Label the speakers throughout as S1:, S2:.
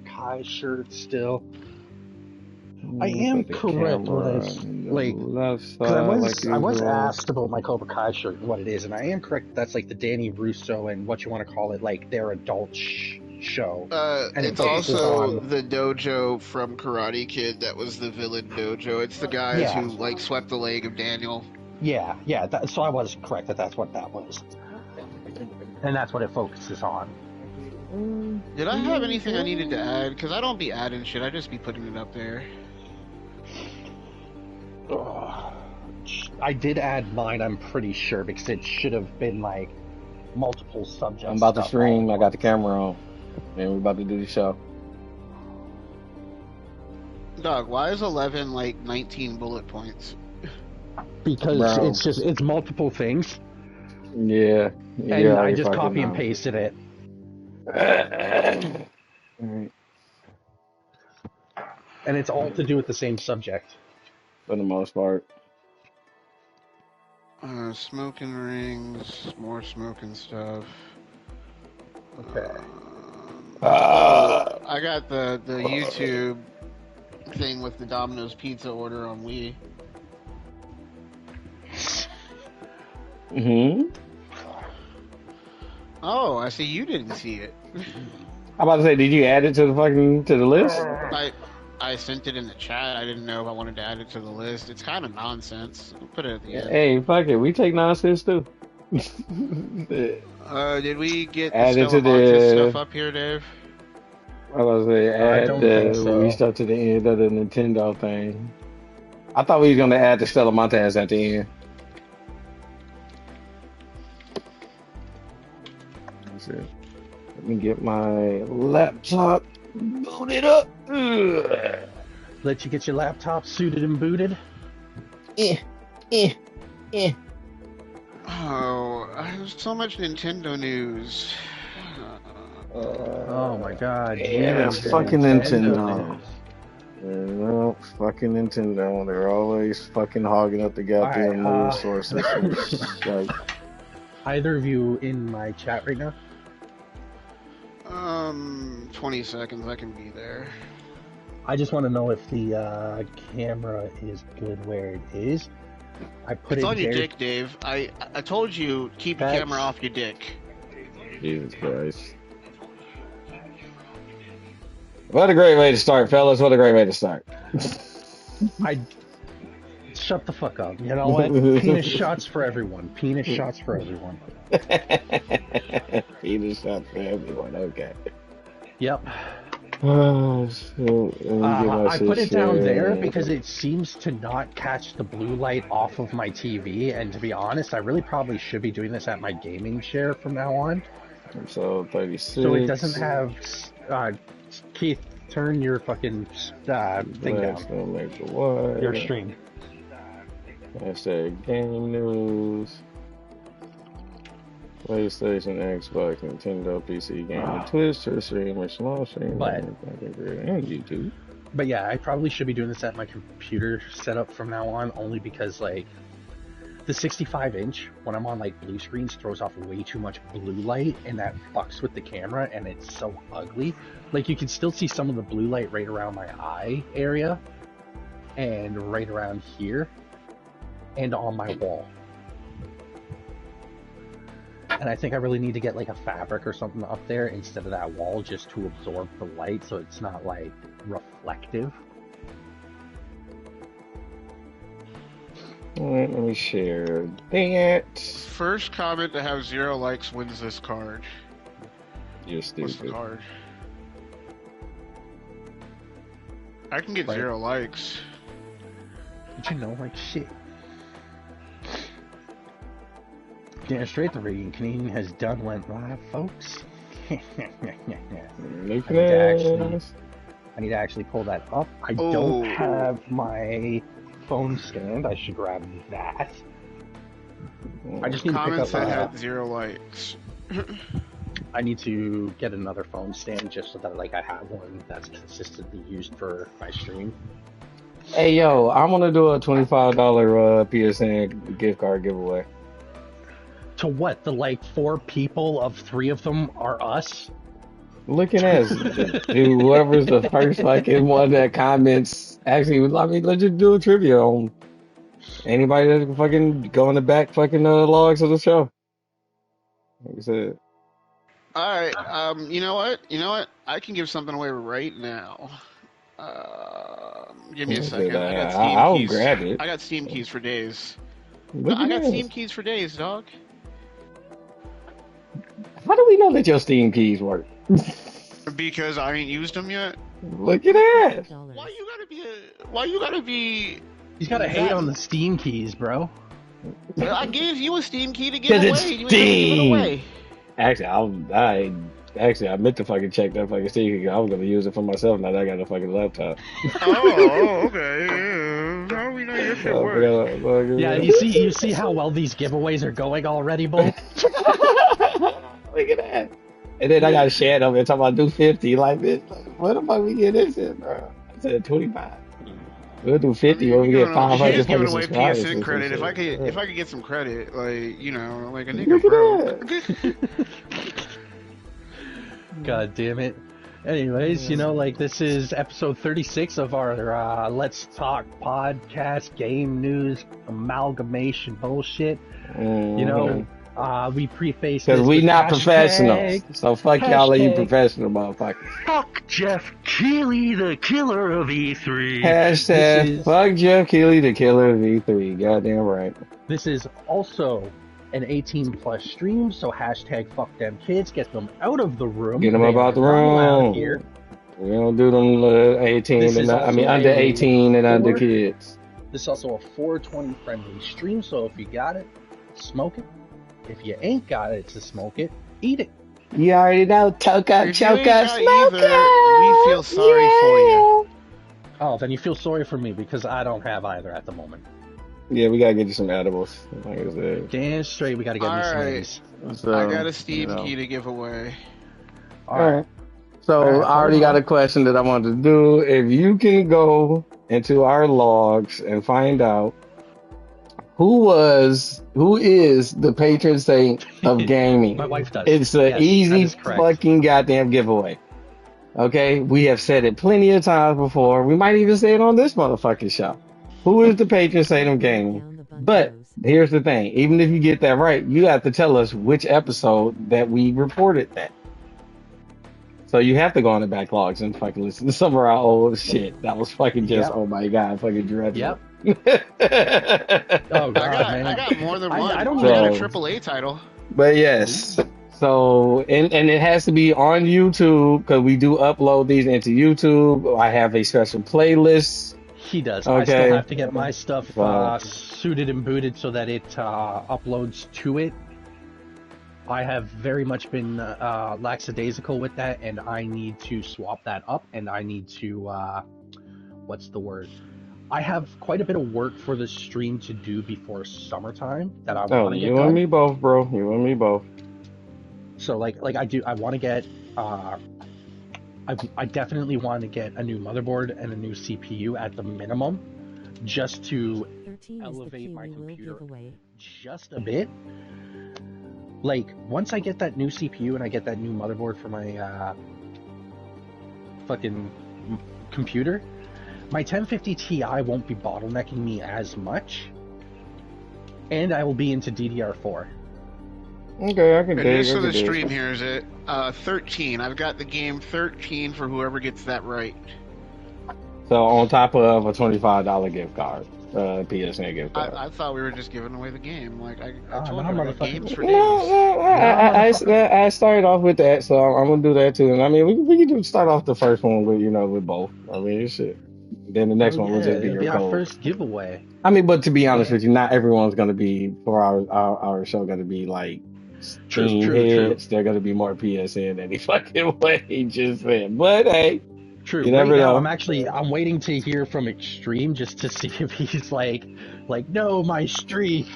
S1: Kai shirt still. I
S2: Put
S1: am
S2: the
S1: correct when
S2: camera
S1: I
S2: on the
S1: like
S2: left
S1: because
S2: side like
S1: I was
S2: usual.
S1: asked about my Cobra Kai shirt and what it is, and I am correct. That's like the Danny Russo and what you want to call it, like their adult show, and it
S3: It's
S1: focuses
S3: also
S1: on
S3: the dojo from Karate Kid that was the villain dojo. It's the guys
S1: yeah,
S3: who like swept the leg of Daniel.
S1: yeah. So I was correct that that's what that was, and that's what it focuses on.
S3: Did I have anything I needed to add? Because I don't be adding shit. I just be putting it up there.
S1: I did add mine, I'm pretty sure, because it should have been like multiple subjects.
S2: I'm about to stream. I got the camera on, and we're about to do the show.
S3: Dog, why is 11 like 19 bullet points?
S1: Because
S2: Bro.
S1: it's multiple things,
S2: Yeah.
S1: and I just copy and pasted it.
S2: Alright.
S1: And it's all to do with the same subject.
S2: For the most part.
S3: Smoking rings, more smoking stuff.
S1: Okay.
S3: I got the YouTube thing with the Domino's Pizza order on Wii. Oh, I see you didn't see it.
S2: I'm about to say, did you add it to the list?
S3: I sent it in the chat. I didn't know if I wanted to add it to the list. It's kind of nonsense. I'll put it at the end.
S2: Hey, fuck it. We take nonsense too.
S3: Did we get
S2: add it to
S3: the stuff up here, Dave?
S2: I was gonna say, add
S1: so.
S2: We start to the end of the Nintendo thing. I thought we were gonna add the Stella Montez at the end. That's it. Let me get my laptop booted up.
S1: Let you get your laptop suited and booted.
S3: Oh, there's so much Nintendo news.
S1: Oh my god.
S2: Yeah, fucking Nintendo. No, fucking Nintendo. They're always fucking hogging up the goddamn news sources. Like,
S1: either of you in my chat right now?
S3: 20 seconds, I can be there.
S1: I just want to know if the camera is good where it is. I put
S3: it's
S1: it
S3: on your
S1: there.
S3: dick, Dave. I told you, keep your camera off your dick.
S2: Jesus Christ. What a great way to start, fellas. What a great way to start.
S1: Shut the fuck up. You know what? Penis shots for everyone. Penis shots for everyone.
S2: Penis shots for everyone. Okay.
S1: Yep.
S2: I
S1: put it down there because it seems to not catch the blue light off of my TV, and to be honest, I really probably should be doing this at my gaming chair from now on.
S2: So 36.
S1: So it doesn't have... Keith, turn your fucking thing down.
S2: Make the what?
S1: Your stream.
S2: Hashtag game news. PlayStation, Xbox, Nintendo, PC, gaming, Twitch, stream, or small stream, and YouTube.
S1: But yeah, I probably should be doing this at my computer setup from now on, only because like the 65-inch, when I'm on like blue screens, throws off way too much blue light, and that fucks with the camera, and it's so ugly. Like you can still see some of the blue light right around my eye area, and right around here, and on my wall. And I think I really need to get like a fabric or something up there instead of that wall, just to absorb the light so it's not like reflective.
S2: Alright, let me share that.
S3: First comment to have 0 likes wins this card.
S2: You're stupid.
S3: What's the card? I can get 0 likes.
S1: But you know, like shit. Yeah, straight to reading. Canadian has done went live, folks. I need to actually pull that up. I don't have my phone stand. I should grab that. I just need to pick up.
S3: That had 0 likes.
S1: I need to get another phone stand just so that like I have one that's consistently used for my stream.
S2: Hey yo, I'm gonna do a $25 PSN gift card giveaway.
S1: To what? The like 4 people of 3 of them are us?
S2: Looking at dude, whoever's the first fucking one that comments. Actually, let's just do a trivia on anybody that can fucking go in the back fucking logs of the show. Like I said.
S3: All right. You know what? I can give something away right now. Give me a second. I got Steam
S2: I'll
S3: keys.
S2: grab it.
S3: I got Steam keys for days.
S2: I
S3: got Steam keys for days, dog.
S2: How do we know that your Steam keys work?
S3: Because I ain't used them yet.
S2: Look at that.
S3: Why you gotta be?
S1: He's gotta hate on the Steam keys, bro.
S3: I gave you a Steam key to give away.
S2: Because it's Steam. Actually, I meant to fucking check that fucking Steam key. I was gonna use it for myself. Now that I got a fucking laptop.
S3: Okay. How we know your shit works?
S1: Yeah, you see how well these giveaways are going already, Bull?
S2: Look at that. And then I got a share over there talking about do 50. Like, bitch, what the fuck we get this in, bro? I said 25. We'll do 50 when we get 500.
S3: He's giving away PSN credit. If I could get some credit, like like a nigga, bro.
S1: God damn it. Anyways, this is episode 36 of our Let's Talk podcast, game news, amalgamation bullshit. We preface
S2: because we not professionals. So fuck y'all you professional motherfuckers.
S1: Fuck Jeff Keighley, the killer of E3.
S2: Hashtag fuck Jeff Keighley, the killer of E3. Goddamn right.
S1: This is also an 18 plus stream, so hashtag fuck them kids. Get them out of the room.
S2: Get them about the room. Here. We don't do them 18 and under 18 and under kids.
S1: This is also a 420 friendly stream, so if you got it, smoke it. If you ain't got it to smoke it, eat it.
S2: You already know, Toka, Choka, smoke it.
S3: We feel sorry for you.
S1: Oh, then you feel sorry for me because I don't have either at the moment.
S2: Yeah, we gotta get you some edibles. Like I said.
S1: Damn straight, we gotta get some of these.
S2: So,
S3: I got a Steam key to give away.
S2: All right. So I already got a question that I wanted to do. If you can go into our logs and find out who is the patron saint of gaming?
S1: My wife does.
S2: It's an easy fucking goddamn giveaway. Okay? We have said it plenty of times before. We might even say it on this motherfucking show. Who is the patron saint of gaming? But here's the thing. Even if you get that right, you have to tell us which episode that we reported that. So you have to go on the backlogs and fucking listen to some of our old shit. That was fucking just, oh my God, fucking dreadful.
S1: Yep.
S3: Oh God, man. I got more than one. I don't even have a AAA title.
S2: But yes. So, and it has to be on YouTube because we do upload these into YouTube. I have a special playlist.
S1: He does. Okay. I still have to get my stuff suited and booted so that it uploads to it. I have very much been lackadaisical with that, and I need to swap that up, and I need to, what's the word? I have quite a bit of work for the stream to do before summertime that I want to get done.
S2: You and me both, bro. You and me both.
S1: So, I want to get, I definitely want to get a new motherboard and a new CPU at the minimum, just to elevate my computer just a bit. Once I get that new CPU and I get that new motherboard for my fucking computer, my 1050 Ti won't be bottlenecking me as much, and I will be into DDR4.
S2: Okay, I can dig it.
S3: So the stream here is at 13. I've got the game 13 for whoever gets that right.
S2: So on top of a $25 gift card. PSN gift card.
S3: I thought we were just giving away the game. I told
S1: no,
S3: you
S1: motherfucker.
S3: games for days.
S2: I started off with that, so I'm gonna do that too. And I mean, we can start off the first one with with both. I mean, shit. Then the next one will just be your
S1: our first giveaway.
S2: I mean, but to be honest with you, not everyone's gonna be for our show gonna be like Steam heads. They're gonna be more PSN any fucking way. Just saying, but hey.
S1: True.
S2: You never know.
S1: I'm waiting to hear from Extreme just to see if he's like, no, my streak.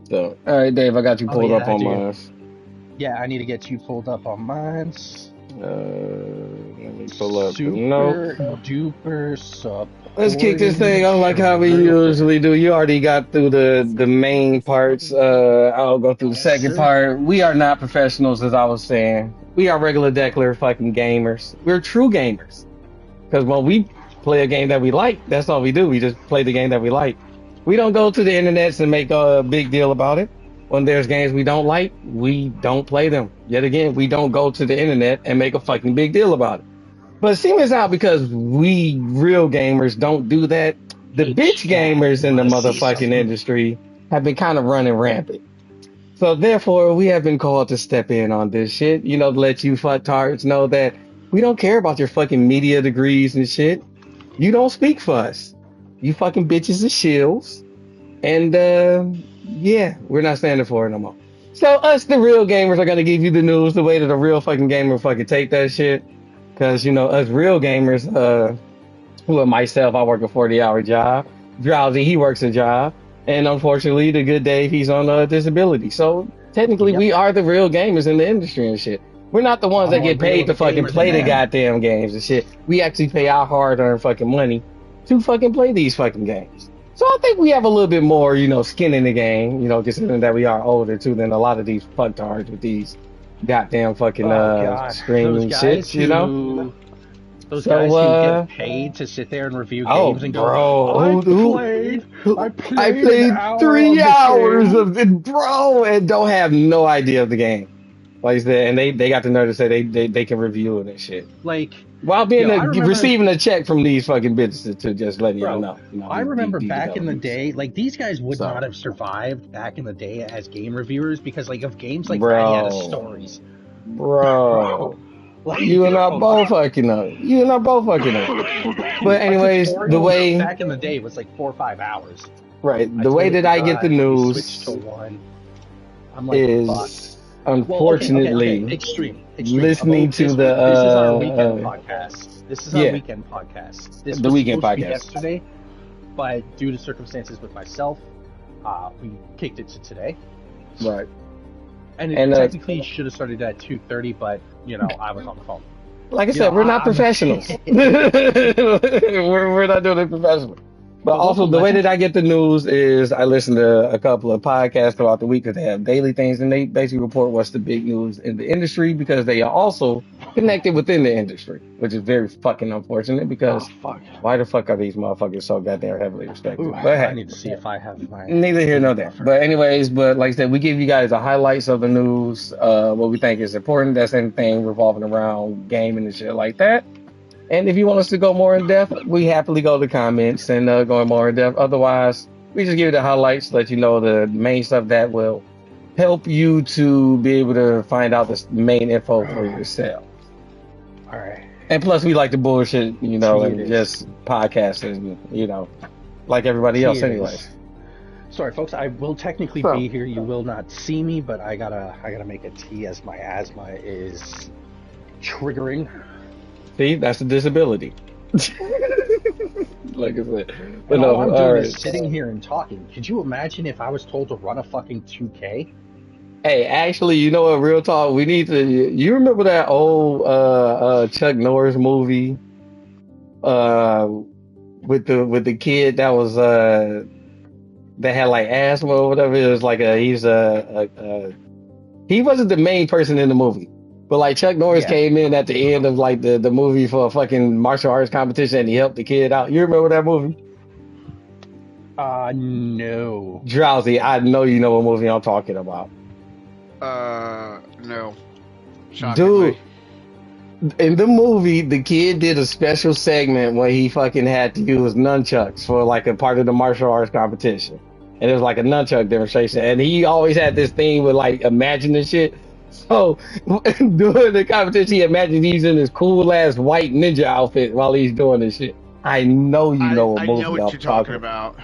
S2: So, all right, Dave, I got you pulled up on mine.
S1: Yeah, I need to get you pulled up on mine.
S2: Let me pull up.
S1: Super duper support.
S2: Let's kick this thing off like how we usually do. You already got through the main parts. I'll go through the second part. We are not professionals, as I was saying. We are regular deckler fucking gamers. We're true gamers. Because when we play a game that we like, that's all we do. We just play the game that we like. We don't go to the internets and make a big deal about it. When there's games we don't like, we don't play them. Yet again, we don't go to the internet and make a fucking big deal about it. But seeing as how because we real gamers don't do that, the bitch gamers in the motherfucking industry have been kind of running rampant. So therefore, we have been called to step in on this shit, you know, to let you fucktards know that we don't care about your fucking media degrees and shit. You don't speak for us. You fucking bitches are shills. And, yeah, we're not standing for it no more. So us, the real gamers, are going to give you the news the way that a real fucking gamer fucking take that shit. Because, you know, us real gamers, well, myself, I work a 40-hour job. Drowsy, he works a job. And unfortunately, the good Dave, he's on disability. So technically, we are the real gamers in the industry and shit. We're not the ones that get paid to fucking play the goddamn games and shit. We actually pay our hard-earned fucking money to fucking play these fucking games. So I think we have a little bit more, you know, skin in the game, you know, considering that we are older too than a lot of these fucktards with these goddamn fucking streaming shit, you know?
S1: Those guys who get paid to sit there and review games and go, I played
S2: 3 hours of it, bro, and don't have no idea of the game. Like I said, and they got the nerve to say they can review it and shit.
S1: Like,
S2: while being receiving a check from these fucking businesses to just letting y'all know. You know.
S1: I remember back in the day, like these guys would not have survived back in the day as game reviewers because like of games like Banana Stories.
S2: Bro. Like, you and I both fucking know. You and I both fucking know. But anyways, the way
S1: back in the day was like 4 or 5 hours.
S2: Right. The way that I get the news
S1: Switch to 1. I'm like,
S2: is unfortunately
S1: extreme.
S2: Listening to the
S1: this is our weekend podcast. This is our weekend podcast. This
S2: the
S1: was
S2: weekend
S1: supposed
S2: podcast
S1: to be yesterday, but due to circumstances with myself, we kicked it to today.
S2: Right.
S1: And it technically should have started at 2:30, but you know I was on the phone.
S2: Like I said, we're not professionals. we're not doing it professionally. But also, the way that I get the news is I listen to a couple of podcasts throughout the week because they have daily things and they basically report what's the big news in the industry because they are also connected within the industry, which is very fucking unfortunate because why the fuck are these motherfuckers so goddamn heavily respected?
S1: Ooh,
S2: but hey,
S1: I need to see if I have my...
S2: Neither here nor there. But anyways, like I said, we give you guys the highlights of the news, what we think is important. That's anything revolving around gaming and shit like that. And if you want us to go more in depth, we happily go to the comments and go more in depth. Otherwise, we just give you the highlights, let you know the main stuff that will help you to be able to find out the main info for yourself.
S1: All right.
S2: And plus, we like to bullshit, you know, and just podcasting, you know, like everybody else, anyways.
S1: Sorry, folks. I will technically be here. You will not see me, but I gotta make a tea as my asthma is triggering.
S2: See, that's a disability. Like I said.
S1: But no, I'm doing is sitting here and talking. Could you imagine if I was told to run a fucking 2K?
S2: Hey, actually, you know what, real talk, we need to... You remember that old Chuck Norris movie with the kid that was... that had like asthma or whatever? It was like he wasn't the main person in the movie. But like Chuck Norris came in at the end of like the movie for a fucking martial arts competition and he helped the kid out. You remember that movie?
S1: No.
S2: Drowsy, I know you know what movie I'm talking about.
S3: No.
S2: Shockingly. Dude, in the movie, the kid did a special segment where he fucking had to use nunchucks for like a part of the martial arts competition. And it was like a nunchuck demonstration. And he always had this thing with like imagining shit. So, during the competition, he imagined he's in this cool ass white ninja outfit while he's doing this shit. I know you know what movie
S3: I know what you're talking about.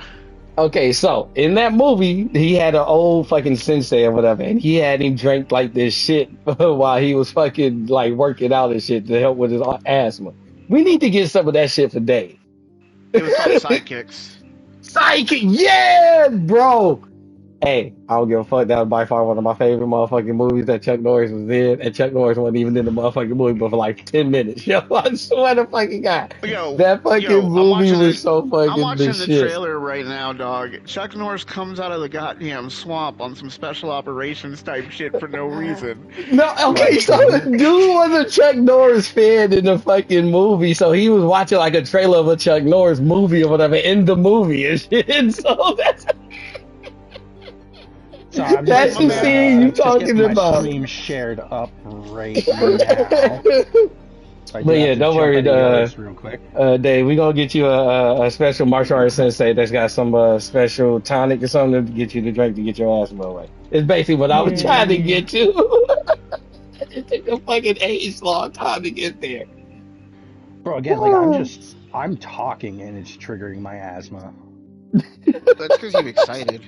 S2: Okay, so in that movie, he had an old fucking sensei or whatever, and he had him drink like this shit while he was fucking like working out and shit to help with his asthma. We need to get some of that shit for Dave.
S3: It was called Sidekicks.
S2: Sidekick, yeah, bro. Hey, I don't give a fuck. That was by far one of my favorite motherfucking movies that Chuck Norris was in. And Chuck Norris wasn't even in the motherfucking movie, but for like 10 minutes. Yo, I swear to fucking God. That fucking movie was so
S3: I'm
S2: fucking the
S3: watching the
S2: shit.
S3: trailer right now, dog. Chuck Norris comes out of the goddamn swamp on some special operations type shit for no reason.
S2: No, okay, so dude was a Chuck Norris fan in the fucking movie, so he was watching like a trailer of a Chuck Norris movie or whatever in the movie and shit. So that's the scene you talking about.
S1: Stream shared up right now.
S2: But yeah, don't worry,
S1: real quick.
S2: Dave, we gonna get you a special martial arts sensei that's got some special tonic or something to get you to drink to get your ass away. It's basically what I was trying to get to. It took a fucking age-long time to get there.
S1: Bro, again, like I'm talking and it's triggering my asthma.
S3: That's because you're excited.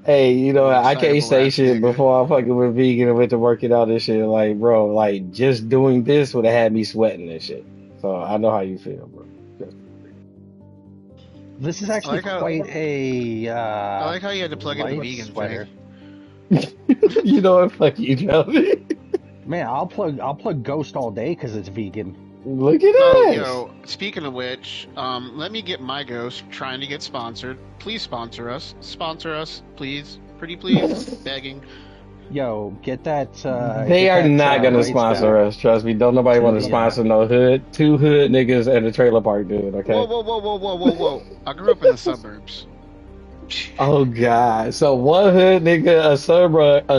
S2: Hey, you know, I can't say shit before I fucking went vegan and went to working out and shit. Like, bro, like, just doing this would have had me sweating and shit. So I know how you feel, bro.
S1: This is actually quite a
S3: I like how you had to plug in the vegan
S1: sweater.
S2: You know what? Fuck you, Joey.
S1: Man, I'll plug Ghost all day because it's vegan.
S2: Look at that.
S3: Yo, speaking of which, let me get my Ghost trying to get sponsored. Please sponsor us. Sponsor us, please. Pretty please. Begging.
S1: Yo, get that.
S2: They are not gonna sponsor us. Trust me. Don't nobody want to sponsor no hood. Two hood niggas at a trailer park dude. Okay.
S3: Whoa. I grew up in the suburbs.
S2: Oh God! So one hood nigga, a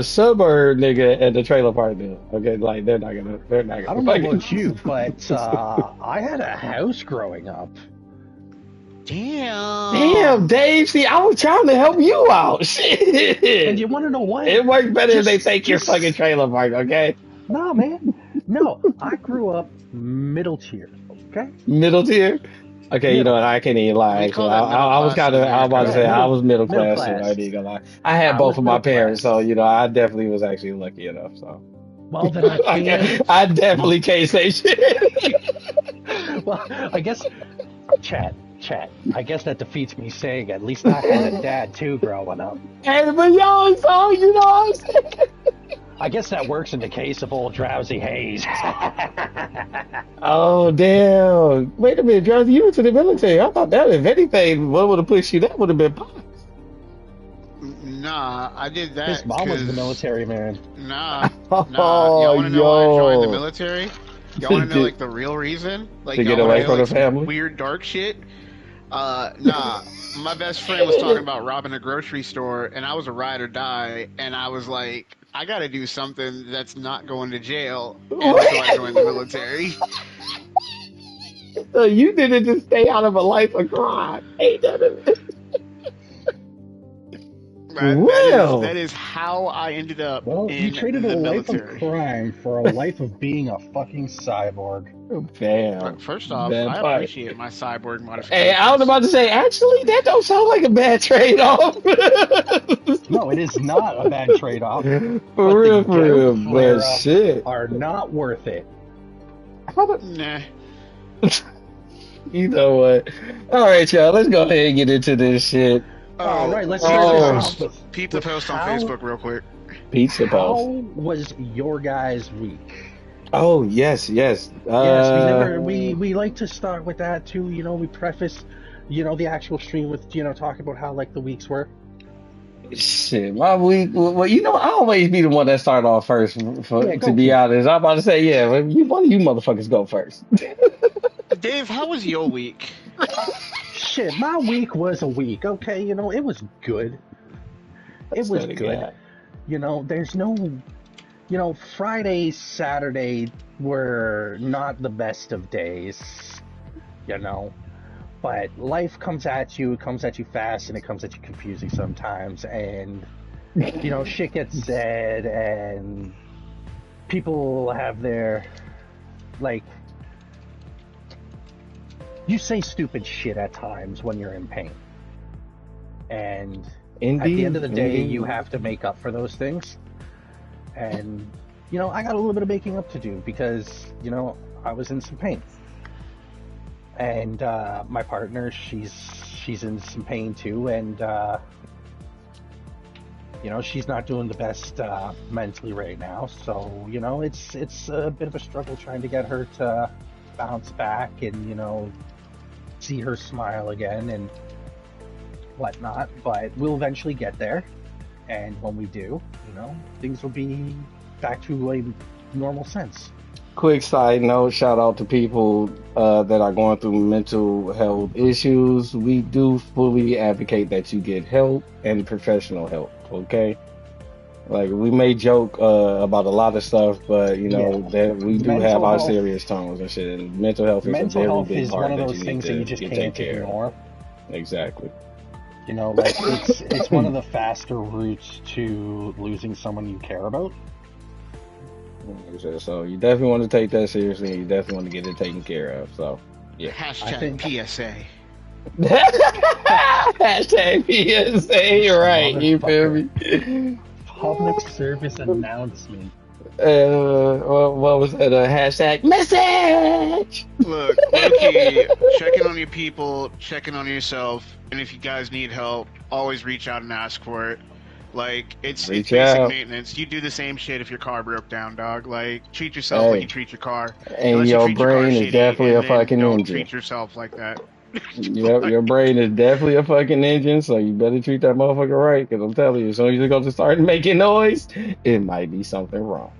S2: suburb nigga, and the trailer park dude. Okay, like they're not gonna.
S1: I don't know about you, but I had a house growing up.
S3: Damn,
S2: Dave. See, I was trying to help you out. Shit.
S1: And you want to know what?
S2: It works better if they take your fucking trailer park. Okay.
S1: Nah, man. No, I grew up middle tier. Okay.
S2: Middle tier. Okay, you know what? I can't even lie. I was about to say I was middle class, so I ain't gonna lie. I had both of my parents, so you know I definitely was actually lucky enough. So.
S1: Well, then
S2: I definitely can't say shit.
S1: Well, I guess, chat. I guess that defeats me saying at least I had a dad too growing up.
S2: Hey, but yo, so you know what I'm saying?
S1: I guess that works in the case of old Drowsy Hayes.
S2: Oh, damn. Wait a minute, Drowsy, you went to the military. I thought that, if anything, what would have pushed you? That would have been Pops.
S3: Nah, I did that.
S1: His mom was the military, man.
S3: Nah. Y'all want to know why I joined the military? Y'all want to know, like, the real reason? Like,
S2: to get away from the family?
S3: Weird, dark shit? Nah. My best friend was talking about robbing a grocery store, and I was a ride or die, and I was like, I gotta do something that's not going to jail, and so I joined the military.
S2: So you didn't just stay out of a life of crime. Ain't that it?
S3: Right, that is how I ended up
S1: you traded a life of crime for a life of being a fucking cyborg.
S2: Damn.
S3: First off, I appreciate my cyborg modification.
S2: Hey, I was about to say, actually, that don't sound like a bad trade-off.
S1: No, it is not a bad trade-off.
S2: For real, but shit.
S1: Are not worth it.
S3: Nah.
S2: You know what? All right, y'all, let's go ahead and get into this shit.
S1: All right, let's
S3: peep the post on Facebook real quick.
S2: Pizza post.
S1: How was your guys' week?
S2: Oh, yes.
S1: Yes, we like to start with that too. You know, we preface, the actual stream with, talking about how like the weeks were.
S2: Shit, my week. Well, I always be the one that start off first. To be honest, I'm about to say, one of you motherfuckers go first.
S3: Dave, how was your week?
S1: Shit, my week was a week. Okay, it was good. It was good. There's no. Friday, Saturday were not the best of days. But life comes at you. It comes at you fast, and it comes at you confusing sometimes. And shit gets said, and people have their you say stupid shit at times when you're in pain. And at the end of the day, you have to make up for those things. And, I got a little bit of making up to do because, I was in some pain. And my partner, she's in some pain too. And You know, she's not doing the best mentally right now, so you know, it's a bit of a struggle trying to get her to bounce back and, you know, see her smile again and whatnot. But we'll eventually get there, and when we do, you know, things will be back to a normal sense.
S2: Quick side note, shout out to people that are going through mental health issues. We do fully advocate that you get help and professional help, okay? Like, we may joke about a lot of stuff, but, you know, that we do have our serious tones and shit. And mental health is a very big part that you need to take care of. Exactly.
S1: You know, like, it's one of the faster routes to losing someone you care about.
S2: So you definitely want to take that seriously, and you definitely want to get it taken care of. So, yeah.
S3: Hashtag PSA.
S2: Hashtag PSA, right? You feel me?
S1: Public service announcement.
S2: What was that? Hashtag message.
S3: Look, okay, checking on your people, checking on yourself, and if you guys need help, always reach out and ask for it. Like, it's basic maintenance. You do the same shit if your car broke down, dog. Like, treat yourself like you treat your car.
S2: And your brain is definitely a fucking engine.
S3: Don't treat yourself like that.
S2: Yep, your brain is definitely a fucking engine, so you better treat that motherfucker right, because I'm telling you, as soon as you go to start making noise, it might be something wrong.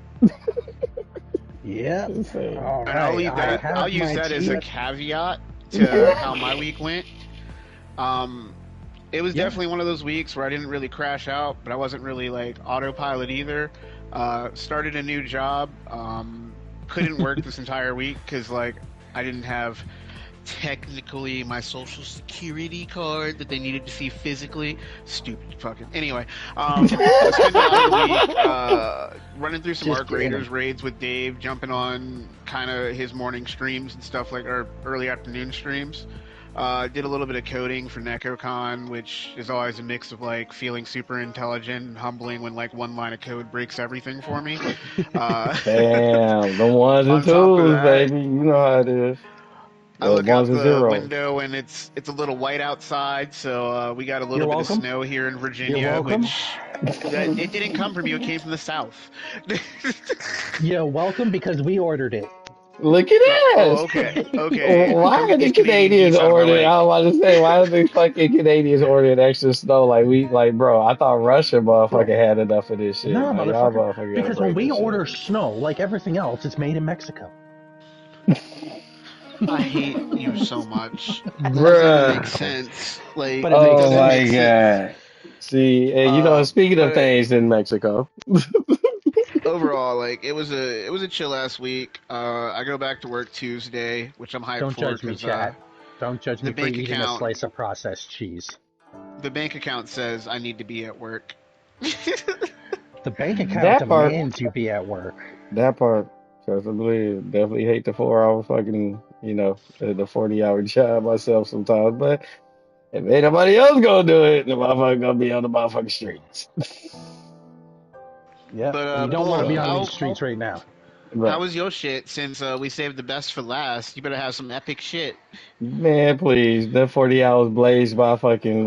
S1: Yeah.
S3: Right. I'll use that as a caveat to how my week went. It was definitely one of those weeks where I didn't really crash out, but I wasn't really like autopilot either. Started a new job. Couldn't work this entire week because like I didn't have technically my social security card that they needed to see physically. Stupid fucking. Anyway, spent a lot of the week running through some Arc Raiders raids with Dave, jumping on kind of his morning streams and stuff like our early afternoon streams. Did a little bit of coding for NecoCon, which is always a mix of like feeling super intelligent and humbling when like one line of code breaks everything for me.
S2: Damn, the ones and twos, baby. You know how it is.
S3: I look out the window and it's a little white outside, so we got a little bit of snow here in Virginia, which it didn't come from you; it came from the south.
S1: Yeah, welcome because we ordered it.
S2: Look at this.
S3: Oh, okay.
S2: Why are the Canadians ordering? I was about to say, why are the fucking Canadians ordering extra snow? Like, bro, I thought Russia motherfucking had enough of this shit.
S1: No, motherfucker. Because when we order snow, like everything else, it's made in Mexico.
S3: I hate you so much.
S2: Bruh.
S3: That doesn't make sense. Like,
S2: oh my god. See, and you know, speaking of things in Mexico.
S3: Overall, like it was a chill ass week. I go back to work Tuesday, which I'm hyped for.
S1: Don't judge me, chat. Don't judge me for eating a slice of processed cheese.
S3: The bank account says I need to be at work.
S1: The bank account demands you be at work.
S2: That part, because I definitely hate the 4-hour fucking, you know, the 40-hour job myself sometimes. But if ain't nobody else gonna do it, the motherfucker gonna be on the motherfucking streets.
S1: Yeah, but you don't want to be on these streets right now.
S3: Right. How was your shit? Since we saved the best for last, you better have some epic shit.
S2: Man, please. That 40 hours blazed by fucking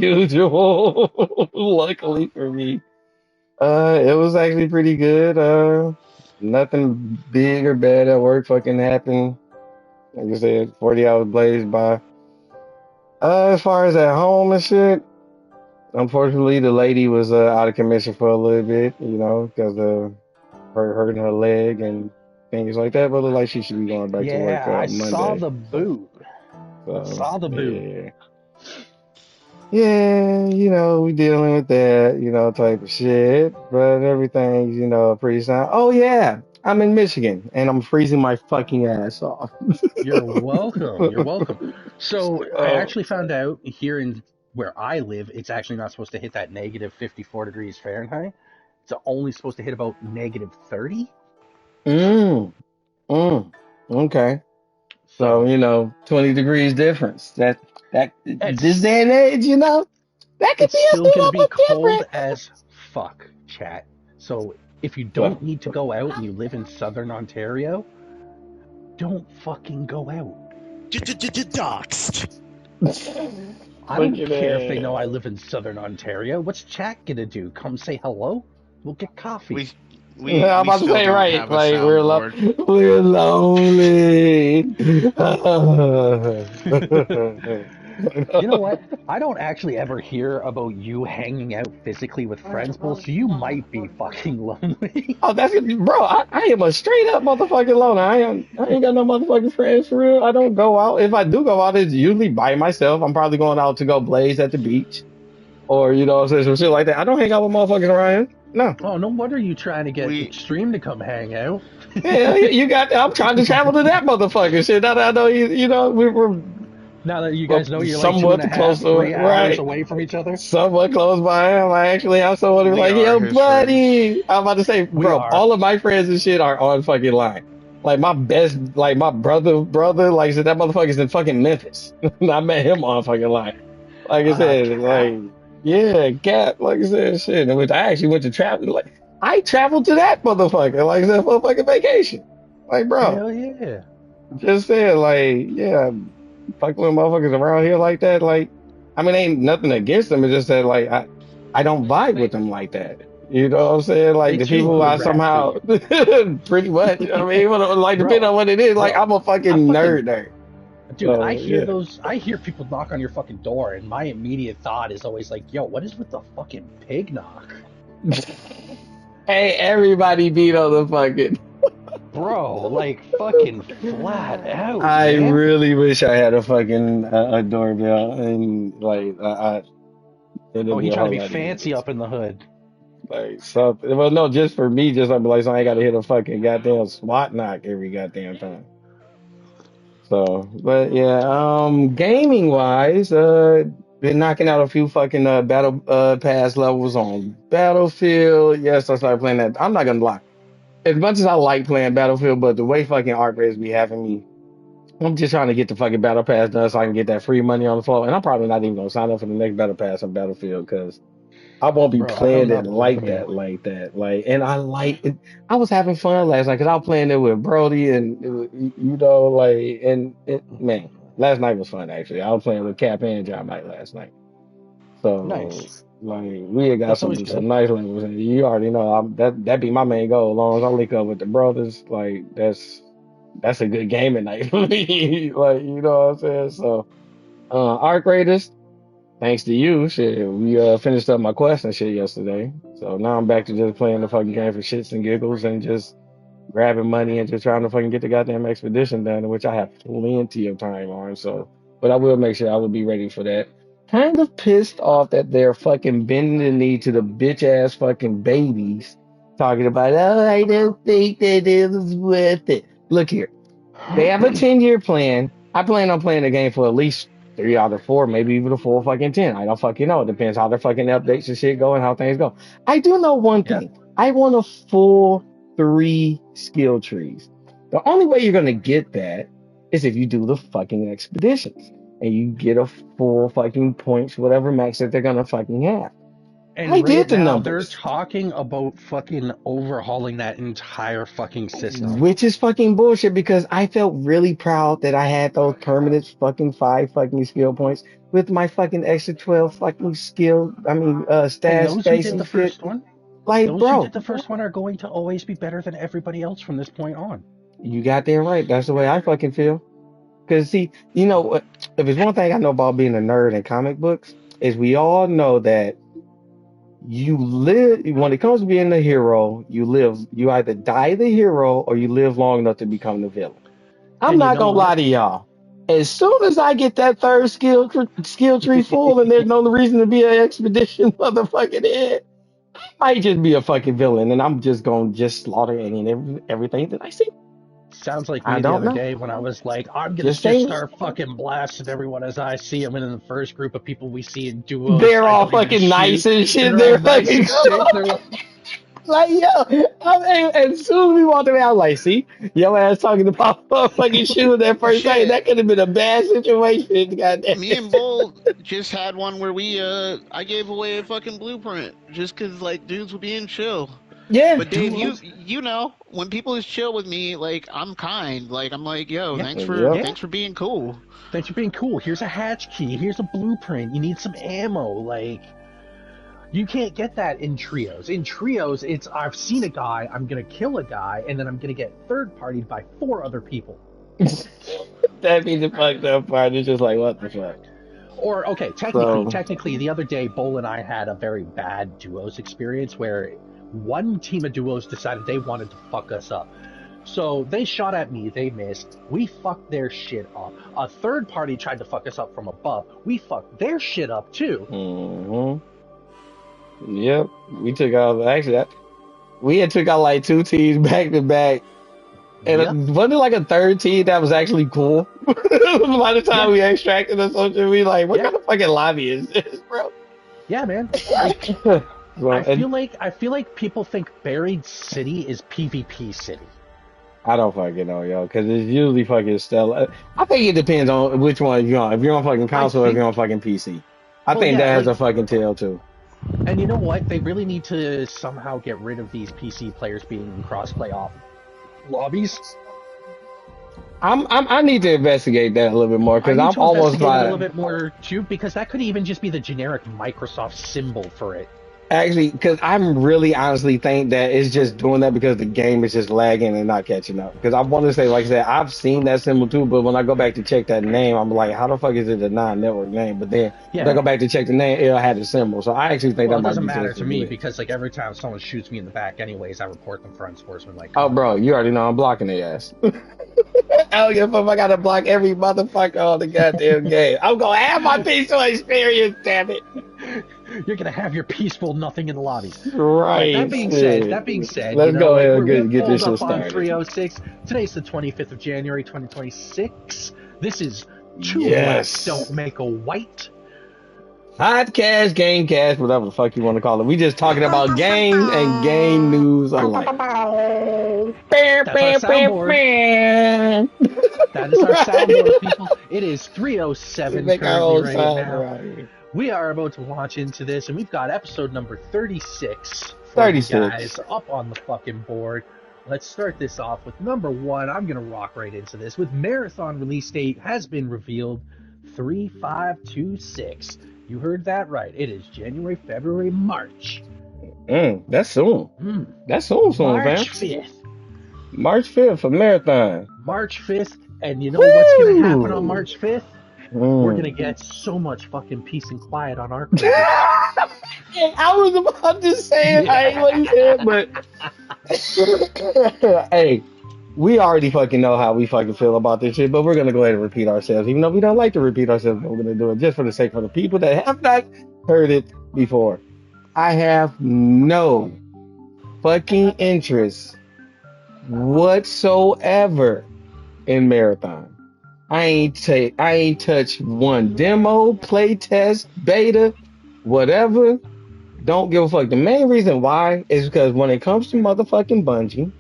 S2: usual. Luckily for me. It was actually pretty good. Nothing big or bad at work fucking happened. Like I said, 40 hours blazed by. As far as at home and shit, unfortunately, the lady was out of commission for a little bit, you know, because of her hurting her leg and things like that. But it looked like she should be going back to work on Monday.
S1: I saw the boot.
S2: Yeah, you know, we dealing with that, you know, type of shit. But everything's, you know, pretty sound. Oh, yeah. I'm in Michigan, and I'm freezing my fucking ass off.
S1: You're welcome. You're welcome. So I actually found out here in where I live, it's actually not supposed to hit that negative 54 degrees Fahrenheit. It's only supposed to hit about negative 30.
S2: Okay. So, you know, 20 degrees difference. That this day and age, you know, that could be
S1: still going to be cold as fuck, chat. So if you don't need to go out and you live in southern Ontario, don't fucking go out.
S4: Doxed.
S1: I don't care if they know I live in Southern Ontario. What's chat gonna do? Come say hello? We'll get coffee.
S2: I'm about to
S3: still
S2: say
S3: don't
S2: right,
S3: have a
S2: like
S3: soundboard.
S2: we're lonely.
S1: You know what? I don't actually ever hear about you hanging out physically with friends, Bull, so you might be fucking lonely.
S2: Oh, that's bro. I am a straight up motherfucking loner. I ain't got no motherfucking friends for real. I don't go out. If I do go out, it's usually by myself. I'm probably going out to go blaze at the beach, or you know, some shit like that. I don't hang out with motherfucking Ryan. No.
S1: Oh, no wonder you trying to get
S3: We
S1: Extreme to come hang out.
S2: Yeah, you got. I'm trying to travel to that motherfucker shit. Now that I know you know, we're
S1: Now that you guys know you're like
S2: somewhat
S1: 2.5,
S2: close,
S1: 3 hours
S2: right?
S1: away from each other.
S2: Somewhat close by him. I actually have someone who's
S3: we
S2: like,
S3: are
S2: yo,
S3: his friends.
S2: buddy. I'm about to say,
S1: We
S2: bro,
S1: are.
S2: all of my friends and shit are on fucking line. Like my best, like my brother, like I said, that motherfucker's in fucking Memphis. I met him on fucking line. Like I said,
S1: Cat.
S2: like, yeah, Cap, like I said, shit. And which I actually went to travel, like, I traveled to that motherfucker, like I said, for a fucking vacation. Like, bro,
S1: Hell yeah.
S2: just saying, like, yeah, fucking with motherfuckers around here like that, like, I mean, ain't nothing against them. It's just that, like, I don't vibe with them like that. You know what I'm saying? Like,
S1: They
S2: the
S1: too
S2: people I
S1: direct for
S2: somehow,
S1: you.
S2: pretty much, I mean, like, depending
S1: Bro,
S2: on what it is, like,
S1: bro.
S2: I'm a
S1: I
S2: fucking
S1: fucking
S2: nerd.
S1: Dude, I
S2: So,
S1: hear
S2: yeah.
S1: those. I hear people knock on your fucking door, and my immediate thought is always like, "Yo, what is with the fucking pig knock,
S2: Hey, everybody beat on the fucking.
S1: bro?" Like fucking flat out,
S2: I
S1: man.
S2: really wish I had a fucking a doorbell, and like
S1: Oh,
S2: it'd be
S1: he
S2: a
S1: trying to
S2: whole
S1: be
S2: lot easier.
S1: fancy up in the hood.
S2: Like something. Well, no, just for me, just I'd be like, so I ain't got to hit a fucking goddamn SWAT knock every goddamn time. So, but yeah, gaming wise, been knocking out a few fucking battle pass levels on Battlefield. Yes, I started playing that. I'm not gonna lie. As much as I like playing Battlefield, but the way fucking art rates be having me, I'm just trying to get the fucking battle pass done so I can get that free money on the floor. And I'm probably not even gonna sign up for the next battle pass on Battlefield because I won't be
S1: Bro, I don't
S2: playing
S1: know
S2: it
S1: about
S2: like
S1: you.
S2: that, like, and I like it. I was having fun last night because I was playing it with Brody and you know, like, and it, man, last night was fun actually. I was playing with Cap and John Knight last night, so
S1: Nice.
S2: like we had got
S1: That's always
S2: some
S1: good.
S2: nice levels, and you already know that be my main goal. As long as I link up with the brothers, like that's a good gaming night for me. Like you know what I'm saying. So, Arc Raiders. Thanks to you, shit, we finished up my quest and shit yesterday. So now I'm back to just playing the fucking game for shits and giggles and just grabbing money and just trying to fucking get the goddamn expedition done, which I have plenty of time on. So, but I will make sure I will be ready for that. Kind of pissed off that they're fucking bending the knee to the bitch ass fucking babies talking about, oh, I don't think that it was worth it. Look here. They have a 10-year plan. I plan on playing the game for at least 3 out of 4, maybe even a full fucking 10. I don't fucking know. It depends how the fucking updates and shit go and how things go. I do know one
S1: Yeah.
S2: thing. I want a full 3 skill trees. The only way you're gonna get that is if you do the fucking expeditions and you get a full fucking points, whatever max that they're gonna fucking have. I
S1: And
S2: did
S1: right
S2: the
S1: now, they're
S2: numbers.
S1: talking about fucking overhauling that entire fucking system.
S2: Which is fucking bullshit because I felt really proud that I had those permanent fucking 5 fucking skill points with my fucking extra 12 fucking
S1: And
S2: stash
S1: those who
S2: space
S1: did
S2: and
S1: the
S2: shit.
S1: first one,
S2: Like,
S1: those who did
S2: bro,
S1: the first one are going to always be better than everybody else from this point on.
S2: you got there right. That's the way I fucking feel. Cause see, you know what? If there's one thing I know about being a nerd in comic books, is we all know that you live when it comes to being a hero, you either die the hero or you live long enough to become the villain. I'm
S1: And you
S2: not
S1: know
S2: gonna lie
S1: what?
S2: to y'all. As soon as I get that third skill tree full and there's no reason to be an expedition motherfucking head, I might just be a fucking villain and I'm just gonna just slaughter any and everything that I see.
S1: Sounds like
S2: I
S1: me the
S2: don't
S1: other
S2: know.
S1: day when I was like, I'm gonna
S2: Just
S1: just
S2: saying.
S1: start fucking blasting everyone as I see them. And in the first group of people we see in duos,
S2: They're
S1: I
S2: all
S1: don't even
S2: fucking
S1: shoot.
S2: nice and shit.
S1: They're all
S2: They're
S1: nice
S2: fucking
S1: and shit. They're like,
S2: like, yo, as soon as we walked around, like, see, your ass talking about fucking shooting that first night.
S3: Shit.
S2: That could have been a bad situation. Goddamn.
S3: Me and Bull just had one where I gave away a fucking blueprint just 'cause like dudes were being chill.
S2: Yeah.
S3: But Dave, you know, when people is chill with me, like I'm kind. Like I'm like, yo, thanks for being cool.
S1: Thanks for being cool. Here's a hatch key. Here's a blueprint. You need some ammo. Like, you can't get that in trios. In trios, it's I've seen a guy, I'm gonna kill a guy, and then I'm gonna get third-partied by 4 other people.
S2: That'd be the fucked up part. It's just like, what the fuck?
S1: Or, okay, technically, the other day, Bull and I had a very bad duos experience where one team of duos decided they wanted to fuck us up. So they shot at me, they missed. We fucked their shit up. A third party tried to fuck us up from above. We fucked their shit up too.
S2: Mm-hmm. Yep. We took out, actually, we had took out like 2 teams back to back. And wasn't it like a third team that was actually cool? By the time we extracted or something, we like, what kind of fucking lobby is this, bro?
S1: Yeah, man. I feel like people think Buried City is PvP City.
S2: I don't fucking know, yo, because it's usually fucking Stella. I think it depends on which one you're on. If you're on fucking console or if you're on fucking PC. I think that has a fucking tail too.
S1: And you know what? They really need to somehow get rid of these PC players being cross-play off lobbies.
S2: I need to investigate that a little bit more because I'm almost like
S1: a little bit more too, because that could even just be the generic Microsoft symbol for it.
S2: Actually, because I'm really honestly think that it's just doing that because the game is just lagging and not catching up. Because I want to say, like I said, I've seen that symbol too, but when I go back to check that name, I'm like, how the fuck is it a non-network name? But then when I go back to check the name, it'll have the symbol. So I actually think that might be. It doesn't matter
S1: to me because like every time someone shoots me in the back, anyways, I report them for unsportsmanlike.
S2: Oh, bro, you already know I'm blocking their ass. I don't give a fuck if I gotta block every motherfucker on the goddamn game. I'm gonna have my peaceful experience, damn it.
S1: You're gonna have your peaceful nothing in the lobby.
S2: Right.
S1: That being said,
S2: let's go ahead and get this shit started.
S1: 306. Today's the 25th of January, 2026. This is Two Blacks Don't Make a White.
S2: Podcast, Gamecast, whatever the fuck you want to call it. We just talking about games and game news alike. That's
S1: our soundboard. That is our soundboard, people. It is 3:07 currently right now. Right. We are about to launch into this, and we've got episode number 36 for you guys up on the fucking board. Let's start this off with number 1. I'm going to rock right into this. With Marathon release date has been revealed, 3/5/26. You heard that right. It is January, February, March.
S2: That's soon. That's soon,
S1: March
S2: man.
S1: 5th.
S2: March 5th for Marathon.
S1: March 5th, and you know what's going to happen on March 5th? We're going to get so much fucking peace and quiet on our server.
S2: I was about to say it. I ain't what you said, but hey, we already fucking know how we fucking feel about this shit, but we're gonna go ahead and repeat ourselves, even though we don't like to repeat ourselves. But we're gonna do it just for the sake of the people that have not heard it before. I have no fucking interest whatsoever in Marathon. I ain't touched one demo, play test, beta, whatever. Don't give a fuck. The main reason why is because when it comes to motherfucking Bungie,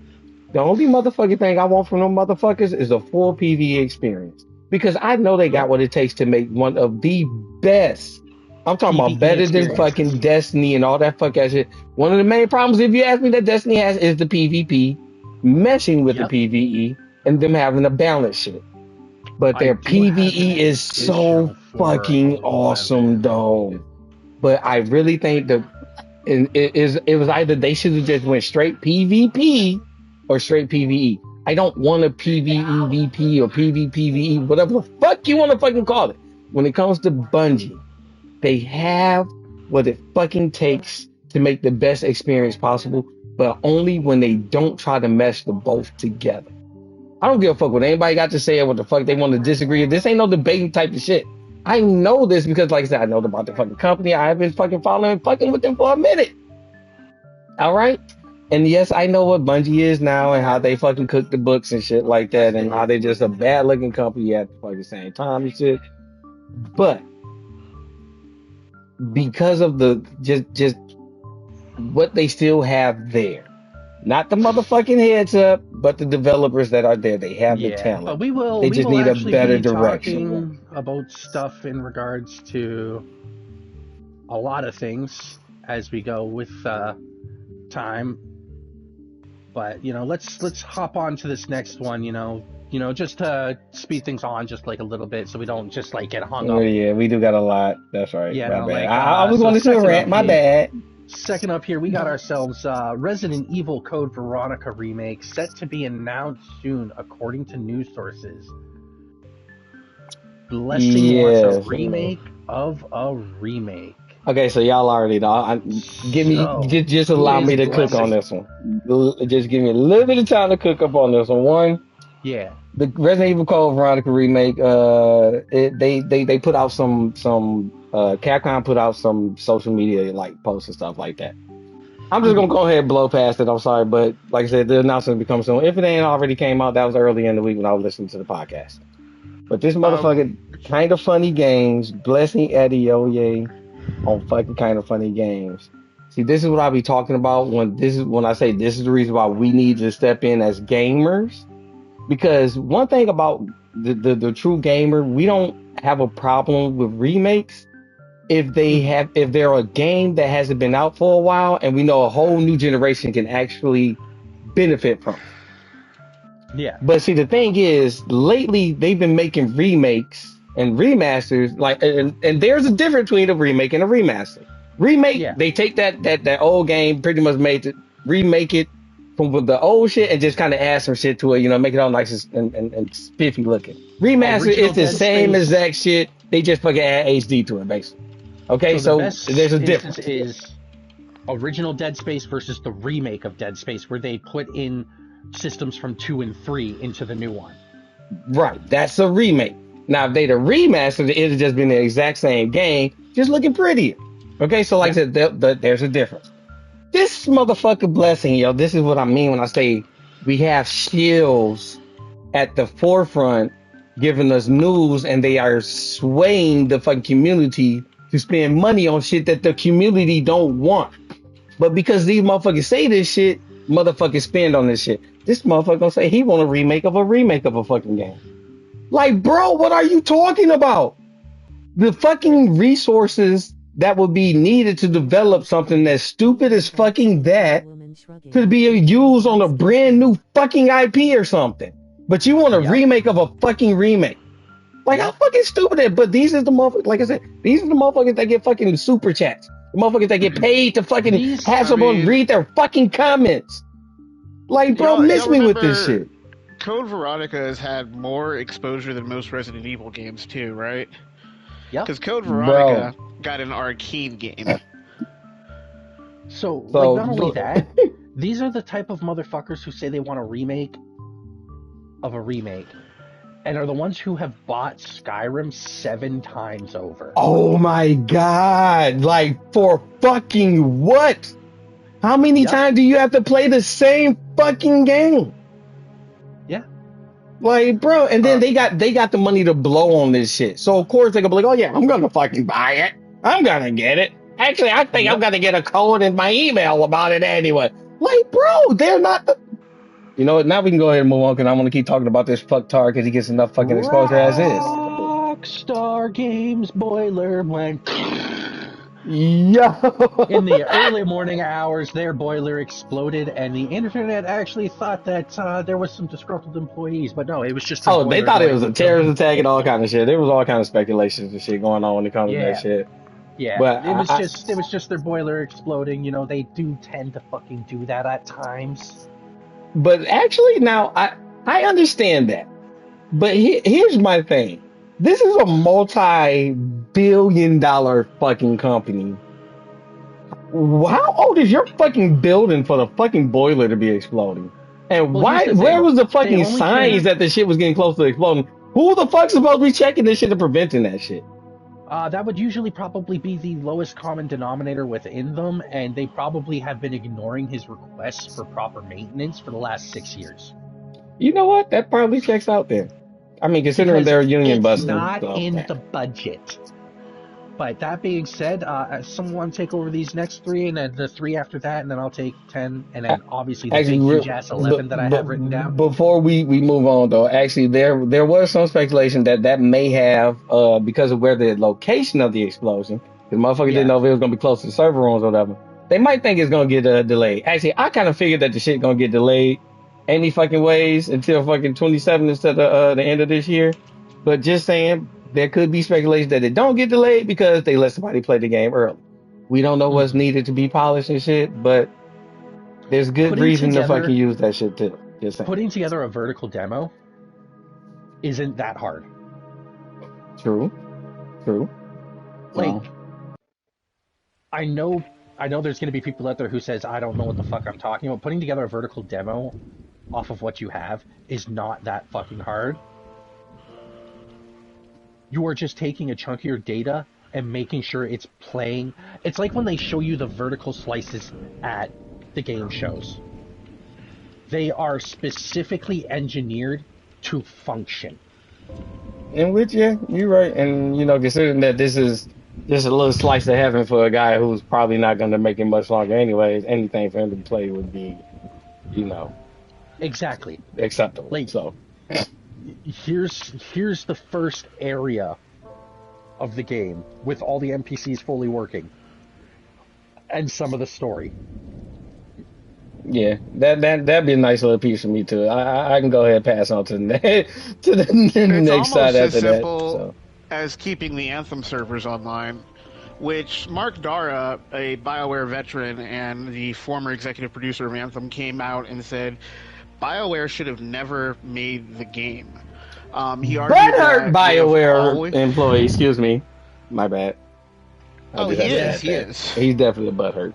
S2: the only motherfucking thing I want from them motherfuckers is a full PvE experience. Because I know they got what it takes to make one of the best. I'm talking about better than fucking Destiny and all that fuck ass shit. One of the main problems, if you ask me, that Destiny has is the PvP meshing with the PvE and them having a balance shit. But their PvE is so fucking awesome, though. But I really think it was either they should have just went straight PvP or straight PvE. I don't want a PvEVP or PvPvE, whatever the fuck you want to fucking call it. When it comes to Bungie, they have what it fucking takes to make the best experience possible, but only when they don't try to mesh the both together. I don't give a fuck what anybody got to say or what the fuck they want to disagree. This ain't no debating type of shit. I know this because, like I said, I know about the fucking company. I've been fucking following fucking with them for a minute. All right? And yes, I know what Bungie is now and how they fucking cook the books and shit like that and how they just a bad looking company at the fucking same time and shit. But because of the just what they still have there. Not the motherfucking heads up, but the developers that are there. They have the talent.
S1: But we will.
S2: They just need a better direction.
S1: Talking about stuff in regards to a lot of things as we go with time. But let's hop on to this next one. Just to speed things on just like a little bit, so we don't just like get hung up.
S2: Yeah, we do got a lot. That's right.
S1: Yeah,
S2: my bad.
S1: like,
S2: I was going to do a rant. My bad.
S1: Second up here, we got ourselves Resident Evil Code Veronica remake set to be announced soon, according to news sources. Blessing wants a remake of a remake.
S2: Okay, so y'all already know. Just allow me to cook on this one. Just give me a little bit of time to cook up on this one.
S1: Yeah.
S2: The Resident Evil Code Veronica remake. They put out some Capcom put out some social media like posts and stuff like that. I'm just gonna go ahead and blow past it. I'm sorry, but like I said, the announcement becomes soon. If it ain't already came out, that was early in the week when I was listening to the podcast. But this motherfucker, Kind of Funny Games, Blessing Adeoye on fucking Kind of Funny Games. See, this is what I be talking about when I say this is the reason why we need to step in as gamers. Because one thing about the true gamer, we don't have a problem with remakes if they're a game that hasn't been out for a while and we know a whole new generation can actually benefit from it.
S1: Yeah.
S2: But see, the thing is, lately they've been making remakes and remasters, and there's a difference between a remake and a remaster. Remake, They take that old game, pretty much remake it from the old shit and just kind of add some shit to it, make it all nice and spiffy looking. Remaster is the same exact shit. They just fucking add HD to it, basically. Okay, so there's a difference.
S1: Is original Dead Space versus the remake of Dead Space, where they put in systems from 2 and 3 into the new one.
S2: Right, that's a remake. Now, if they'd have remastered it, it'd just been the exact same game, just looking prettier. Okay, so like I said, there's a difference. This motherfucker Blessing, this is what I mean when I say we have shills at the forefront giving us news, and they are swaying the fucking community to spend money on shit that the community don't want. But because these motherfuckers say this shit, motherfuckers spend on this shit. This motherfucker gonna say he want a remake of a fucking game. Like, bro, what are you talking about? The fucking resources that would be needed to develop something as stupid as fucking that could be used on a brand new fucking IP or something. But you want a remake of a fucking remake. Like, how fucking stupid is it? But these are the motherfuckers, like I said, these are the motherfuckers that get fucking super chats. The motherfuckers that get paid to fucking have someone read their fucking comments. Like, bro, miss me with this shit.
S3: Code Veronica has had more exposure than most Resident Evil games too, right?
S1: Yeah.
S3: Because Code Veronica got an arcade game.
S1: So not only that, these are the type of motherfuckers who say they want a remake of a remake, and are the ones who have bought Skyrim 7 times over.
S2: Oh my god! Like, for fucking what? How many times do you have to play the same fucking game?
S1: Yeah.
S2: Like, bro, and then they got the money to blow on this shit. So of course they're gonna be like, oh yeah, I'm gonna fucking buy it. I'm gonna get it. Actually, I think I'm gonna get a code in my email about it anyway. Like, bro, they're not the... You know what? Now we can go ahead and move on, because I want to keep talking about this fucktard because he gets enough fucking exposure as is.
S1: Rockstar Games boiler went...
S2: Yo!
S1: In the early morning hours, their boiler exploded, and the internet actually thought that there was some disgruntled employees, but no, it was just...
S2: they thought it was a terrorist attack and all kind of shit. There was all kind of speculations and shit going on when it comes to that shit.
S1: Yeah, but it was just their boiler exploding. They do tend to fucking do that at times.
S2: But actually, now I understand that. But here's my thing. This is a multi-billion-dollar fucking company. How old is your fucking building for the fucking boiler to be exploding? And where was the fucking signs that the shit was getting close to exploding? Who the fuck's supposed to be checking this shit and preventing that shit?
S1: That would usually probably be the lowest common denominator within them, and they probably have been ignoring his requests for proper maintenance for the last 6 years.
S2: You know what? That probably checks out then. I mean, considering their union busting.
S1: It's not in the budget. But that being said, someone take over these next 3, and then the 3 after that, and then I'll take 10, and then obviously the big huge ass 11 that I have written down.
S2: Before we move on, though, actually there was some speculation that may have, because of where the location of the explosion, because motherfucker didn't know if it was going to be close to the server rooms or whatever, They might think it's gonna get delayed. Actually, I kind of figured that the shit gonna get delayed any fucking ways until fucking 27 instead of the end of this year. But just saying, there could be speculation that it don't get delayed because they let somebody play the game early. We don't know what's needed to be polished and shit, but there's good reason to fucking use that shit too. Just saying.
S1: Putting together a vertical demo isn't that hard.
S2: True.
S1: Like, I know there's going to be people out there who says, I don't know what the fuck I'm talking about. Putting together a vertical demo off of what you have is not that fucking hard. You are just taking a chunk of your data and making sure it's playing. It's like when they show you the vertical slices at the game shows. They are specifically engineered to function.
S2: In which, yeah, you're right. And, considering that this is just a little slice of heaven for a guy who's probably not going to make it much longer anyways, anything for him to play would be,
S1: exactly
S2: acceptable.
S1: Like,
S2: so
S1: here's the first area of the game with all the NPCs fully working and some of the story.
S2: Yeah, that'd be a nice little piece for me too. I can go ahead and pass on to the next side after that. So.
S3: As keeping the Anthem servers online, which Mark Dara, a Bioware veteran and the former executive producer of Anthem, came out and said Bioware should have never made the game. He argued
S2: butthurt Bioware employee. Excuse me, my bad.
S3: He is.
S2: He's definitely a butthurt.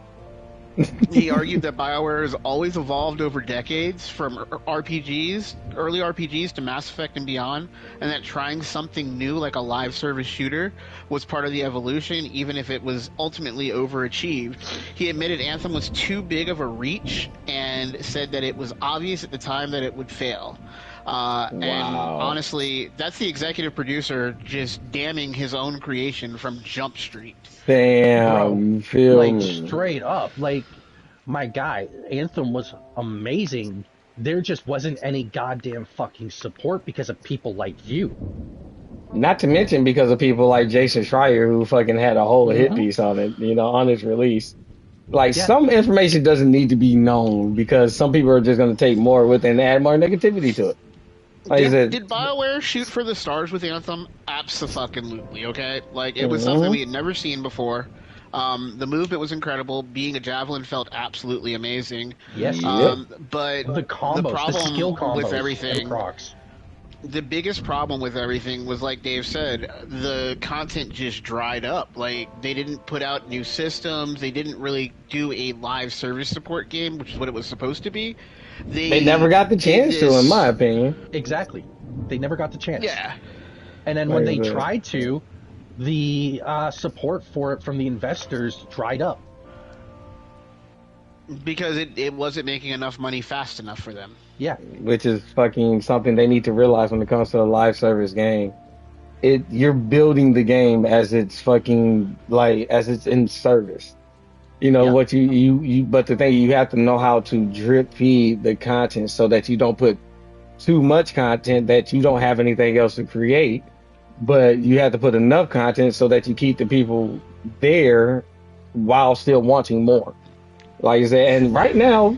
S3: He argued that BioWare has always evolved over decades from RPGs, early RPGs to Mass Effect and beyond, and that trying something new like a live service shooter was part of the evolution, even if it was ultimately overachieved. He admitted Anthem was too big of a reach and said that it was obvious at the time that it would fail. And honestly, that's the executive producer just damning his own creation from Jump Street.
S2: Damn,
S1: straight up, like, my guy, Anthem was amazing. There just wasn't any goddamn fucking support because of people like you.
S2: Not to mention because of people like Jason Schreier who fucking had a whole hit piece on it, on its release. Like, some information doesn't need to be known because some people are just going to take more with it and add more negativity to it. Like
S3: did BioWare shoot for the stars with Anthem? Abso-fucking-lutely, okay? Like, it was something we had never seen before. The movement was incredible. Being a javelin felt absolutely amazing.
S1: Yes,
S3: but
S1: the combos, the skill combos
S3: with everything,
S1: procs.
S3: The biggest problem with everything was, like Dave said, the content just dried up. Like, they didn't put out new systems. They didn't really do a live service support game, which is what it was supposed to be.
S2: They never got the chance to, in my opinion.
S1: Exactly. They never got the chance.
S3: Yeah.
S1: And then when they tried to, the support for it from the investors dried up.
S3: Because it wasn't making enough money fast enough for them.
S1: Yeah.
S2: Which is fucking something they need to realize when it comes to a live service game. You're building the game as it's fucking, as it's in service. What but the thing, you have to know how to drip feed the content so that you don't put too much content that you don't have anything else to create, but you have to put enough content so that you keep the people there while still wanting more. Like I said, and right now,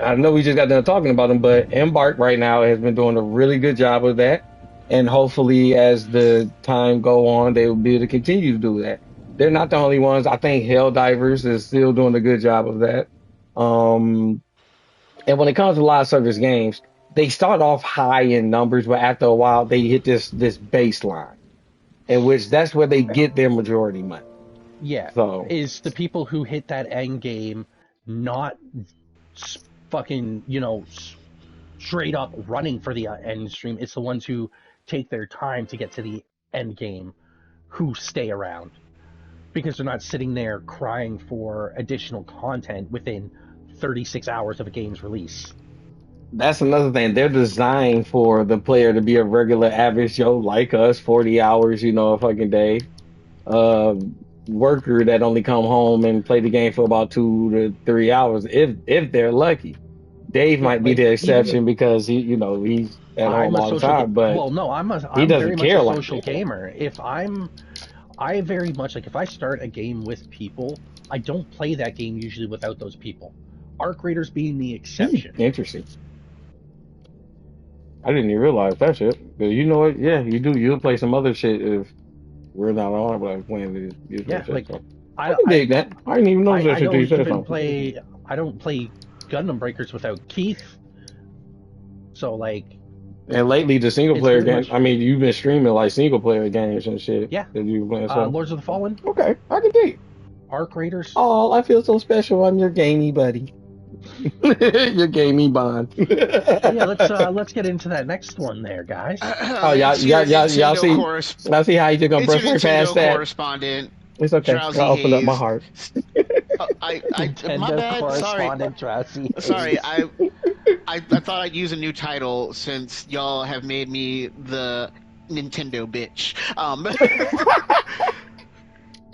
S2: I know we just got done talking about them, but Embark right now has been doing a really good job of that, and hopefully as the time go on, they will be able to continue to do that. They're not the only ones. I think Helldivers is still doing a good job of that. And when it comes to live service games, they start off high in numbers, but after a while, they hit this baseline, in which that's where they get their majority money.
S1: Yeah.
S2: So
S1: is the people who hit that end game not fucking, straight up running for the end stream? It's the ones who take their time to get to the end game who stay around. Because they're not sitting there crying for additional content within 36 hours of a game's release.
S2: That's another thing. They're designed for the player to be a regular average Joe like us, 40 hours, a fucking day. Worker that only come home and play the game for about 2 to 3 hours, if they're lucky. Dave might be the exception because he's at home all the time. But
S1: I'm very much a social gamer. If I very much, if I start a game with people, I don't play that game usually without those people. Arc Raiders being the exception.
S2: Interesting. I didn't even realize that shit. But you know what? Yeah, you do. You'll play some other shit if we're not on. But I'm playing these
S1: Yeah,
S2: shit.
S1: like
S2: So. I can dig that. I didn't even know that
S1: I
S2: shit
S1: don't
S2: till you said
S1: even
S2: something.
S1: play. I don't play Gundam Breakers without Keith. So like,
S2: And lately, the single player
S1: very
S2: games.
S1: much-
S2: I mean, you've been streaming like single player games and shit.
S1: Yeah.
S2: That you've been playing. So.
S1: Lords of the Fallen,
S2: Okay, I can dig.
S1: Arc Raiders.
S2: Oh, I feel so special. I'm your gamey buddy. Your gamey bond.
S1: Yeah, let's get into that next one there, guys.
S2: Oh, y'all see? I see how you just gonna brush right past that.
S3: Correspondent.
S2: It's okay.
S3: Drowsy
S2: I'll open up my
S3: Haze.
S2: heart.
S3: My
S1: Nintendo
S3: bad.
S1: correspondent Drowsy.
S3: Sorry. I thought I'd use a new title since y'all have made me the Nintendo bitch.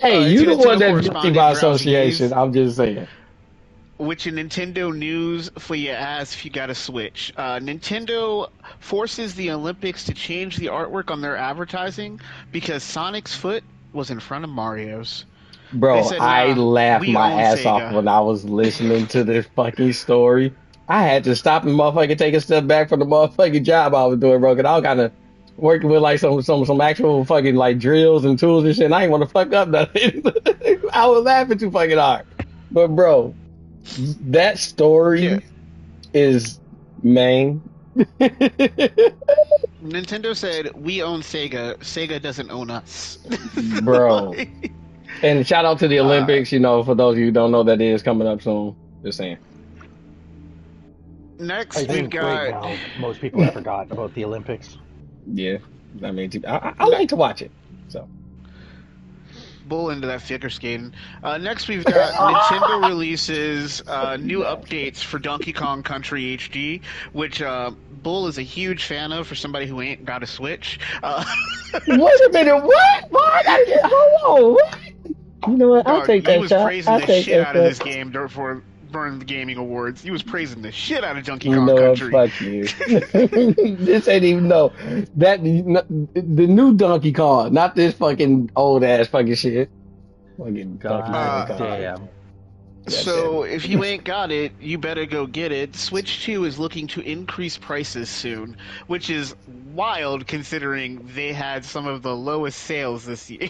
S2: Hey, you the one that's
S3: correspondent
S2: guilty by
S3: Drowsy
S2: association.
S3: Haze.
S2: I'm just saying.
S3: Which in Nintendo news for your ass if you got a Switch. Nintendo forces the Olympics to change the artwork on their advertising because Sonic's foot was in front of Mario's.
S2: Bro,
S3: said,
S2: I
S3: nah,
S2: laughed
S3: we
S2: my
S3: own
S2: ass
S3: Sega.
S2: off when I was listening to this fucking story. I had to stop and motherfucking take a step back from the motherfucking job I was doing, bro. Cause I was kind of working with like some actual fucking like drills and tools and shit. And I didn't want to fuck up nothing. I was laughing too fucking hard. But bro, that story is main.
S3: Nintendo said, we own Sega. Sega doesn't own us.
S2: Bro. And shout out to the Olympics, you know, for those of you who don't know that is coming up soon. Just saying.
S3: Next,
S1: I
S3: we've
S1: think right
S3: got...
S1: now, most people have forgotten about the Olympics.
S2: Yeah. I mean, I like to watch it. So.
S3: Bull into that figure skating. Next, we've got Nintendo releases new updates for Donkey Kong Country HD, which Bull is a huge fan of for somebody who ain't got a Switch.
S2: Wait a minute, what? Hold on, what? You know what? I'll take that
S3: He
S2: shot.
S3: was praising
S2: I'll
S3: the
S2: take
S3: shit
S2: that
S3: out of this
S2: shot.
S3: game for the Gaming Awards. He was praising the shit out of Donkey
S2: You
S3: Kong
S2: know what?
S3: Country.
S2: Fuck you. This ain't even the new Donkey Kong, not this fucking old ass fucking shit. Fucking
S1: God
S2: Donkey Kong.
S1: damn.
S3: So if you ain't got it, you better go get it. Switch 2 is looking to increase prices soon, which is wild considering they had some of the lowest sales this year.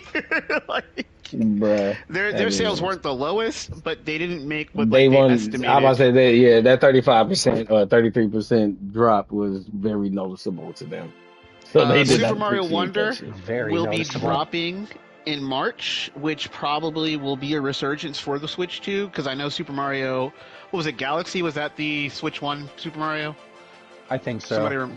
S3: Like,
S2: Bruh.
S3: their sales weren't the lowest, but they didn't make what
S2: They
S3: they
S2: won.
S3: estimated.
S2: I was about to say that 35% or 33% drop was very noticeable to them. So they did
S3: Super
S2: not
S3: Mario
S2: appreciate
S3: Wonder
S2: that shit.
S1: Very
S3: will be
S1: noticeable.
S3: dropping in March, which probably will be a resurgence for the Switch 2, because I know Super Mario, what was it, Galaxy? Was that the Switch 1 Super Mario?
S1: I think so.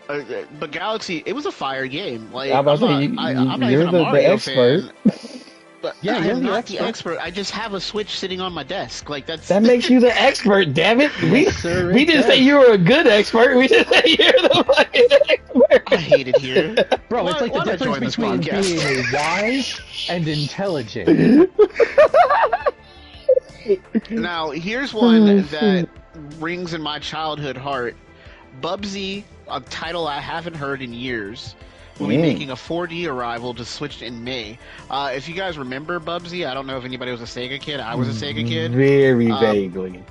S3: But Galaxy, it was a fire game. Like,
S2: I was about to say,
S3: I'm not
S2: you're
S3: even a
S2: the
S3: Mario
S2: expert.
S3: fan. But
S1: Yeah, you're
S3: I'm
S1: the
S3: not the
S1: expert.
S3: expert. I just have a Switch sitting on my desk. Like, that's...
S2: That makes you the expert, damn it.
S1: Yes, sir,
S2: We
S1: it
S2: didn't say
S1: does.
S2: you were a good expert. We just say you're the fucking expert.
S3: I hate it here.
S1: Bro, it's like the
S3: Why'd I join
S1: difference
S3: this
S1: between
S3: podcast?
S1: being wise and intelligent.
S3: Now, here's one that rings in my childhood heart. Bubsy, a title I haven't heard in years, will be making a 4D arrival to Switch in May. If you guys remember Bubsy, I don't know if anybody was a Sega kid. I was a Sega kid.
S2: Very vaguely.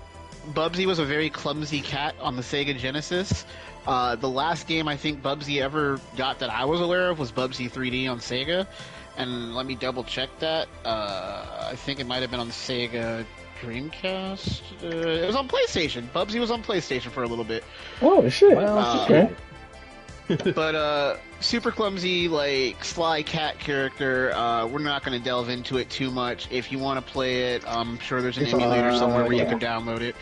S3: Bubsy was a very clumsy cat on the Sega Genesis. The last game I think Bubsy ever got that I was aware of was Bubsy 3D on Sega. And let me double check that. I think it might have been on the Sega Dreamcast. It was on PlayStation. Bubsy was on PlayStation for a little bit.
S2: Oh, shit.
S1: Well,
S2: Okay.
S3: But super clumsy, like sly cat character. We're not going to delve into it too much. If you want to play it, I'm sure there's an emulator somewhere where you can download it.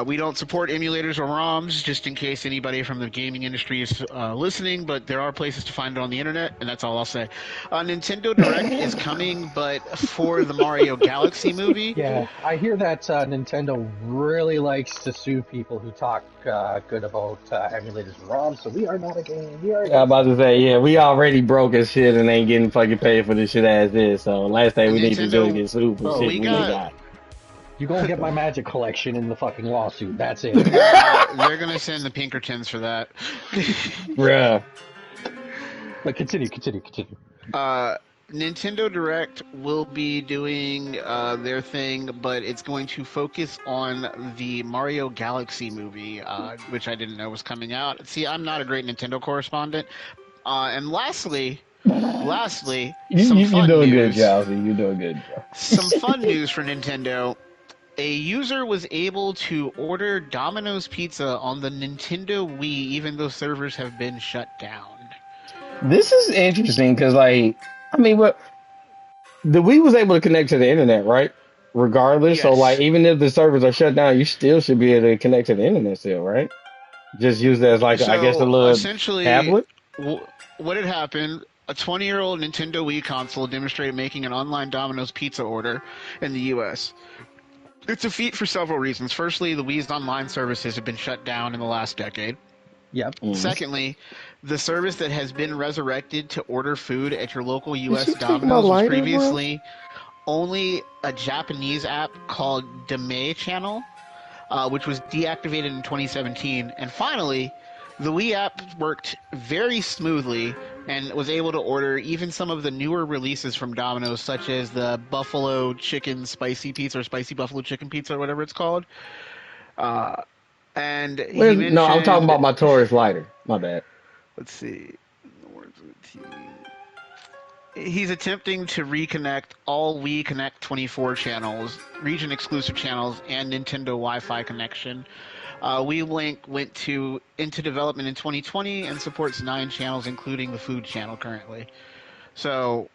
S3: We don't support emulators or ROMs, just in case anybody from the gaming industry is listening. But there are places to find it on the internet, and that's all I'll say. Nintendo Direct is coming, but for the Mario Galaxy movie.
S1: Yeah, I hear that Nintendo really likes to sue people who talk good about emulators and ROMs, so we are not a game. We are
S2: I'm about to say, yeah, we already broke as shit and ain't getting fucking paid for this shit as is. So last thing we need to do is get sued for
S1: Bro,
S2: shit
S3: we
S2: we
S3: got-
S2: got.
S1: You gonna get my Magic collection in the fucking lawsuit. That's it.
S3: They're going to send the Pinkertons for that.
S2: Bruh.
S1: But continue.
S3: Nintendo Direct will be doing their thing, but it's going to focus on the Mario Galaxy movie, which I didn't know was coming out. See, I'm not a great Nintendo correspondent. And lastly, some
S2: You're
S3: fun
S2: doing good,
S3: news.
S2: Chelsea. You're doing good, Joe.
S3: Some fun news for Nintendo. A user was able to order Domino's Pizza on the Nintendo Wii, even though servers have been shut down.
S2: This is interesting because, like, I mean, what the Wii was able to connect to the internet, right? Regardless, so like,
S3: Yes.
S2: even if the servers are shut down, you still should be able to connect to the internet still, right? Just use it as like, I guess, a
S3: So
S2: little
S3: essentially,
S2: tablet.
S3: what had happened? A 20-year-old Nintendo Wii console demonstrated making an online Domino's Pizza order in the U.S. It's a feat for several reasons. Firstly, the Wii's online services have been shut down in the last decade.
S1: Yep.
S3: Secondly, the service that has been resurrected to order food at your local U.S.
S2: she take my
S3: Domino's was
S2: lighter, bro?
S3: previously only a Japanese app called Deme Channel, which was deactivated in 2017. And finally, the Wii app worked very smoothly and was able to order even some of the newer releases from Domino's, such as the Buffalo Chicken Spicy Pizza or Spicy Buffalo Chicken Pizza or whatever it's called. And he mentioned,
S2: No, I'm talking about my Taurus lighter. My bad.
S3: let's see. The words of the TV. He's attempting to reconnect all Wii Connect 24 channels, region-exclusive channels, and Nintendo Wi-Fi connection. Wii Link went into development in 2020 and supports 9 channels, including the food channel currently. So,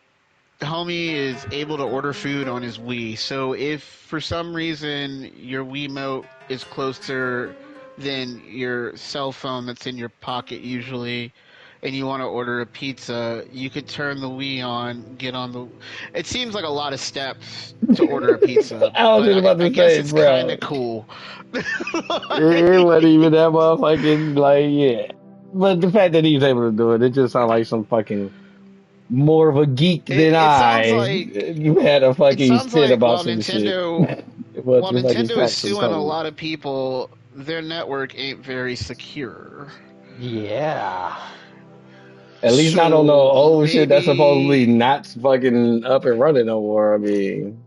S3: the homie is able to order food on his Wii. So, if for some reason your Wiimote is closer than your cell phone that's in your pocket usually, and you want to order a pizza, you could turn the Wii on, get on the... It seems like a lot of steps to order a pizza.
S2: I was just about to
S3: I guess
S2: say,
S3: it's
S2: bro.
S3: kind of cool.
S2: It wasn't even that motherfucking, like, yeah. But the fact that he's able to do it, it just sounds like some fucking more of a geek than
S3: sounds
S2: I.
S3: like
S2: You had a
S3: it
S2: fucking
S3: sounds
S2: shit
S3: like
S2: about
S3: while
S2: some
S3: Nintendo
S2: shit. What
S3: while
S2: the fucking
S3: Nintendo is
S2: facts and
S3: suing a
S2: told.
S3: lot of people, their network ain't very secure.
S1: Yeah.
S2: At least not on no
S3: So
S2: old shit that's supposedly
S3: maybe
S2: not fucking up and running no more. I mean,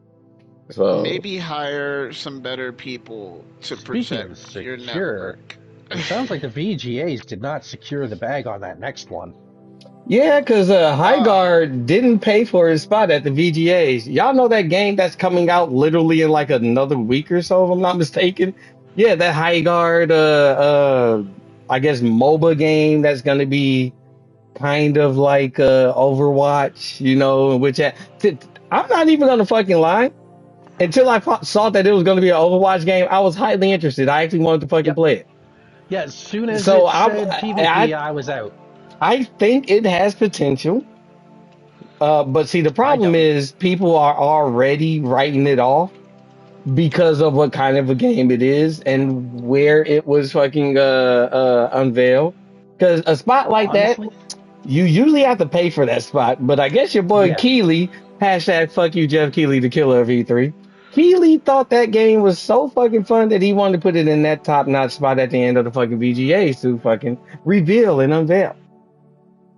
S2: so
S3: maybe hire some better people to
S1: Speaking of
S3: protect your
S1: secure,
S3: network.
S1: it sounds like the VGAs did not secure the bag on that next one.
S2: yeah, because Highguard didn't pay for his spot at the VGAs. Y'all know that game that's coming out literally in like another week or so, if I'm not mistaken. Yeah, that Highguard, I guess MOBA game that's gonna be kind of like Overwatch, you know, which I'm not even gonna fucking lie. Until I saw that it was gonna be an Overwatch game, I was highly interested. I actually wanted to fucking
S1: Yep.
S2: play it.
S1: Yeah, as soon as
S2: So
S1: it said PvP, I was out.
S2: I think it has potential. But see, the
S1: I
S2: problem
S1: don't.
S2: is people are already writing it off because of what kind of a game it is and where it was fucking unveiled. Because a spot like that,
S1: Honestly,
S2: you usually have to pay for that spot. But I guess your boy
S1: yeah.
S2: Keeley, hashtag fuck you Jeff Keeley, the killer of E3. Keeley thought that game was so fucking fun that he wanted to put it in that top notch spot at the end of the fucking VGAs to fucking reveal and unveil.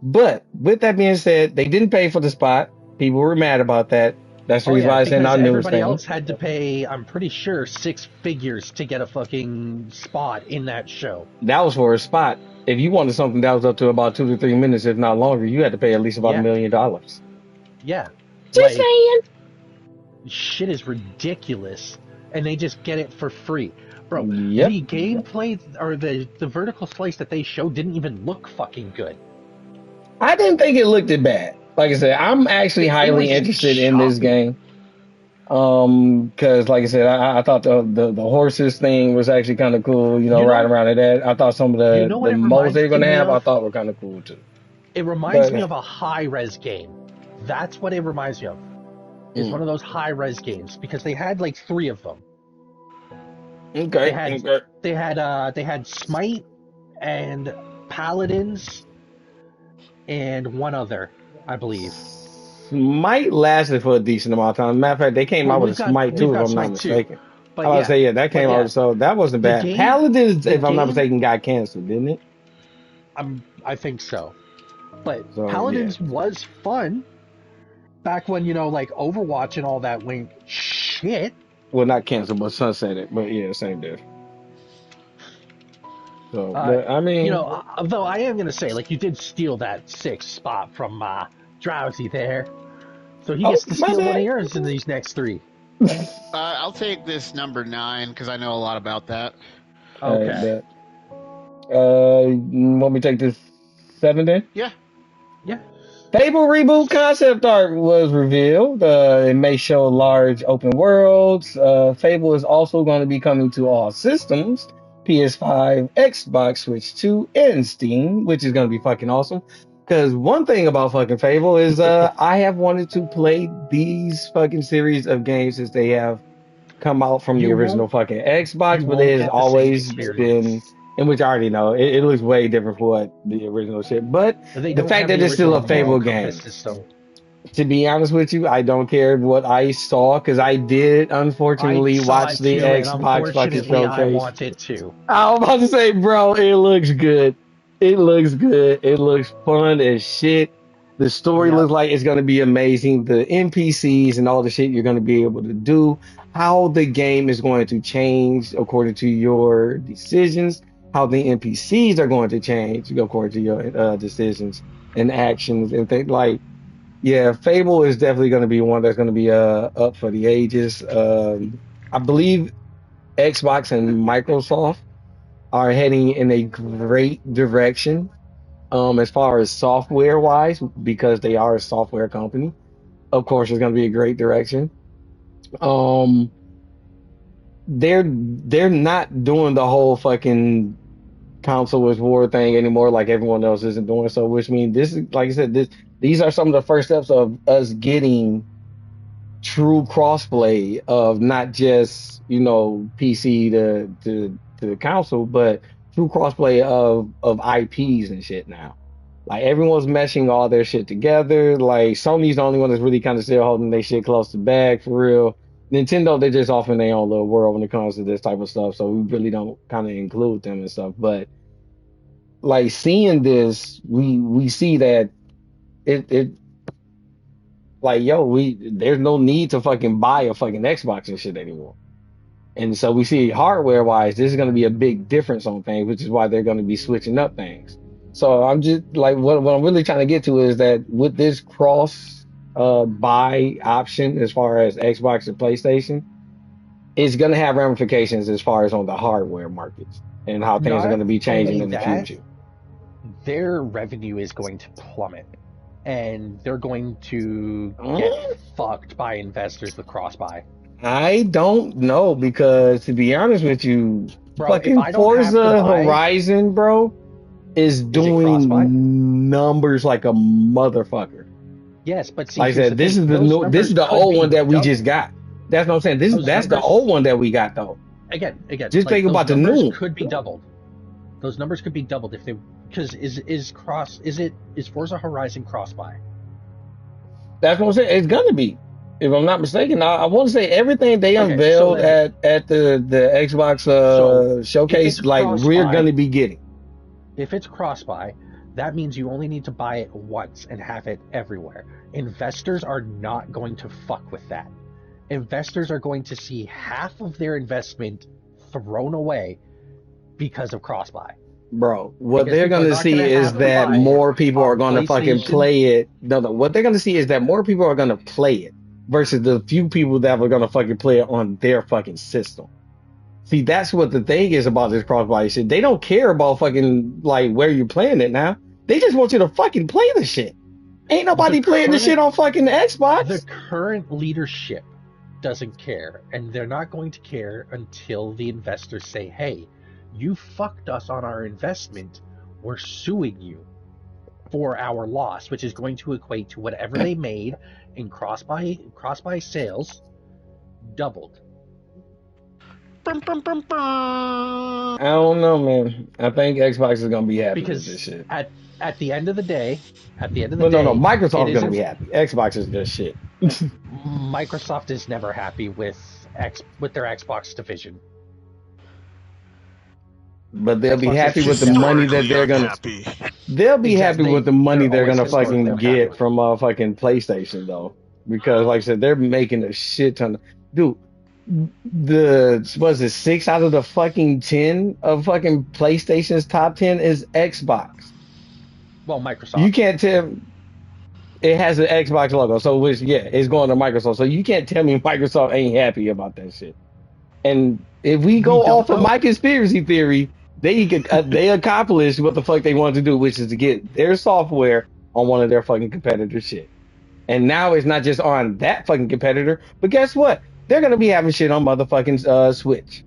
S2: But with that being said, they didn't pay for the spot. People were mad about that. That's the
S1: Oh
S2: reason why
S1: yeah,
S2: it's in our
S1: because
S2: news
S1: everybody
S2: thing.
S1: else had to pay, I'm pretty sure, 6 figures to get a fucking spot in that show.
S2: That was for a spot. If you wanted something that was up to about 2 to 3 minutes, if not longer, you had to pay at least about
S1: Yeah.
S2: $1 million.
S1: Yeah.
S2: Just saying.
S1: Shit is ridiculous, and they just get it for free. Bro,
S2: Yep.
S1: the gameplay, or the vertical slice that they showed didn't even look fucking good.
S2: I didn't think it looked bad. Like I said, I'm actually
S1: It
S2: highly
S1: was
S2: interested in this
S1: shocking.
S2: game. Because like I said, I thought the horses thing was actually kind of cool, you know,
S1: You know-
S2: riding around in that. I thought some of
S1: You
S2: the
S1: know what it
S2: modes they were going to
S1: reminds
S2: have,
S1: me
S2: I
S1: of?
S2: thought were kind of cool too.
S1: It reminds
S2: But-
S1: me of a high-res game. That's what it reminds me of. It's one of those high-res games, because they had like 3 of them.
S2: Okay.
S1: They had Smite and Paladins and one other, I believe.
S2: Smite lasted for a decent amount of time. Matter of fact, they came out with a Smite too, if I'm not mistaken.
S1: But
S2: I was
S1: yeah,
S2: say, yeah, that came out, so that wasn't
S1: The
S2: bad.
S1: game-
S2: Paladins,
S1: the
S2: if I'm not
S1: game-
S2: mistaken, got canceled, didn't it?
S1: I think so. But
S2: So,
S1: Paladins was fun. back when, like Overwatch and all that went shit.
S2: Well, not canceled, but sunsetted. But yeah, same diff. So, but I mean,
S1: though I am gonna say, like, you did steal that 6th spot from Drowsy there, so he gets to steal one of yours in these next 3.
S3: I'll take this number 9 because I know a lot about that.
S1: Okay.
S2: Want me to take this 7 then?
S3: Yeah.
S2: Fable reboot concept art was revealed. It may show large open worlds. Fable is also going to be coming to all systems. PS5, Xbox, Switch 2, and Steam, which is going to be fucking awesome. Because one thing about fucking Fable is I have wanted to play these fucking series of games since they have come out from the original fucking Xbox, but it has always been, in which I already know, it looks way different from what the original shit. But the fact that it's still a Fable game, to be honest with you, I don't care what I saw, because I did unfortunately watch the Xbox fucking showcase. I
S1: want it too.
S2: I was about to say, bro, it looks good. It looks good. It looks fun as shit. The story looks like it's going to be amazing. The NPCs and all the shit you're going to be able to do. How the game is going to change according to your decisions. How the NPCs are going to change according to your decisions and actions and things like. Yeah, Fable is definitely going to be one that's going to be up for the ages. I believe Xbox and Microsoft are heading in a great direction as far as software wise, because they are a software company. Of course, it's going to be a great direction. They're not doing the whole fucking console was war thing anymore, like everyone else isn't doing. So, which means this is, like I said, these are some of the first steps of us getting true crossplay of not just PC to console, but true crossplay of IPs and shit now. Like everyone's meshing all their shit together. Like Sony's the only one that's really kind of still holding their shit close to bag for real. Nintendo, they're just off in their own little world when it comes to this type of stuff, so we really don't kind of include them and stuff. But like seeing this, we see that it like there's no need to fucking buy a fucking Xbox and shit anymore. And so we see hardware wise, this is going to be a big difference on things, which is why they're going to be switching up things. So I'm just like, what I'm really trying to get to is that with this cross buy option as far as Xbox and PlayStation, it's going to have ramifications as far as on the hardware markets and how things are going to be changing in the future.
S1: Their revenue is going to plummet, and they're going to get fucked by investors with cross-buy.
S2: I don't know, because to be honest with you, fucking Forza Horizon, bro, is doing numbers like a motherfucker.
S1: Yes, but see,
S2: like I said, this is the old one that we just got. That's what I'm saying. That's the old one that we got though.
S1: Again.
S2: Just think about the new.
S1: Could be doubled. Those numbers could be doubled if they, because is Forza Horizon cross-buy?
S2: That's what I'm saying. It's gonna be. If I'm not mistaken, I want to say everything they unveiled at the Xbox showcase, like we're going to be getting.
S1: If it's cross-buy, that means you only need to buy it once and have it everywhere. Investors are not going to fuck with that. Investors are going to see half of their investment thrown away because of cross-buy.
S2: Bro, what they're going to see is that more people are going to fucking play it. No, what they're going to see is that more people are going to play it versus the few people that are going to fucking play it on their fucking system. See, that's what the thing is about this cross-buy shit. They don't care about fucking, like, where you're playing it now. They just want you to fucking play the shit. Ain't nobody playing the shit on fucking Xbox.
S1: The current leadership doesn't care, and they're not going to care until the investors say, hey, you fucked us on our investment. We're suing you for our loss, which is going to equate to whatever they made in cross-buy sales doubled.
S2: I don't know, man. I think Xbox is gonna be happy with this shit.
S1: At the end of the day,
S2: no, Microsoft is gonna be happy. Xbox is just shit.
S1: Microsoft is never happy with their Xbox division.
S2: But they'll be happy with the money that they're gonna. They'll be happy with the money they're gonna fucking get from fucking PlayStation, though. because, like I said, they're making a shit ton of dude. Was it 6 out of the fucking 10 of fucking PlayStation's top 10 is Xbox.
S1: Well, Microsoft.
S2: You can't tell. It has an Xbox logo, so which it's going to Microsoft. So you can't tell me Microsoft ain't happy about that shit. And if we go off of my conspiracy theory, they accomplished what the fuck they wanted to do, which is to get their software on one of their fucking competitors' shit. And now it's not just on that fucking competitor, but guess what? They're gonna be having shit on motherfucking Switch.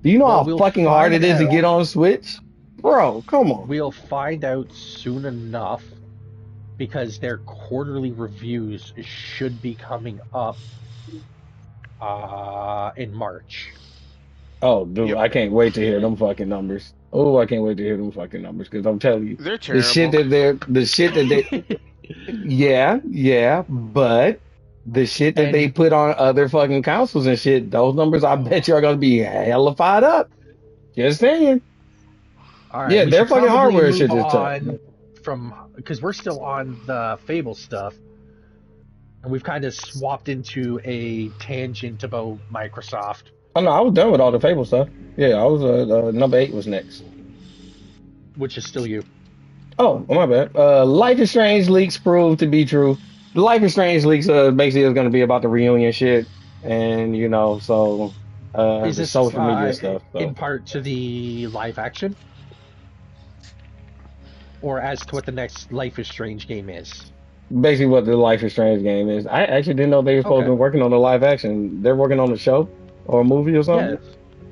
S2: Do you know how fucking hard it is to get on Switch? Bro, come on.
S1: We'll find out soon enough because their quarterly reviews should be coming up in March.
S2: Oh, dude, I can't wait to hear them fucking numbers. Oh, I can't wait to hear them fucking numbers because I'm telling you,
S3: they're terrible.
S2: the shit that they, yeah, but the shit that they put on other fucking consoles and shit, those numbers, I bet you are gonna be hellified up. Just saying.
S1: All right,
S2: yeah, their fucking hardware shit is tough.
S1: Because we're still on the Fable stuff, and we've kind of swapped into a tangent about Microsoft.
S2: Oh no, I was done with all the Fable stuff. Yeah, I was number 8 was next.
S1: Which is still you.
S2: Oh, my bad. Life is Strange leaks proved to be true. The Life is Strange leaks basically is going to be about the reunion shit, and so
S1: is
S2: the
S1: this
S2: social media stuff. So.
S1: In part to the live action, or as to what the next Life is Strange game is?
S2: Basically, what the Life is Strange game is. I actually didn't know they were supposed to be working on the live action. They're working on the show or a movie or something.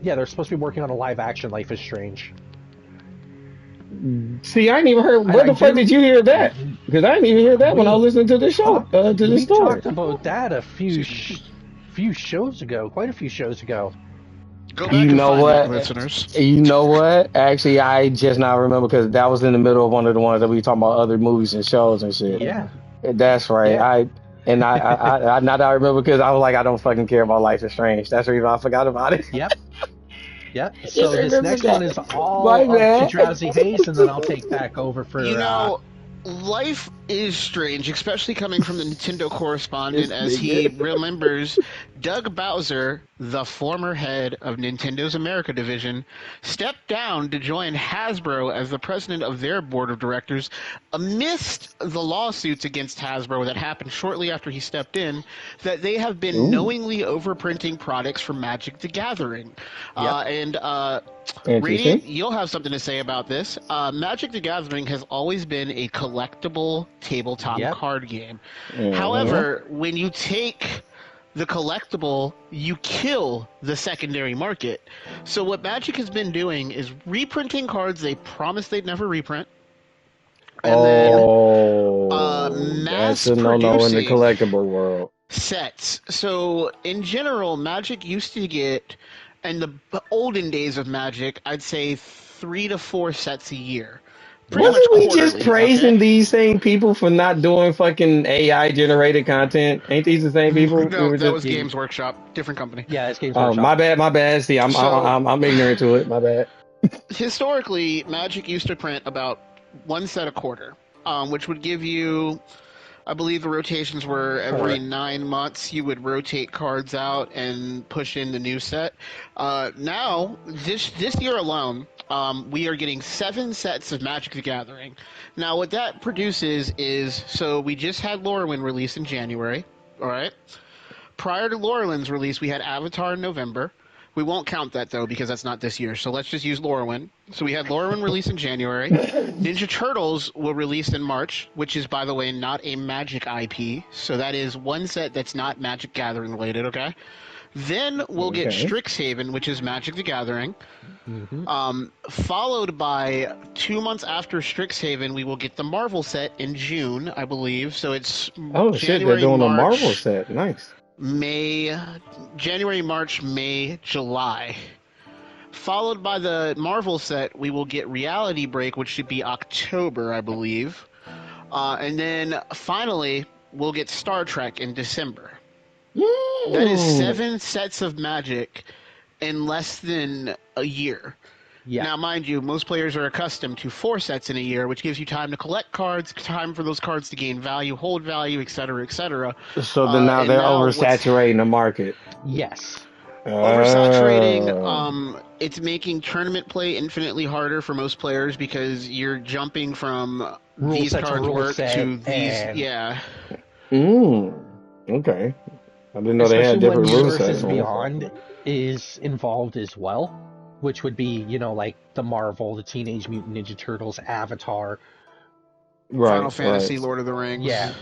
S1: Yeah, they're supposed to be working on a live action Life is Strange.
S2: See, I ain't even heard. Where the fuck did you hear that? Because I didn't even hear that when I was listening to the show, to the story.
S1: We talked about that a few shows ago, quite a few shows ago.
S3: Go back and find it, listeners.
S2: You know what? Actually, I just now remember because that was in the middle of one of the ones that we were talking about other movies and shows and shit.
S1: Yeah,
S2: that's right.
S1: Yeah.
S2: I now that I remember because I was like, I don't fucking care about Life is Strange. That's the reason I forgot about it.
S1: Yep. So this next one is all up to Drowsy Haze, and then I'll take back over for.
S3: Life is Strange, especially coming from the Nintendo correspondent, as he remembers Doug Bowser, the former head of Nintendo's America division, stepped down to join Hasbro as the president of their board of directors amidst the lawsuits against Hasbro that happened shortly after he stepped in, that they have been knowingly overprinting products for Magic the Gathering. Radiant, you'll have something to say about this. Magic the Gathering has always been a collectible tabletop card game. However, when you take the collectible, you kill the secondary market. So what Magic has been doing is reprinting cards they promised they'd never reprint. And then mass
S2: that's a no-no in the collectible world.
S3: Sets. So in general, Magic used to get, in the olden days of Magic, I'd say 3 to 4 sets a year.
S2: Wasn't we just praising these same people for not doing fucking AI generated content? Ain't these the same people?
S3: No, that was Games Workshop, different company.
S1: Yeah, it's Games Workshop.
S2: My bad. See, I'm ignorant to it. My bad.
S3: Historically, Magic used to print about 1 set a quarter, which would give you, I believe the rotations were every 9 months you would rotate cards out and push in the new set. Now, this year alone, we are getting 7 sets of Magic the Gathering. Now, what that produces is, so we just had Lorwyn release in January, all right? Prior to Lorwyn's release, we had Avatar in November. We won't count that, though, because that's not this year, so let's just use Lorwyn. So we had Lorwyn release in January. Ninja Turtles will release in March, which is, by the way, not a Magic IP. So that is 1 set that's not Magic Gathering related, okay? Then we'll get Strixhaven, which is Magic the Gathering. Followed by 2 months after Strixhaven, we will get the Marvel set in June, I believe. So it's
S2: January, they're doing a Marvel set. Nice.
S3: January, March, May, July. Followed by the Marvel set, we will get Reality Break, which should be October, I believe. And then finally, we'll get Star Trek in December. That is 7 sets of Magic in less than a year.
S1: Yeah.
S3: Now, mind you, most players are accustomed to 4 sets in a year, which gives you time to collect cards, time for those cards to gain value, hold value, etc., etc.
S2: So then now they're oversaturating the market.
S1: Yes.
S3: Oversaturating, it's making tournament play infinitely harder for most players because you're jumping from these cards work to these, yeah.
S2: Okay. I didn't know they had different rule sets.
S1: Versus Beyond is involved as well, which would be, like the Marvel, the Teenage Mutant Ninja Turtles, Avatar,
S3: Final Fantasy, Lord of the Rings.
S1: Yeah.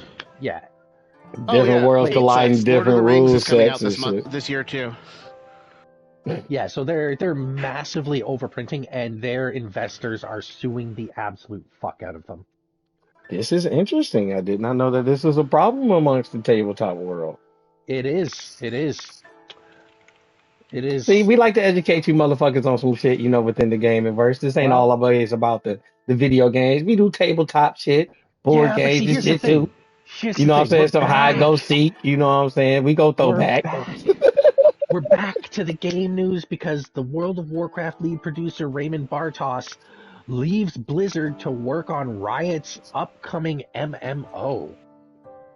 S2: Different worlds colliding, different rule sets
S3: this year too.
S1: Yeah, so they're massively overprinting, and their investors are suing the absolute fuck out of them.
S2: This is interesting. I did not know that this was a problem amongst the tabletop world.
S1: It is.
S2: See, we like to educate you motherfuckers on some shit, within the gaming verse. This ain't all always about the video games. We do tabletop shit, board games and shit too. You know what I'm saying? Some hide go seek. You know what I'm saying? We go throw back.
S1: We're back to the game news because the World of Warcraft lead producer Raymond Bartos leaves Blizzard to work on Riot's upcoming MMO.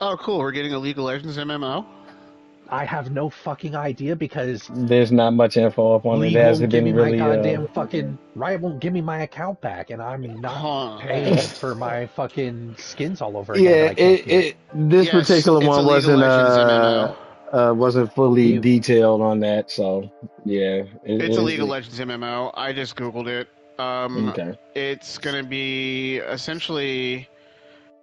S3: Oh, cool. We're getting a League of Legends MMO?
S1: I have no fucking idea because
S2: there's not much info up on it. It hasn't been really.
S1: Riot won't give me my account back, and I'm not paying for my fucking skins all over
S2: again. Yeah, this particular one wasn't fully detailed on that, so yeah.
S3: It's a League of Legends MMO. I just googled it. It's gonna be essentially.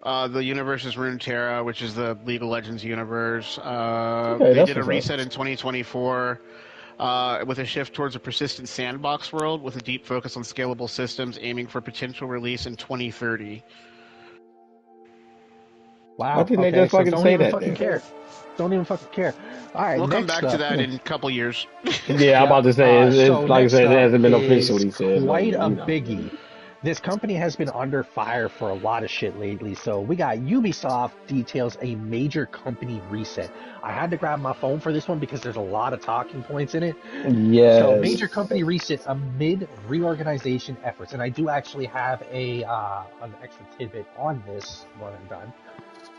S3: The universe is Runeterra, which is the League of Legends universe. They did a reset in 2024 with a shift towards a persistent sandbox world with a deep focus on scalable systems, aiming for potential release in 2030.
S1: Wow.
S2: Why didn't they just fucking say that?
S1: Don't even fucking care. All right,
S3: we'll come back to that in a couple years.
S2: Yeah, I'm about to say, it's like I said, it hasn't been officially said.
S1: Quite a biggie. This company has been under fire for a lot of shit lately, so we got Ubisoft details a major company reset. I had to grab my phone for this one because there's a lot of talking points in it.
S2: Yes.
S1: So major company reset amid reorganization efforts, and I do actually have an extra tidbit on this when I'm done.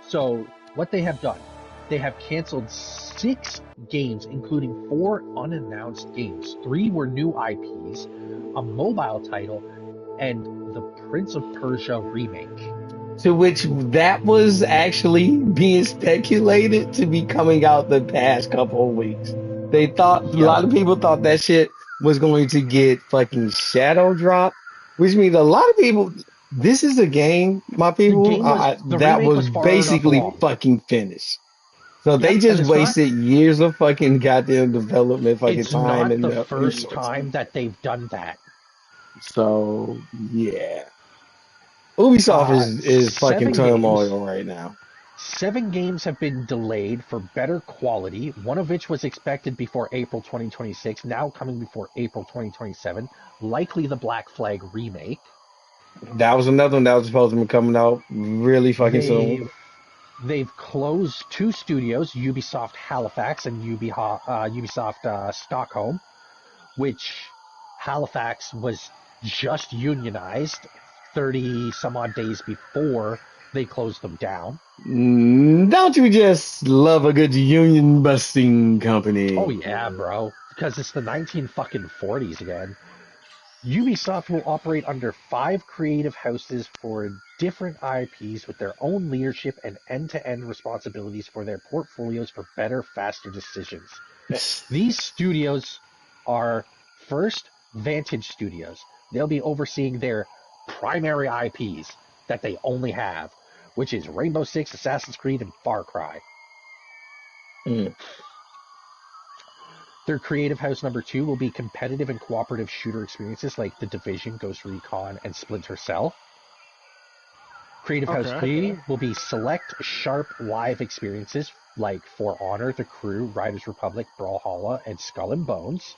S1: So what they have done, they have canceled 6 games, including 4 unannounced games. 3 were new IPs, a mobile title, and the Prince of Persia remake.
S2: To which that was actually being speculated to be coming out the past couple of weeks. They thought, a lot of people thought that shit was going to get fucking shadow dropped, which means a lot of people, this is a game, my people, that was basically fucking finished. So they just wasted years of fucking goddamn development fucking time.
S1: It's not the first time that they've done that.
S2: So, yeah. Ubisoft is fucking turmoil right now.
S1: 7 games have been delayed for better quality, one of which was expected before April 2026, now coming before April 2027, likely the Black Flag remake.
S2: That was another one that was supposed to be coming out really fucking soon.
S1: They've closed 2 studios, Ubisoft Halifax and Ubisoft Stockholm, which Halifax was just unionized 30 some odd days before they closed them down.
S2: Don't you just love a good union busting company?
S1: Oh yeah, bro, because it's the 1940s again. Ubisoft will operate under 5 creative houses for different IPs with their own leadership and end-to-end responsibilities for their portfolios for better, faster decisions. These studios are first Vantage Studios. They'll be overseeing their primary IPs that they only have, which is Rainbow Six, Assassin's Creed, and Far Cry. Their creative house number 2 will be competitive and cooperative shooter experiences like The Division, Ghost Recon, and Splinter Cell. Creative House 3 will be select, sharp, live experiences like For Honor, The Crew, Riders Republic, Brawlhalla, and Skull and Bones.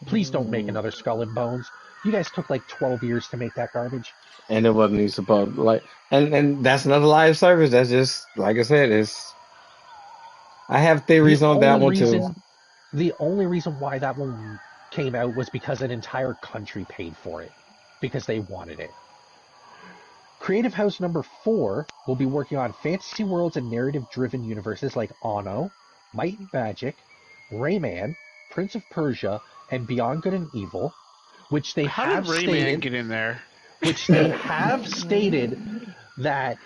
S1: Please don't make another Skull and Bones. You guys took like 12 years to make that garbage.
S2: And it wasn't even supposed and that's another live service. That's just like I said, I have theories on that one too.
S1: The only reason why that one came out was because an entire country paid for it, because they wanted it. Creative House number 4 will be working on fantasy worlds and narrative-driven universes like Anno, Might and Magic, Rayman, Prince of Persia, and Beyond Good and Evil, which they have
S3: Rayman
S1: stated
S3: get in there?
S1: Which they have stated that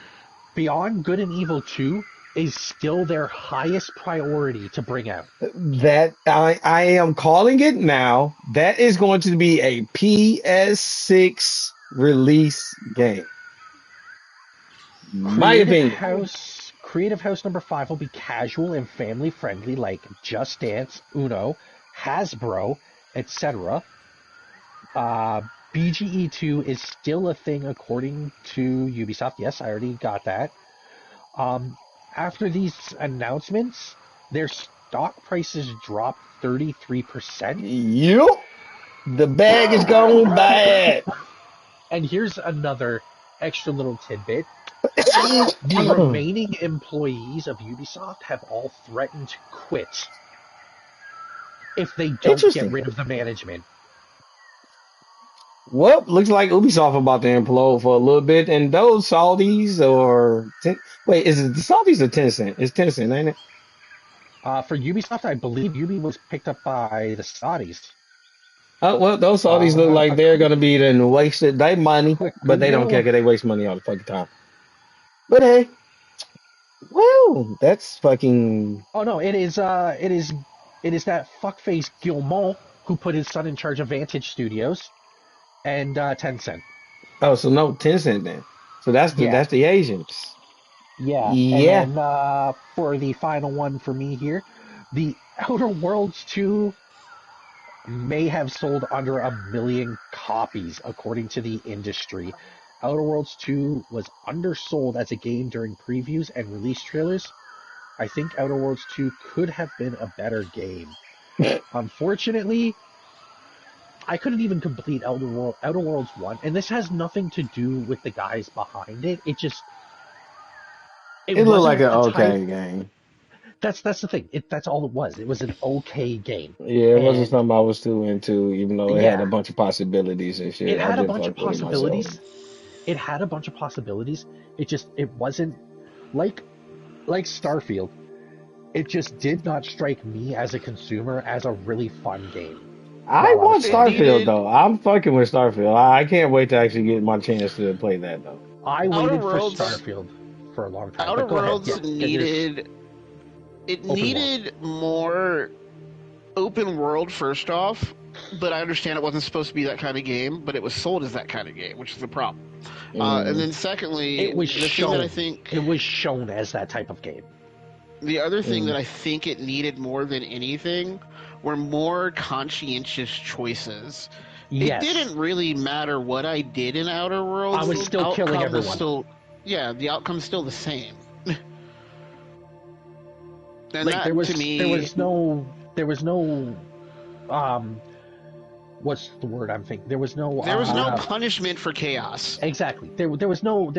S1: Beyond Good and Evil 2 is still their highest priority to bring out.
S2: That I am calling it now. That is going to be a PS6 release game. My opinion.
S1: Creative House number 5 will be casual and family friendly, like Just Dance, Uno, Hasbro, etc. BGE 2 is still a thing according to Ubisoft. Yes, I already got that. After these announcements, their stock prices dropped 33%.
S2: Yep. The bag is gone bad.
S1: And here's another extra little tidbit. The remaining employees of Ubisoft have all threatened to quit if they don't get rid of the management.
S2: Well, looks like Ubisoft about to implode for a little bit, and those Saudis wait, is it the Saudis or Tencent? It's Tencent, ain't it?
S1: For Ubisoft, I believe Ubi was picked up by the Saudis.
S2: Well, those Saudis look like they're going to be then wasted their money, but they don't care because they waste money all the fucking time. But hey, well, that's fucking.
S1: Oh no, it is that fuckface Guillemot who put his son in charge of Vantage Studios and Tencent.
S2: Oh, so no Tencent then. So that's the Asians.
S1: Yeah. And then, for the final one for me here, the Outer Worlds 2 may have sold under 1 million copies, according to the industry. Outer Worlds 2 was undersold as a game during previews and release trailers. I think Outer Worlds 2 could have been a better game. Unfortunately, I couldn't even complete Outer Worlds 1, and this has nothing to do with the guys behind it. It
S2: looked like an okay game.
S1: That's the thing. That's all it was. It was an okay game.
S2: Yeah, it wasn't something I was too into, even though it had a bunch of possibilities and shit.
S1: It had a bunch of possibilities. It wasn't like Starfield. It just did not strike me as a consumer as a really fun game.
S2: I want Starfield though. I'm fucking with Starfield. I can't wait to actually get my chance to play that though.
S1: I waited for Starfield for a long time.
S3: Outer Worlds needed more open world first off, but I understand it wasn't supposed to be that kind of game, but it was sold as that kind of game, which is the problem. And then secondly,
S1: it was shown as that type of game.
S3: The other thing that I think it needed more than anything were more conscientious choices. Yes. It didn't really matter what I did in Outer Worlds.
S1: I was still killing everyone.
S3: The outcome's still the same. And
S1: like there was no what's the word I'm thinking? There was no
S3: punishment for chaos.
S1: Exactly. There was no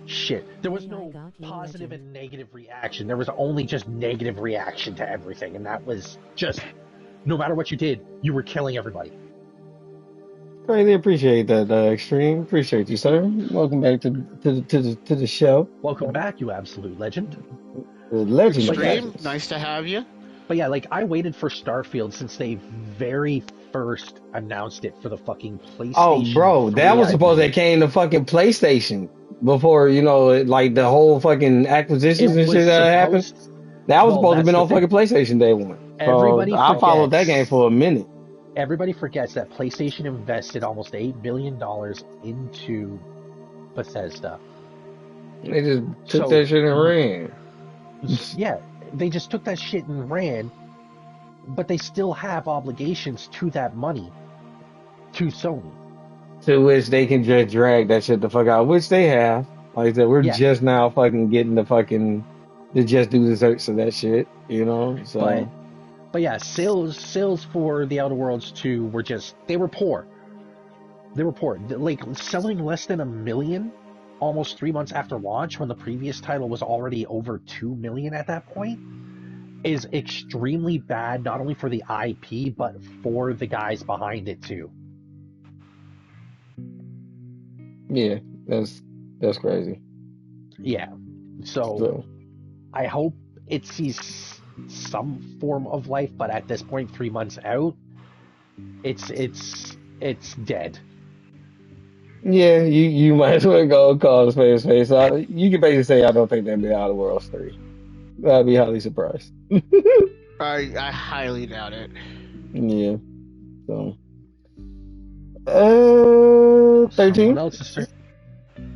S1: shit. There was no positive and negative reaction. There was only just negative reaction to everything, and that was just no matter what you did, you were killing everybody.
S2: Greatly appreciate that, Extreme. Appreciate you, sir. Welcome back to the show.
S1: Welcome back, you absolute legend.
S2: Legend.
S3: Extreme, nice to have you.
S1: But yeah, like I waited for Starfield since they very first announced it for the fucking PlayStation.
S2: Oh, bro, that was supposed to came to fucking PlayStation before, like the whole fucking acquisitions and shit that happened. That was supposed to have been on fucking PlayStation Day one. So I followed that game for a minute.
S1: Everybody forgets that PlayStation invested almost $8 billion into Bethesda.
S2: They just took that shit and ran.
S1: Yeah, they just took that shit and ran, but they still have obligations to that money, to Sony.
S2: To which they can just drag that shit the fuck out, which they have. Like I said, we're just now fucking getting to just do the search of that shit, so...
S1: But yeah, sales for the Outer Worlds 2 were they were poor. They were poor. Like, selling less than 1 million almost 3 months after launch when the previous title was already over 2 million at that point. is extremely bad, not only for the IP, but for the guys behind it too.
S2: Yeah, that's crazy.
S1: Yeah. So I hope it sees some form of life, but at this point, 3 months out, it's dead.
S2: Yeah, you might as well go call the space face. You can basically say I don't think they'll be Outer Worlds 3. I'd be highly surprised.
S3: I highly doubt it.
S2: Yeah. So 13.
S1: Someone else is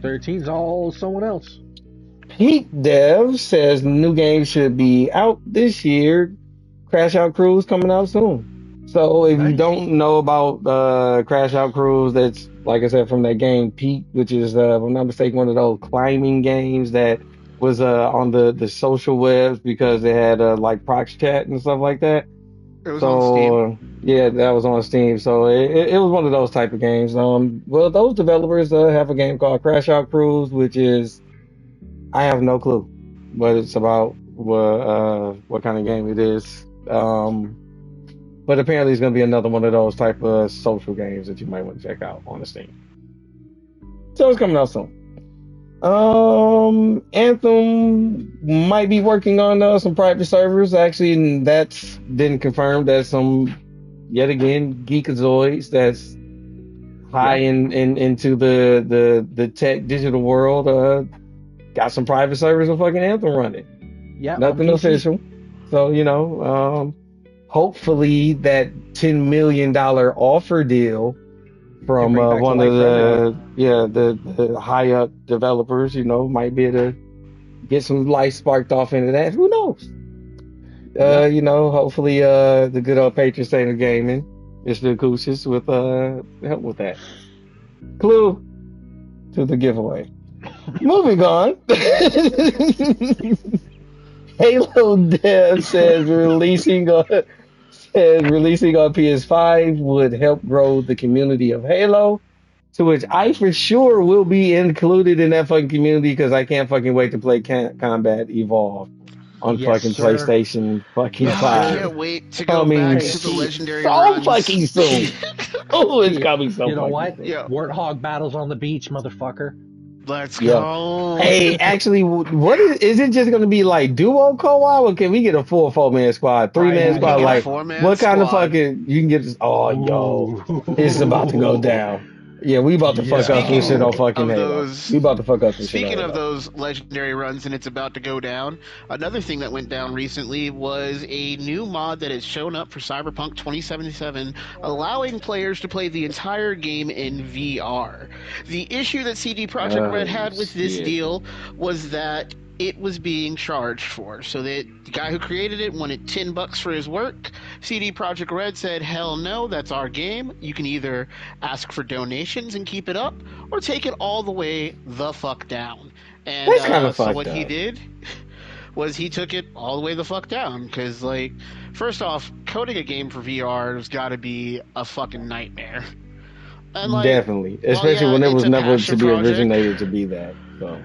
S1: 13's all someone else.
S2: Peak Dev says new game should be out this year. Crash Out Cruise coming out soon. So if you don't know about Crash Out Cruise, that's like I said from that game Peak, which is if I'm not mistaken one of those climbing games that was on the social webs because they had like prox chat and stuff like that.
S3: It was on
S2: Steam. Yeah, that was on Steam. So it was one of those type of games. Well, those developers have a game called Crash Out Cruise, which is I have no clue what it's about, what kind of game it is. But apparently it's going to be another one of those type of social games that you might want to check out on the Steam. So it's coming out soon. Anthem might be working on some private servers. Actually, and that's been confirmed that some, yet again, geekazoids that's high into the tech digital world got some private servers of fucking Anthem running.
S1: Yeah,
S2: nothing official. So hopefully that $10 million offer deal from one of the high up developers, might be able to get some life sparked off into that. Who knows? Hopefully the good old patron saint of gaming, Mr. Acusis, with help with that. Clue to the giveaway. Moving on. Halo Dev says releasing on PS5 would help grow the community of Halo, to which I for sure will be included in that fucking community because I can't fucking wait to play Combat Evolve on fucking PlayStation fucking 5.
S3: I can't wait to go back to the legendary runs.
S2: Fucking soon. Oh, it's coming so
S1: You know what?
S2: soon.
S1: Yeah. Warthog battles on the beach, motherfucker.
S3: Let's go.
S2: Hey, actually, what is it just going to be like duo co-op, or can we get a full 4-man squad, 3-man squad? Like, what kind of fucking you can get this? Oh, yo, it's about to go down. Yeah, we about to fuck up this shit on fucking Halo. We about to fuck up this shit.
S3: Speaking of those legendary runs and it's about to go down, another thing that went down recently was a new mod that has shown up for Cyberpunk 2077, allowing players to play the entire game in VR. The issue that CD Projekt Red had with this deal was that it was being charged for. So the guy who created it wanted $10 for his work. CD Projekt Red said, hell no, that's our game. You can either ask for donations and keep it up, or take it all the way the fuck down. And
S2: that's kind of
S3: so what he did was he took it all the way the fuck down. Because, like, first off, coding a game for VR has got to be a fucking nightmare. And, like,
S2: definitely. Especially when it was never to be originated to be that. So.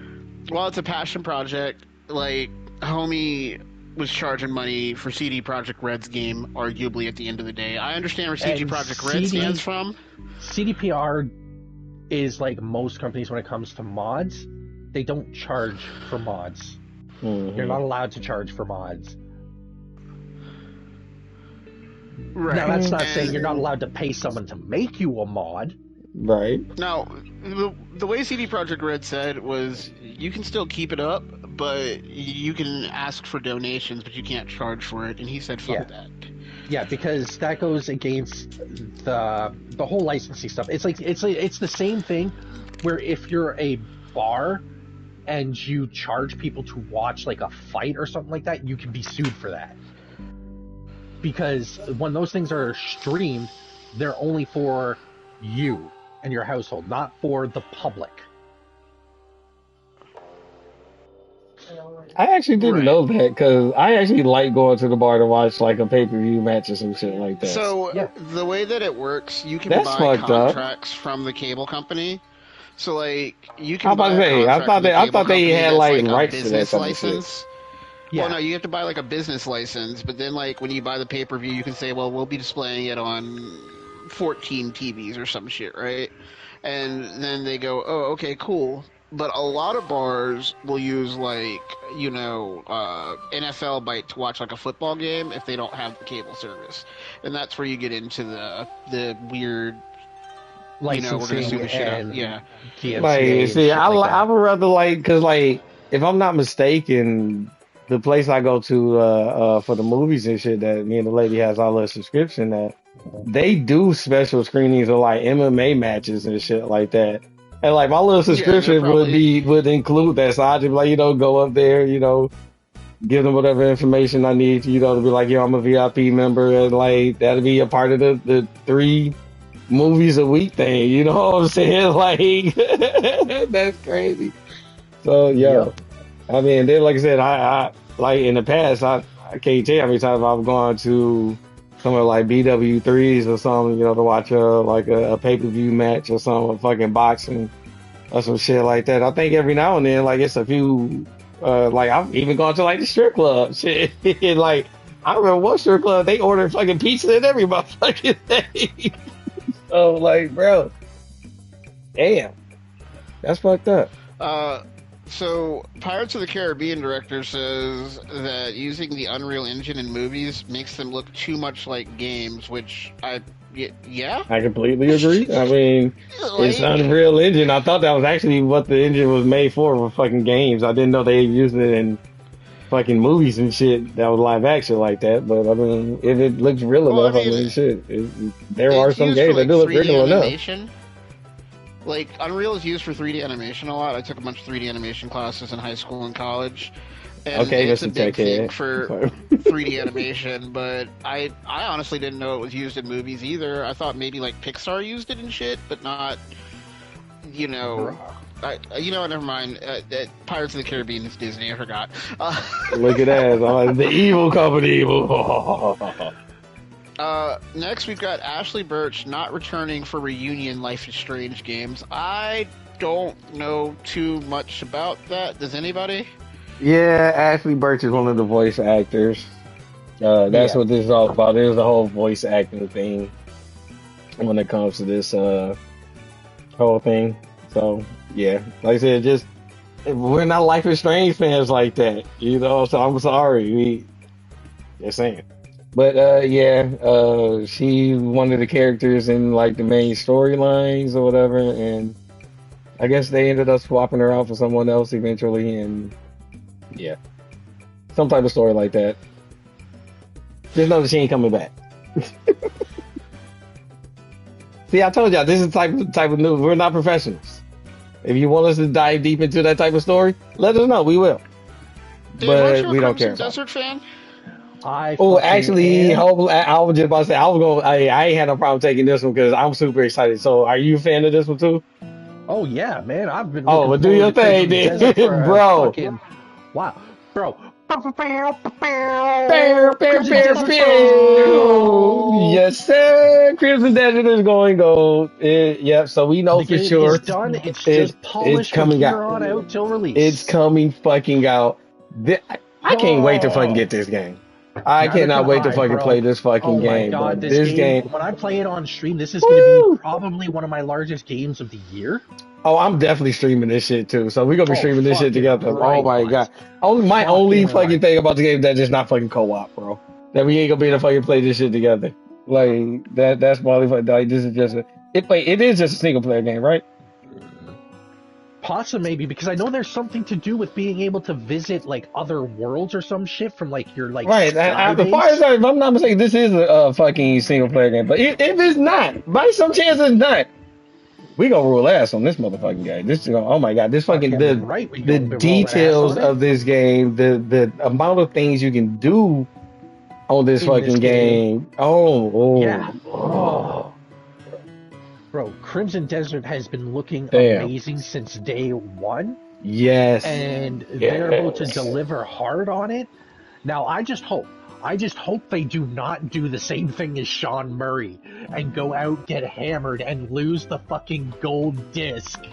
S3: Well, it's a passion project. Like, homie was charging money for CD Projekt Red's game, arguably, at the end of the day. I understand where CD Projekt Red stands from.
S1: CDPR is like most companies when it comes to mods. They don't charge for mods. Mm-hmm. You're not allowed to charge for mods.
S3: Right.
S1: Now, that's not saying you're not allowed to pay someone to make you a mod.
S2: Right.
S3: Now, the way CD Projekt Red said was you can still keep it up, but you can ask for donations, but you can't charge for it. And he said, fuck that.
S1: Yeah, because that goes against the whole licensing stuff. It's the same thing where if you're a bar and you charge people to watch like a fight or something like that, you can be sued for that. Because when those things are streamed, they're only for you and your household, not for the public.
S2: I actually didn't know that, because I actually like going to the bar to watch like a pay-per-view match or some shit like that.
S3: So the way that it works, you can buy contracts from the cable company. So like you can buy a contract
S2: I thought they had like rights to that
S3: business license.
S1: Yeah.
S3: Well, no, you have to buy like a business license, but then like when you buy the pay-per-view, you can say, well, we'll be displaying it on 14 TVs or some shit, right? And then they go, oh, okay, cool. But a lot of bars will use like, NFL Bite to watch like a football game if they don't have the cable service. And that's where you get into the weird, we're going to sue the shit out. Yeah.
S2: Like, see, I would rather because if I'm not mistaken, the place I go to for the movies and shit that me and the lady has all the subscription at, they do special screenings of like MMA matches and shit like that. And like my little subscription would include that. So I just go up there, give them whatever information I need, to be like, yo, I'm a VIP member, and like that'll be a part of the 3 movies a week thing. You know what I'm saying? Like that's crazy. So I mean, then like I said, I like in the past, I can't tell you how many times I've gone to somewhere like BW3s or something, to watch a pay-per-view match or something, fucking boxing or some shit like that. I think every now and then, like it's a few, like I've even gone to like the strip club shit. Like I remember one strip club, they ordered fucking pizza and every motherfucking thing. So like, bro, damn, that's fucked up.
S3: So, Pirates of the Caribbean director says that using the Unreal Engine in movies makes them look too much like games, which yeah?
S2: I completely agree. I mean, it's Unreal Engine. I thought that was actually what the engine was made for fucking games. I didn't know they used it in fucking movies and shit that was live action like that. But, I mean, if it looks real enough, I mean, shit. There are some games that do look real enough.
S3: Like, Unreal is used for 3D animation a lot. I took a bunch of 3D animation classes in high school and college. And it's a big thing for 3D animation, but I honestly didn't know it was used in movies either. I thought maybe, like, Pixar used it in shit, but not, never mind. Pirates of the Caribbean is Disney, I forgot.
S2: Look at that. The evil company.
S3: Next we've got Ashley Birch not returning for reunion Life is Strange games. I don't know too much about that. Does anybody?
S2: Yeah, Ashley Birch is one of the voice actors. That's what this is all about. There's a whole voice acting thing when it comes to this whole thing. So, yeah, like I said, we're not Life is Strange fans like that, so I'm sorry. Just saying. But she's one of the characters in like the main storylines or whatever, and I guess they ended up swapping her out for someone else eventually, and some type of story like that. Just know that she ain't coming back. See, I told y'all this is the type of news. We're not professionals. If you want us to dive deep into that type of story, let us know. We will.
S3: Dude,
S2: but we don't care.
S3: Desert fan?
S2: Actually, hopefully, I was just about to say I ain't had no problem taking this one because I'm super excited. So, are you a fan of this one too?
S1: Oh yeah, man! I've been.
S2: Oh, well, do your thing, then, bro.
S1: Wow, bro.
S2: Yes, sir. Crimson Desert is going gold. Yep. So we know for sure.
S1: It's done. It's just polished.
S2: It's coming
S1: out till release.
S2: It's coming fucking out. I can't wait to fucking get this game. I cannot wait to fucking play this fucking game.
S1: Oh my god, this game. When I play it on stream, this is going to be probably one of my largest games of the year.
S2: Oh, I'm definitely streaming this shit too. So we're gonna be streaming this shit together. Oh my god. My only fucking thing about the game is that it's not fucking co-op, bro. That we ain't gonna be able to fucking play this shit together. Like that's my only like this is just it is just a single player game, right?
S1: Possibly, maybe, because I know there's something to do with being able to visit like other worlds or some shit from like your like
S2: right. As far as if I'm not mistaken, this is a fucking single player game. But if it's not, by some chance it's not, we gonna rule ass on this motherfucking game. This is oh my god, this fucking the details of this game, the amount of things you can do on this fucking game.
S1: Bro, Crimson Desert has been looking amazing since day one.
S2: Yes.
S1: And they're able to deliver hard on it. Now, I just hope they do not do the same thing as Sean Murray and go out, get hammered, and lose the fucking gold disc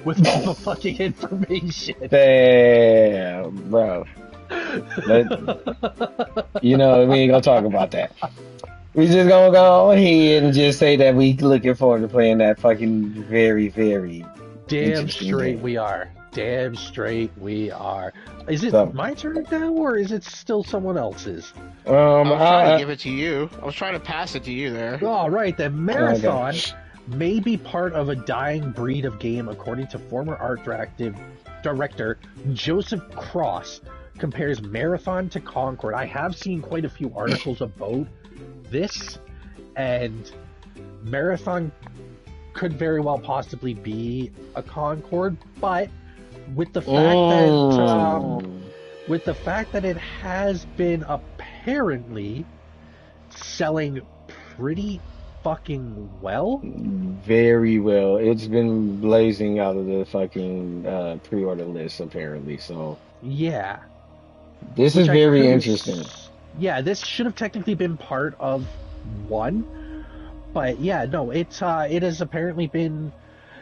S1: with all the fucking information.
S2: Damn, bro. But we ain't gonna talk about that. We just gonna go ahead and just say that we looking forward to playing that fucking very, very
S1: damn straight game. We are. Damn straight we are. Is it my turn now, or is it still someone else's?
S3: I was trying to give it to you. I was trying to pass it to you there.
S1: All right, the Marathon may be part of a dying breed of game, according to former art director Joseph Cross. Compares Marathon to Concord. I have seen quite a few articles about this, and Marathon could very well possibly be a Concord, but with the fact that it has been apparently selling pretty fucking well.
S2: Very well. It's been blazing out of the fucking pre-order list apparently, so
S1: yeah.
S2: This is very interesting.
S1: Yeah, this should have technically been part of one, but yeah, no, it has apparently been.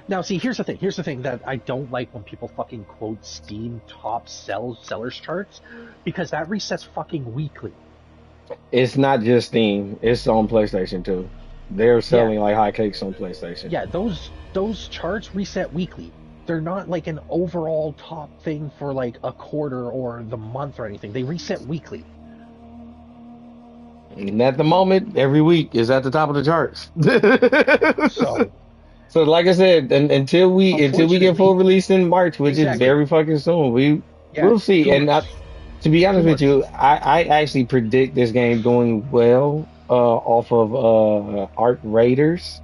S1: Now, see, here's the thing that I don't like when people fucking quote Steam top sellers charts, because that resets fucking weekly.
S2: It's not just Steam; it's on PlayStation too. They're selling like hotcakes on PlayStation.
S1: Yeah, those charts reset weekly. They're not like an overall top thing for like a quarter or the month or anything. They reset weekly.
S2: And at the moment, every week is at the top of the charts. So like I said, until we get full release in March, which is very fucking soon, we'll see. And to be honest with you, I actually predict this game doing well off of Arc Raiders.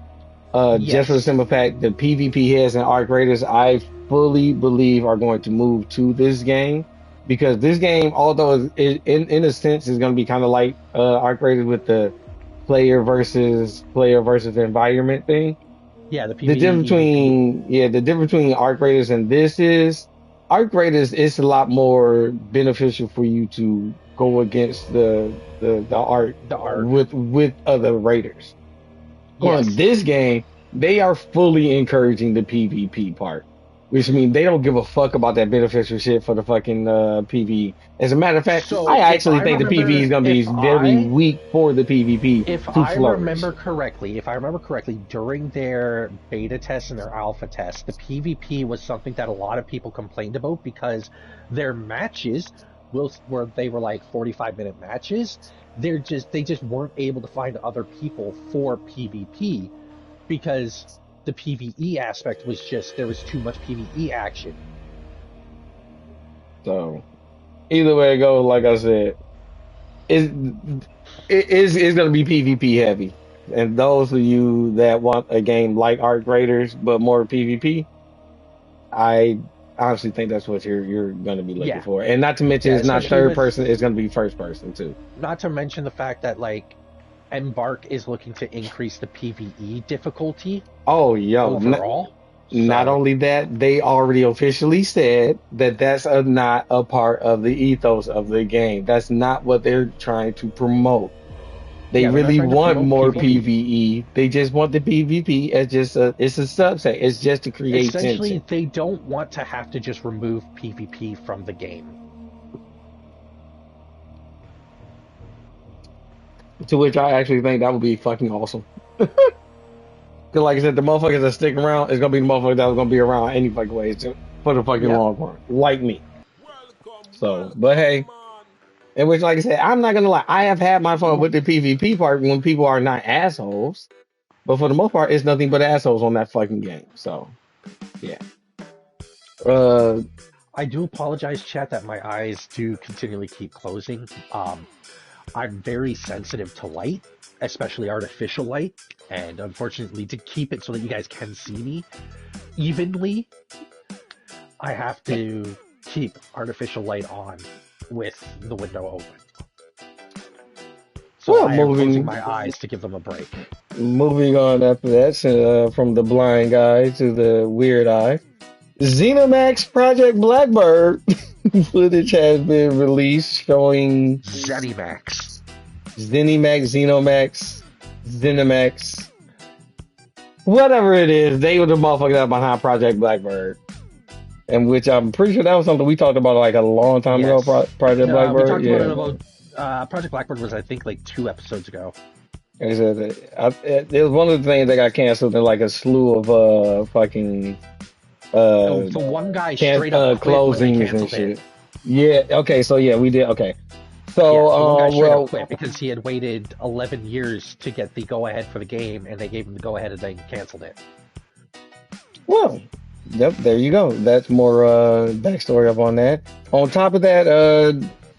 S2: Just for the simple fact, the PvP heads and Arc Raiders, I fully believe are going to move to this game, because this game, although in a sense is going to be kind of like Arc Raiders with the player versus environment thing.
S1: Yeah, the
S2: difference between Arc Raiders and this is Arc Raiders is a lot more beneficial for you to go against the Arc with other Raiders. Yes. On this game, they are fully encouraging the PvP part, which means they don't give a fuck about that beneficial shit for the fucking PvE. As a matter of fact, I actually think the PvE is going to be very weak for the PvP.
S1: If I remember correctly, during their beta test and their alpha test, the PvP was something that a lot of people complained about, because their matches where they were like 45-minute matches, they just weren't able to find other people for PvP, because the PvE aspect was just, there was too much PvE action.
S2: So either way it goes, like I said, it's going to be PvP heavy. And those of you that want a game like Arc Raiders but more PvP, I honestly think that's what you're going to be looking for. And not to mention, it's not third person, it's going to be first person too.
S1: Not to mention the fact that like Embark is looking to increase the PvE difficulty.
S2: Oh, yo,
S1: overall.
S2: Not only that, they already officially said that that's not a part of the ethos of the game. That's not what they're trying to promote. They really want more PvE. They just want the PvP as just it's a subset. It's just to create
S1: essentially
S2: tension.
S1: They don't want to have to just remove PvP from the game.
S2: To which I actually think that would be fucking awesome. Because like I said, the motherfuckers that stick around is going to be the motherfuckers that are going to be around any fucking way for the fucking long run. Like me. So, but hey. In which, like I said, I'm not going to lie. I have had my fun with the PvP part when people are not assholes. But for the most part, it's nothing but assholes on that fucking game. So, yeah.
S1: I do apologize, chat, that my eyes do continually keep closing. I'm very sensitive to light, especially artificial light. And unfortunately, to keep it so that you guys can see me evenly, I have to keep artificial light on with the window open. So I am closing my eyes to give them a break.
S2: Moving on after that, from the blind guy to the weird eye. ZeniMax Project Blackbird footage has been released showing
S1: ZeniMax, whatever
S2: it is. They were the motherfuckers out behind Project Blackbird. and which I'm pretty sure that was something we talked about like a long time ago.
S1: Yes.
S2: Project
S1: We
S2: Blackbird.
S1: talked
S2: Yeah.
S1: about it Project Blackbird was, I think, like 2 episodes ago.
S2: It was one of the things that got canceled in like a slew of fucking
S1: The one guy straight up quit when they
S2: closings and
S1: canceled
S2: shit.
S1: it.
S2: Yeah. Okay. So yeah, we did. Okay.
S1: Yeah,
S2: So
S1: the one guy straight
S2: well,
S1: up quit because he had waited 11 years to get the go-ahead for the game, and they gave him the go-ahead and then canceled it.
S2: well, yep. There you go. That's more backstory up on that. On top of that,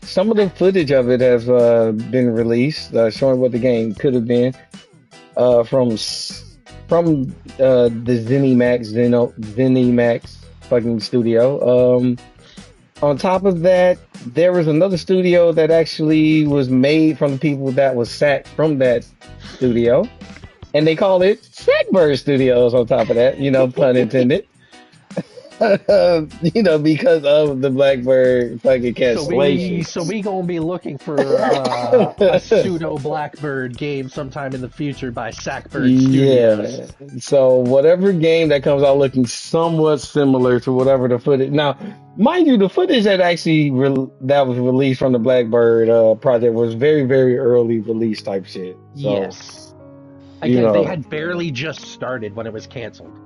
S2: some of the footage of it has been released, showing what the game could have been from the ZeniMax fucking studio. On top of that, there was another studio that actually was made from the people that was sacked from that studio, and they called it Sackbird Studios. On top of that, pun intended. Because of the Blackbird fucking cancellation.
S1: So we gonna be looking for a pseudo Blackbird game sometime in the future by Sackbird Studios.
S2: Yeah. So whatever game that comes out looking somewhat similar to whatever the footage. Now, mind you, the footage that actually that was released from the Blackbird project was very, very early release type shit. So,
S1: yes. Again, they had barely just started when it was canceled.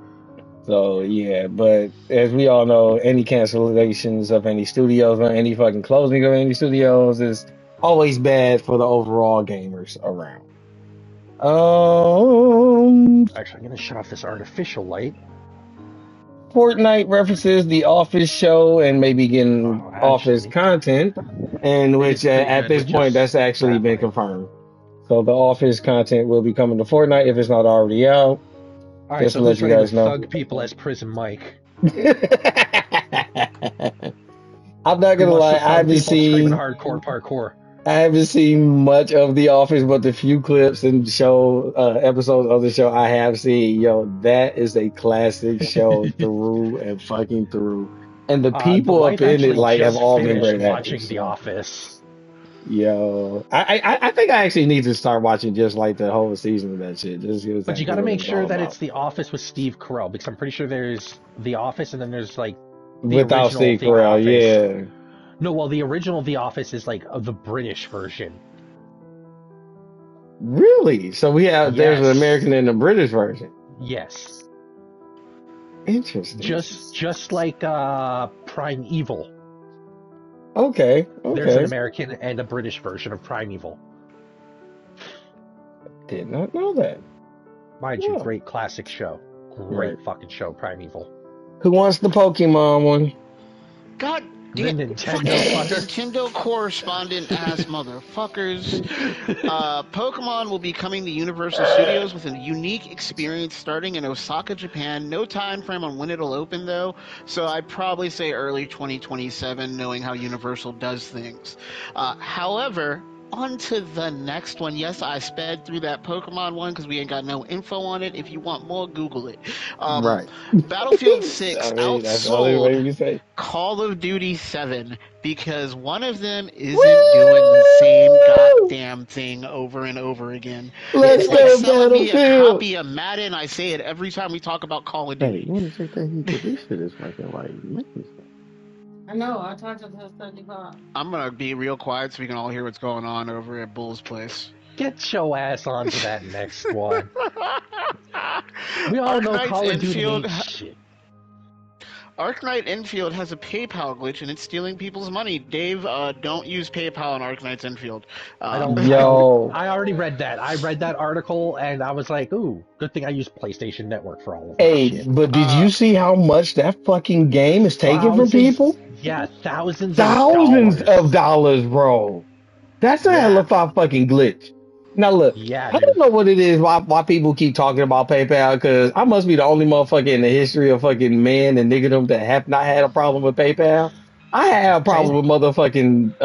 S2: So yeah, but as we all know, any cancellations of any studios or any fucking closing of any studios is always bad for the overall gamers around.
S1: Actually, I'm gonna shut off this artificial light.
S2: Fortnite references the Office show and maybe getting Office content, and which at this point that's actually been confirmed. So the Office content will be coming to Fortnite if it's not already out.
S1: All right,
S2: Just
S1: so
S2: to let
S1: who's
S2: you
S1: ready
S2: guys
S1: to
S2: know.
S1: thug people as Prison Mike?
S2: I'm not gonna lie, I haven't seen
S1: hardcore parkour.
S2: I haven't seen much of The Office, but the few clips and show episodes of the show I have seen, that is a classic show through and fucking through. And the people up in it have all been great
S1: watching
S2: actors.
S1: The Office.
S2: Yo, I think I actually need to start watching just like the whole season of that shit.
S1: But you got to make sure that it's The Office with Steve Carell, because I'm pretty sure there's The Office and then there's like
S2: without Steve Carell, yeah.
S1: No, well, the original The Office is like the British version.
S2: Really? So there's an American and a British version.
S1: Yes.
S2: Interesting.
S1: Just like Primeval.
S2: Okay.
S1: There's an American and a British version of Primeval.
S2: Did not know that.
S1: Mind you, great classic show. Great fucking show, Primeval.
S2: Who wants the Pokemon one?
S3: God damn, Nintendo correspondent ass motherfuckers. Pokemon will be coming to Universal Studios with a unique experience starting in Osaka, Japan. No time frame on when it'll open though, so I'd probably say early 2027, knowing how Universal does things. However, on to the next one. Yes, I sped through that Pokemon one because we ain't got no info on it. If you want more, Google it.
S2: Right.
S3: Battlefield 6 outsold Call of Duty 7 because one of them isn't doing the same goddamn thing over and over again. It's like selling me a copy of Madden. I say it every time we talk about Call of Duty.
S2: This shit is fucking like...
S4: I know, I talked to her 75.
S3: I'm gonna be real quiet so we can all hear what's going on over at Bull's place.
S1: Get your ass onto that next one. We all know Call of Duty ain't shit.
S3: Arknight Enfield has a PayPal glitch and it's stealing people's money. Dave, don't use PayPal on Arknight's Enfield.
S1: I already read that. I read that article and I was like, ooh, good thing I use PlayStation Network for all of that shit.
S2: But did you see how much that fucking game is taking from people?
S1: Yeah, thousands
S2: of dollars, bro. That's a hell of a fucking glitch. Now look, I don't know what it is why people keep talking about PayPal, because I must be the only motherfucker in the history of fucking men and niggerdom that have not had a problem with PayPal. I have a problem with motherfucking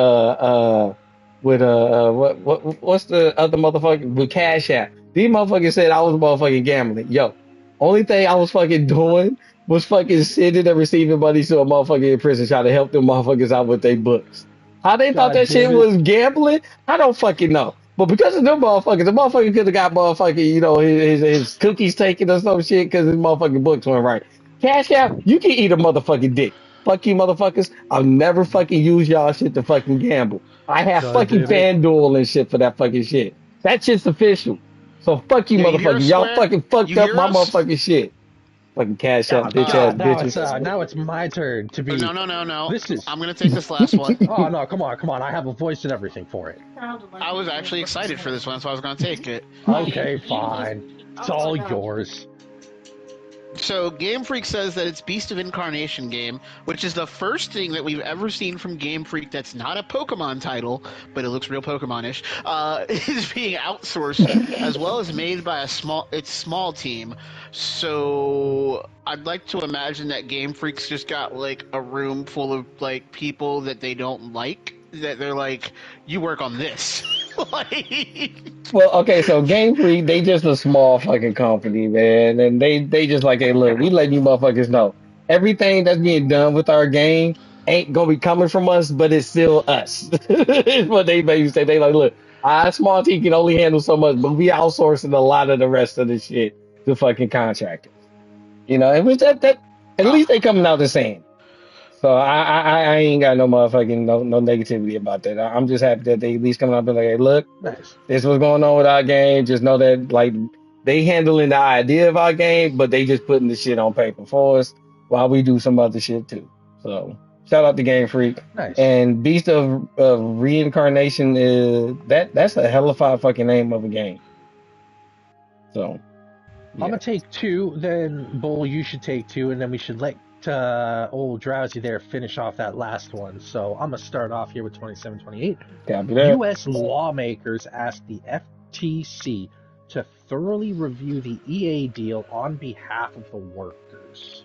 S2: what's the other motherfucker with Cash App. These motherfuckers said I was motherfucking gambling. Yo, only thing I was fucking doing was fucking sending and receiving money to a motherfucker in prison trying to help them motherfuckers out with their books. How they thought that shit was gambling, I don't fucking know. But because of them motherfuckers, the motherfucker could have got motherfucking, his cookies taken or some shit because his motherfucking books weren't right. Cash App, you can eat a motherfucking dick. Fuck you, motherfuckers. I'll never fucking use y'all shit to fucking gamble. I have
S1: So
S2: fucking FanDuel and shit for that fucking shit. That shit's official. So fuck you,
S3: Yeah, you hear
S2: motherfuckers.
S3: us,
S2: Y'all
S3: Square?
S2: fucking fucked
S3: You
S2: up
S3: hear
S2: my
S3: us?
S2: motherfucking shit. Fucking cash
S1: Oh,
S2: out, bitch ass
S1: God,
S2: bitches.
S1: now it's my turn to be.
S3: No.
S1: This is.
S3: I'm gonna take this last one.
S1: Oh no, come on! I have a voice and everything for it.
S3: I was actually excited for this one, so I was gonna take it.
S1: Okay, fine. It's all yours.
S3: So Game Freak says that it's Beast of Incarnation game, which is the first thing that we've ever seen from Game Freak that's not a Pokemon title, but it looks real Pokemon-ish, is being outsourced as well as made by a small team. So I'd like to imagine that Game Freak's just got like a room full of like people that they don't like, that they're like, you work on this. Like...
S2: Well, okay, so Game Freak, they just a small fucking company, man, and they just like, hey, look, we letting you motherfuckers know everything that's being done with our game ain't gonna be coming from us, but it's still us. Is what they basically say. They like, look, our small team can only handle so much, but we outsourcing a lot of the rest of the shit to fucking contractors. You know, and which that at least they coming out the same. So I ain't got no motherfucking no negativity about that. I'm just happy that they at least coming out and be like, hey, look,
S1: Nice.
S2: this was going on with our game. Just know that like they handling the idea of our game, but they just putting the shit on paper for us while we do some other shit too. So shout out to Game Freak.
S1: Nice.
S2: And Beast of Reincarnation is that's a hellified fucking name of a game. So yeah.
S1: I'm gonna take two, then Bull, you should take two, and then we should let old Drowsy there finish off that last one. So I'm gonna start off here with 2728.
S2: Copy that.
S1: U.S. lawmakers asked the FTC to thoroughly review the EA deal on behalf of the workers.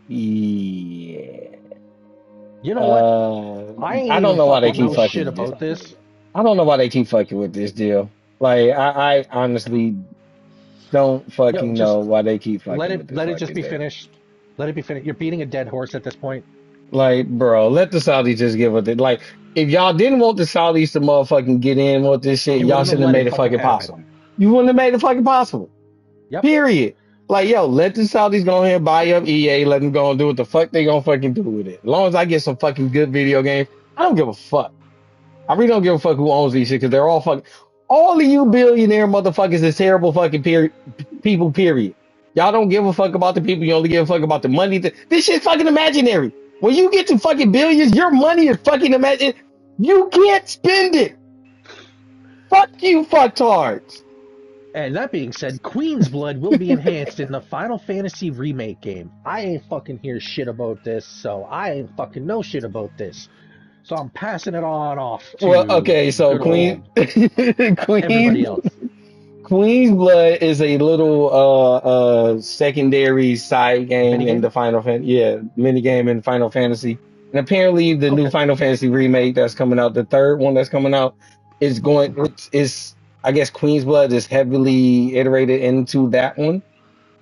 S2: Yeah.
S1: You know what?
S2: I don't know why they keep fucking
S1: shit about this.
S2: I don't know why they keep fucking with this deal. Like I honestly don't fucking know why they keep fucking with this.
S1: Let it just be finished. Let it be finished. You're beating a dead horse at this point.
S2: Like, bro, let the Saudis just give with it. Like, if y'all didn't want the Saudis to motherfucking get in with this shit, y'all shouldn't have made it fucking possible. You wouldn't have made it fucking possible.
S1: Yep.
S2: Period. Like, yo, let the Saudis go ahead and buy up EA, let them go and do what the fuck they gonna fucking do with it. As long as I get some fucking good video games, I don't give a fuck. I really don't give a fuck who owns these shit, because they're all fucking... All of you billionaire motherfuckers is terrible fucking people, period. Y'all don't give a fuck about the people, you only give a fuck about the money. This shit's fucking imaginary. When you get to fucking billions, your money is fucking imaginary. You can't spend it. Fuck you, fucktards.
S1: And that being said, Queen's Blood will be enhanced in the Final Fantasy remake game. I ain't fucking hear shit about this, so I ain't fucking know shit about this. So I'm passing it on off to
S2: well, okay, so
S1: everybody else.
S2: Queen's Blood is a little secondary side game in the Final Fantasy, mini game in Final Fantasy. And apparently the new Final Fantasy remake that's coming out, the third one that's coming out, is I guess Queen's Blood is heavily iterated into that one.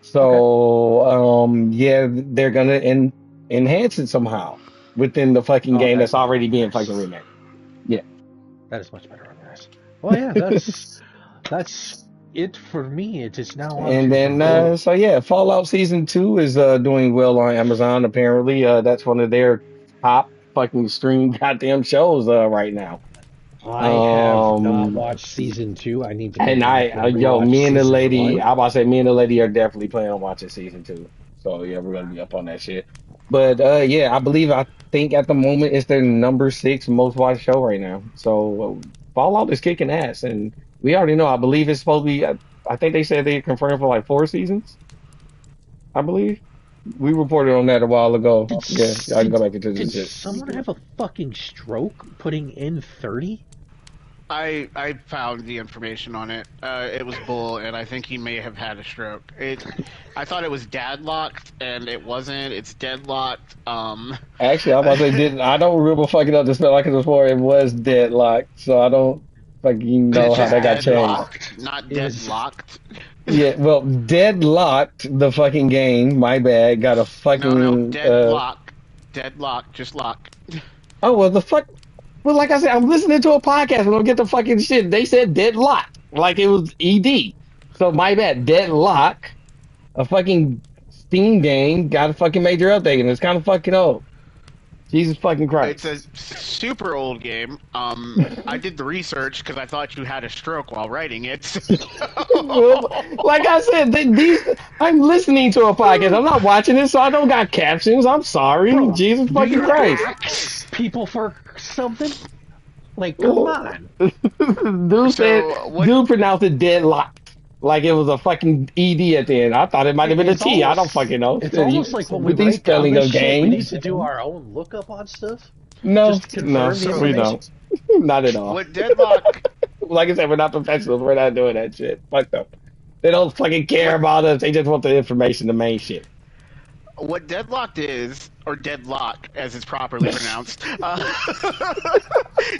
S2: So they're gonna enhance it somehow within the fucking game that's already being fucking remade. Yeah.
S1: That is much better organized. Well, yeah, that's it for me. It is now on.
S2: And then, Fallout Season 2 is doing well on Amazon, apparently. That's one of their top fucking stream goddamn shows right now.
S1: I have not watched Season 2. I need to.
S2: And me and the lady, I'm about to say, me and the lady are definitely planning on watching Season 2. So, yeah, we're going to be up on that shit. But, I think at the moment it's their number 6 most watched show right now. So, Fallout is kicking ass. And we already know, I believe it's supposed to be, I think they said they confirmed for like 4 seasons. I believe. We reported on that a while ago. I can go back into this shit.
S1: Did someone have a fucking stroke putting in 30?
S3: I found the information on it. It was bull, and I think he may have had a stroke. I thought it was deadlocked, and it wasn't. It's deadlocked.
S2: Actually, I'm about to say, I don't remember fucking up the spell like it before. It was deadlocked, so I don't fucking know how that got changed.
S3: Not deadlocked.
S2: Yeah, well, deadlocked the fucking game. My bad. Got a fucking
S3: no, deadlock, just lock.
S2: Oh well, the fuck. Well, like I said, I'm listening to a podcast and I don't get the fucking shit. They said deadlock, like it was ED. So my bad, deadlock. A fucking Steam game got a fucking major update, and it's kind of fucking old. Jesus fucking Christ.
S3: It's a super old game. I did the research because I thought you had a stroke while writing it.
S2: Like I said, I'm listening to a podcast. I'm not watching it, so I don't got captions. I'm sorry.
S1: Bro,
S2: Jesus fucking Christ.
S1: Ask people for something? Like, come on.
S2: Dude pronounced it deadlocked. Like it was a fucking ED at the end. I thought it might have been a T. I don't fucking know.
S1: It's almost like when we
S2: these
S1: write down
S2: spelling
S1: this
S2: of
S1: shit,
S2: games.
S1: we need to do our own lookup on stuff.
S2: No,
S1: Just to confirm the
S2: we
S1: information.
S2: don't. Not at all.
S3: What Deadlock?
S2: Like I said, we're not professionals. We're not doing that shit. Fuck them. They don't fucking care about us. They just want the information, the main shit.
S3: What Deadlocked is, or Deadlock as it's properly pronounced,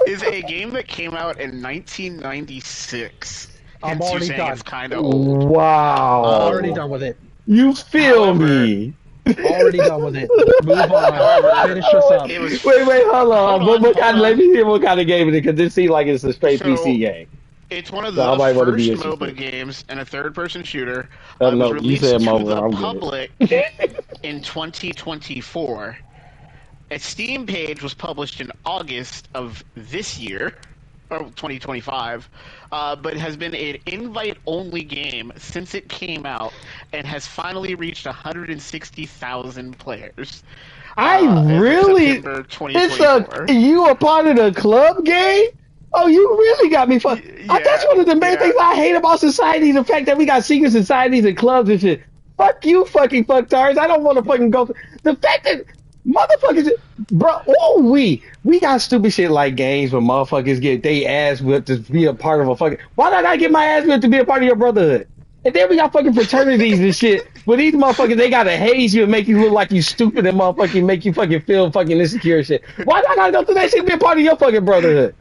S3: is a game that came out in 1996.
S1: I'm
S3: Hence
S1: already
S3: you saying
S1: done.
S3: it's kind of old.
S2: Wow.
S1: Already done with it.
S2: You feel
S3: However,
S2: me.
S1: Already done with it. Move on. Finish this up.
S3: It was
S2: Wait, hold on.
S3: Hold on.
S2: Let me hear what kind of game it is, because this seems like it's a straight
S3: So,
S2: PC game.
S3: It's one of
S2: So I
S3: the
S2: might wanna
S3: first
S2: be interested.
S3: MOBA games and a third-person shooter.
S2: Oh,
S3: It
S2: no,
S3: was
S2: you
S3: released
S2: said
S3: to
S2: MOBA,
S3: the
S2: I'm good.
S3: public in 2024. Its Steam page was published in August of this year, or 2025, but has been an invite-only game since it came out and has finally reached 160,000 players.
S2: I
S3: as of
S2: really.
S3: September
S2: It's
S3: 2024.
S2: you a part of the club game? Oh, you really got me fucked. That's one of the main things I hate about society, the fact that we got secret societies and clubs and shit. Fuck you, fucking fucktards. I don't want to fucking go. The fact that motherfuckers, bro, we got stupid shit like games where motherfuckers get they ass whipped to be a part of a fucking. Why did I get my ass whipped to be a part of your brotherhood? And then we got fucking fraternities and shit. But these motherfuckers, they gotta haze you and make you look like you stupid and motherfucking make you fucking feel fucking insecure and shit. Why do I gotta go through that shit to be a part of your fucking brotherhood?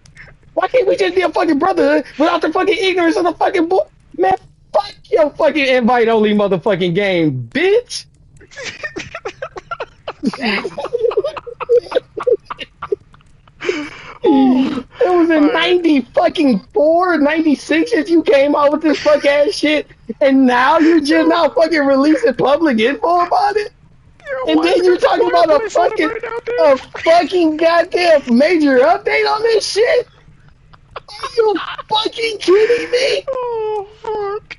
S2: Why can't we just be a fucking brotherhood without the fucking ignorance of the fucking boy? Man, fuck your fucking invite only motherfucking game, bitch. It was in 90 fucking 96 if you came out with this fuck ass shit, and now you just now fucking releasing public info about it. And then you're talking about a fucking goddamn major update on this shit? Are you fucking kidding me?
S3: Oh, fuck.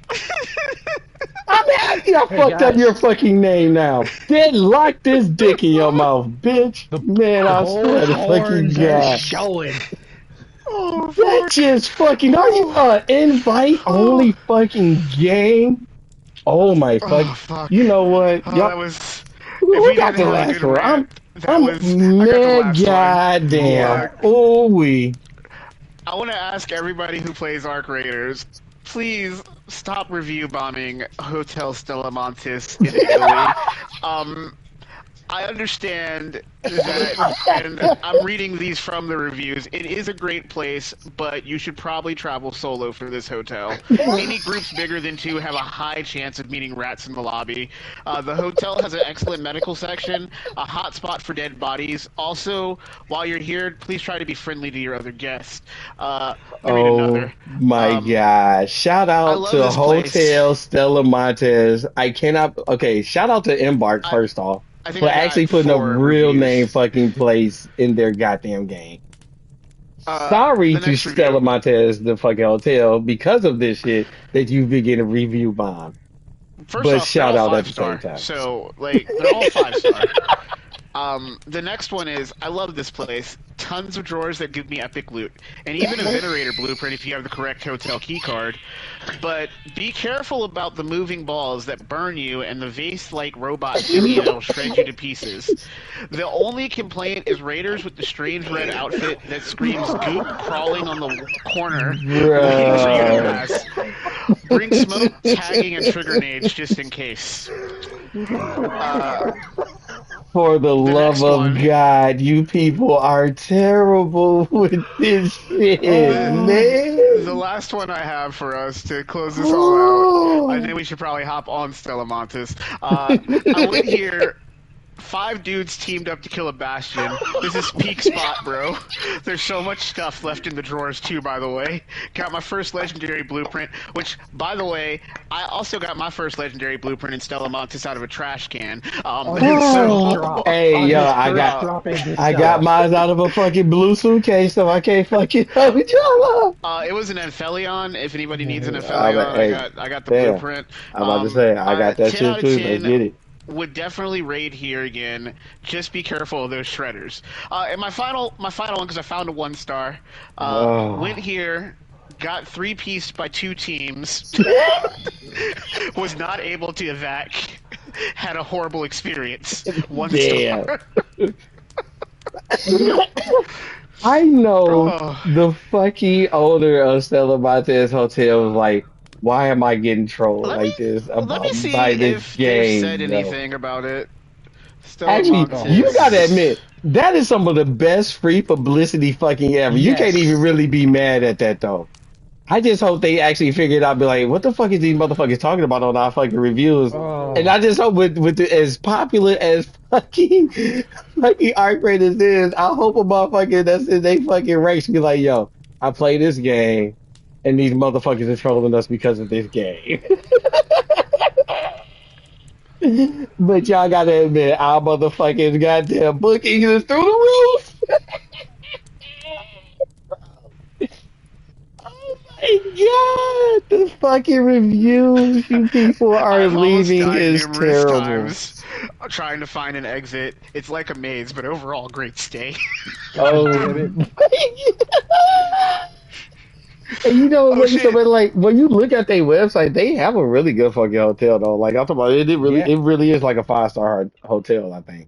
S2: I'm happy I fucked up your fucking name now. Deadlock this dick in your mouth, bitch. Man, I swear to fucking God.
S1: Showing.
S3: Oh,
S2: That
S3: fuck.
S2: just fucking, are you invite only fucking game? Oh my fuck.
S3: Oh, fuck.
S2: You know what?
S3: Oh,
S2: Y'all-
S3: that was...
S2: we got the last one. I'm man, goddamn. Oh, we.
S3: I want to ask everybody who plays Arc Raiders, please stop review bombing Hotel Stella Montis in Italy. I understand that, and I'm reading these from the reviews. It is a great place, but you should probably travel solo for this hotel. Any groups bigger than 2 have a high chance of meeting rats in the lobby. The hotel has an excellent medical section, a hot spot for dead bodies. Also, while you're here, please try to be friendly to your other guests.
S2: Oh my God. Shout out to Hotel Stella Montes. I cannot. Okay, shout out to Embark first off. For actually putting a real name fucking place in their goddamn game. Sorry to Stella Montez, the fucking hotel, because of this shit that you've been getting review bomb.
S3: First
S2: but
S3: off,
S2: shout out at the
S3: 5-star.
S2: same time.
S3: So, like, they're all 5-star. The next one is, I love this place. Tons of drawers that give me epic loot. And even a Venerator blueprint if you have the correct hotel key card. But be careful about the moving balls that burn you and the vase-like robot thingy that'll shred you to pieces. The only complaint is raiders with the strange red outfit that screams goop crawling on the corner. Waiting for you to pass. Bring smoke, tagging, and trigger nades just in case.
S2: For the love of God, you people are terrible with this shit, man.
S3: The last one I have for us to close this all out, I think we should probably hop on Stella Montis. I went here 5 dudes teamed up to kill a Bastion. This is peak spot, bro. There's so much stuff left in the drawers, too, by the way. Got my first legendary blueprint, which, by the way, I also got my first legendary blueprint in Stella Montis out of a trash can.
S2: Hey, yo, I got mine out of a fucking blue suitcase, so I can't fucking help each other.
S3: It was an Aphelion. If anybody needs an Aphelion, I got the blueprint.
S2: I'm about to say, I got that shit, too. Let's get it.
S3: Would definitely raid here again. Just be careful of those shredders. And my final one, because I found a 1-star. Went here, got 3-pieced by 2 teams. Was not able to evac. Had a horrible experience. 1 star.
S2: I know the fucking owner of Stella Montes Hotel was like, why am I getting trolled like this
S3: Let me see
S2: by this
S3: if
S2: game?
S3: they've said anything about it.
S2: Actually, you gotta admit, that is some of the best free publicity fucking ever. Yes. You can't even really be mad at that, though. I just hope they actually figure it out, be like, what the fuck is these motherfuckers talking about on our fucking reviews? And I just hope with as popular as fucking Arc Raid is, I hope a motherfucker that's in they fucking ranks be like, yo, I play this game, and these motherfuckers are trolling us because of this game. But y'all gotta admit, our motherfucking goddamn booking is through the roof. Oh my god, the fucking reviews you people are leaving is terrible.
S3: Times trying to find an exit. It's like a maze, but overall, great stay.
S2: And you know, like when you look at their website, they have a really good fucking hotel though. Like I'm talking about, it really is like a 5-star hotel, I think.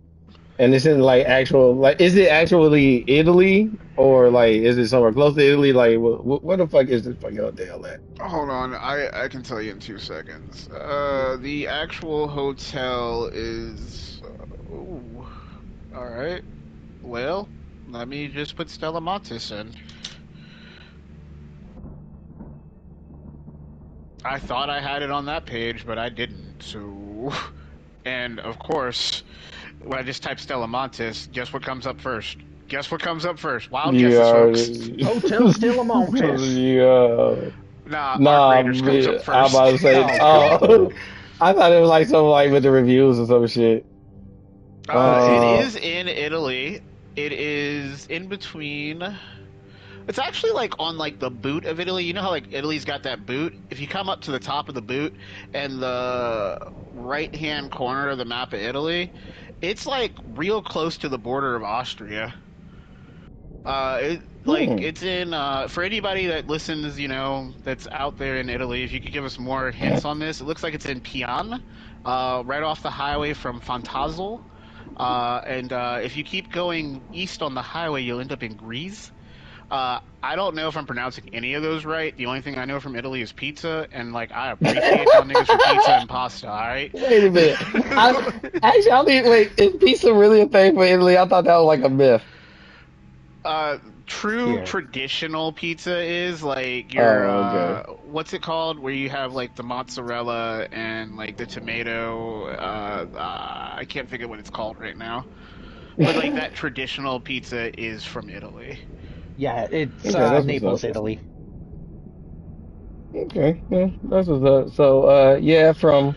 S2: And it's in like is it actually Italy or like is it somewhere close to Italy? Like where the fuck is this fucking hotel at?
S3: Hold on, I can tell you in 2 seconds. The actual hotel is. All right. Well, let me just put Stella Montis in. I thought I had it on that page, but I didn't, so... And, of course, when I just type Stella Montis, guess what comes up first? Guess what comes up first? Wild guesses, folks.
S1: Hotel Stella Montis.
S2: Yeah.
S3: Nah, Raiders comes up first.
S2: I'm about to say... I thought it was like something like with the reviews or some shit.
S3: It is in Italy. It is in between... It's actually like on like the boot of Italy. You know how like Italy's got that boot? If you come up to the top of the boot and the right-hand corner of the map of Italy, it's like real close to the border of Austria. It's in for anybody that listens, you know, that's out there in Italy. If you could give us more hints on this, it looks like it's in Pian, right off the highway from Fantazzo. And if you keep going east on the highway, you'll end up in Greece. I don't know if I'm pronouncing any of those right. The only thing I know from Italy is pizza, and like I appreciate y'all niggas for pizza and pasta. All right.
S2: Wait a minute. Wait. Is pizza really a thing for Italy? I thought that was like a myth.
S3: Traditional pizza is like your what's it called? Where you have like the mozzarella and like the tomato. I can't think of what it's called right now. But like that traditional pizza is from Italy.
S1: Yeah, it's Naples, Italy.
S2: Okay, yeah, that's what's up. So, yeah, from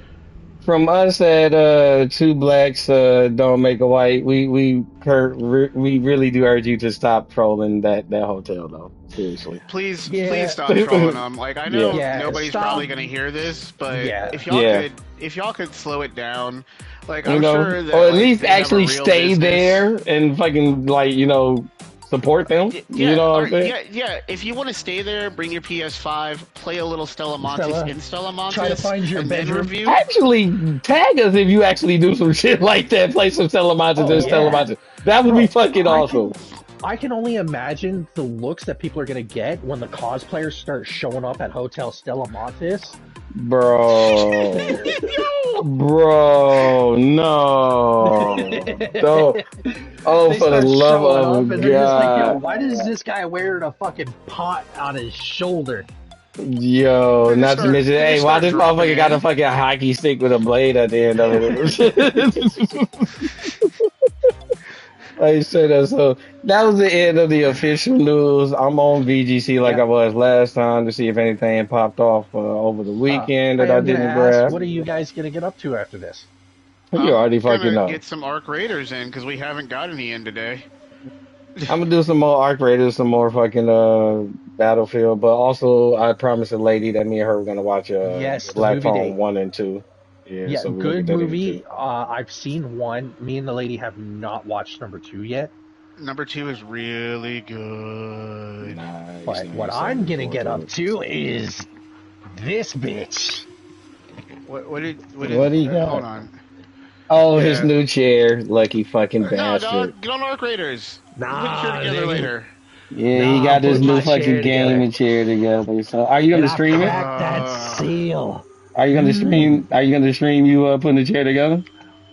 S2: us at Two Blacks Don't Make a White, we really do urge you to stop trolling that hotel, though. Seriously.
S3: Please stop trolling them. Like I know nobody's probably gonna hear this, but if y'all could slow it down, like I'm sure that,
S2: or at least actually stay there and fucking support them. You know what I'm saying?
S3: Yeah. If you want to stay there, bring your PS5, play a little Stella Montis in Stella Montis,
S1: try to find your bedroom.
S3: Review.
S2: Actually, tag us if you actually do some shit like that. Play some Stella Montis and Stella Montis. That would be fucking awesome.
S1: I can only imagine the looks that people are gonna get when the cosplayers start showing up at Hotel Stella Montis.
S2: Bro, no. Don't. Oh, for the love of God.
S1: Just like, why does this guy wearing a fucking pot on his shoulder?
S2: Yo, not to mention, hey, why this motherfucker got a fucking hockey stick with a blade at the end of it? I said that. So that was the end of the official news. I'm on VGC like I was last time to see if anything popped off over the weekend that I didn't grab.
S1: What are you guys gonna get up to after this?
S2: You already fucking know.
S3: Get some Arc Raiders in because we haven't got any in today.
S2: I'm gonna do some more Arc Raiders, some more fucking Battlefield, but also I promised a lady that me and her were gonna watch Black Phone 1 and 2.
S1: Yeah, so good movie. I've seen one. Me and the lady have not watched number 2 yet.
S3: Number 2 is really good.
S2: Nice,
S1: but what I'm gonna get up to is this bitch.
S2: What do you got?
S3: Hold on.
S2: Oh, his new chair, lucky fucking bastard.
S3: No, dog, get on Arc Raiders.
S1: Nah,
S3: we'll put your together later.
S2: Yeah, he got this new fucking gaming chair together. So, are you gonna stream it?
S1: That seal.
S2: Are you gonna stream? Are you gonna stream you putting the chair together?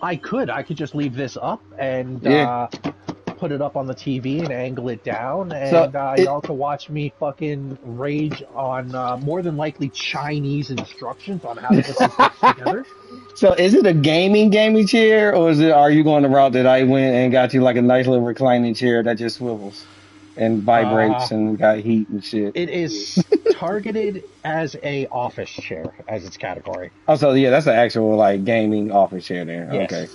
S1: I could just leave this up and put it up on the TV and angle it down, and y'all can watch me fucking rage on more than likely Chinese instructions on how to put this together.
S2: So is it a gaming chair, or are you going the route that I went and got you like a nice little reclining chair that just swivels and vibrates and got heat and shit?
S1: It is targeted as a office chair as its category.
S2: Oh, so yeah, that's an actual like gaming office chair there.
S1: Yes.
S2: Okay.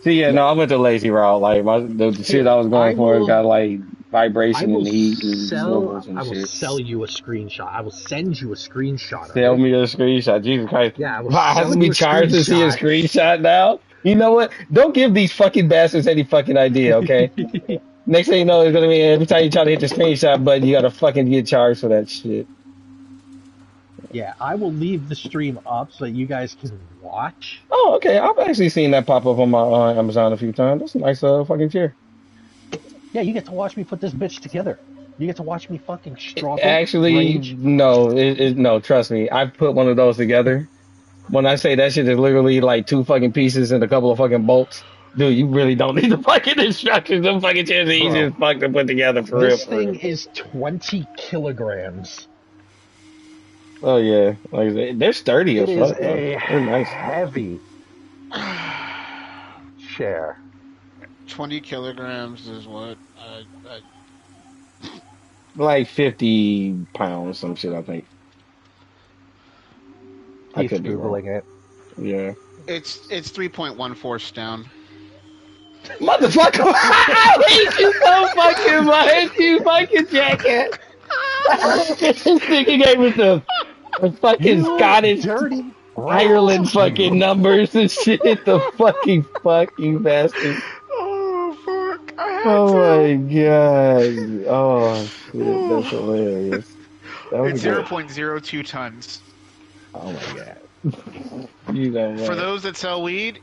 S2: See, no, I went the lazy route. Like the shit I was going for got like vibration and heat and swivels and shit.
S1: I will sell you a screenshot. I will send you a screenshot.
S2: Sell me a screenshot. Jesus Christ.
S1: Yeah,
S2: I have to be charged to see a screenshot now. You know what? Don't give these fucking bastards any fucking idea, okay? Next thing you know, it's gonna be every time you try to hit the screenshot button, you gotta fucking get charged for that shit.
S1: Yeah, I will leave the stream up so that you guys can watch.
S2: Oh, okay. I've actually seen that pop up on my Amazon a few times. That's a nice fucking chair.
S1: Yeah, you get to watch me put this bitch together. You get to watch me fucking struggle.
S2: Actually,
S1: rage.
S2: No, trust me. I've put one of those together. When I say that shit is literally like 2 fucking pieces and a couple of fucking bolts. Dude, you really don't need the fucking instructions. Them fucking chairs are easy as fuck to put together for real.
S1: This thing is 20 kilograms.
S2: Oh yeah, like they're sturdy as fuck. They're nice.
S1: Heavy chair.
S3: 20 kilograms is what?
S2: Like 50 pounds, some shit. I think.
S1: I could be Googling it.
S2: Yeah.
S3: It's 3.14 down.
S2: Motherfucker! I hate you so fucking much, you fucking jackass. This nigga gave us the fucking Scottish,
S1: dirty
S2: Ireland fucking numbers and shit. The fucking bastard.
S3: Oh fuck!
S2: Oh my god! Oh shit, that's hilarious.
S3: It's 0.02 tons.
S2: Oh my god! You know what?
S3: For those that sell weed,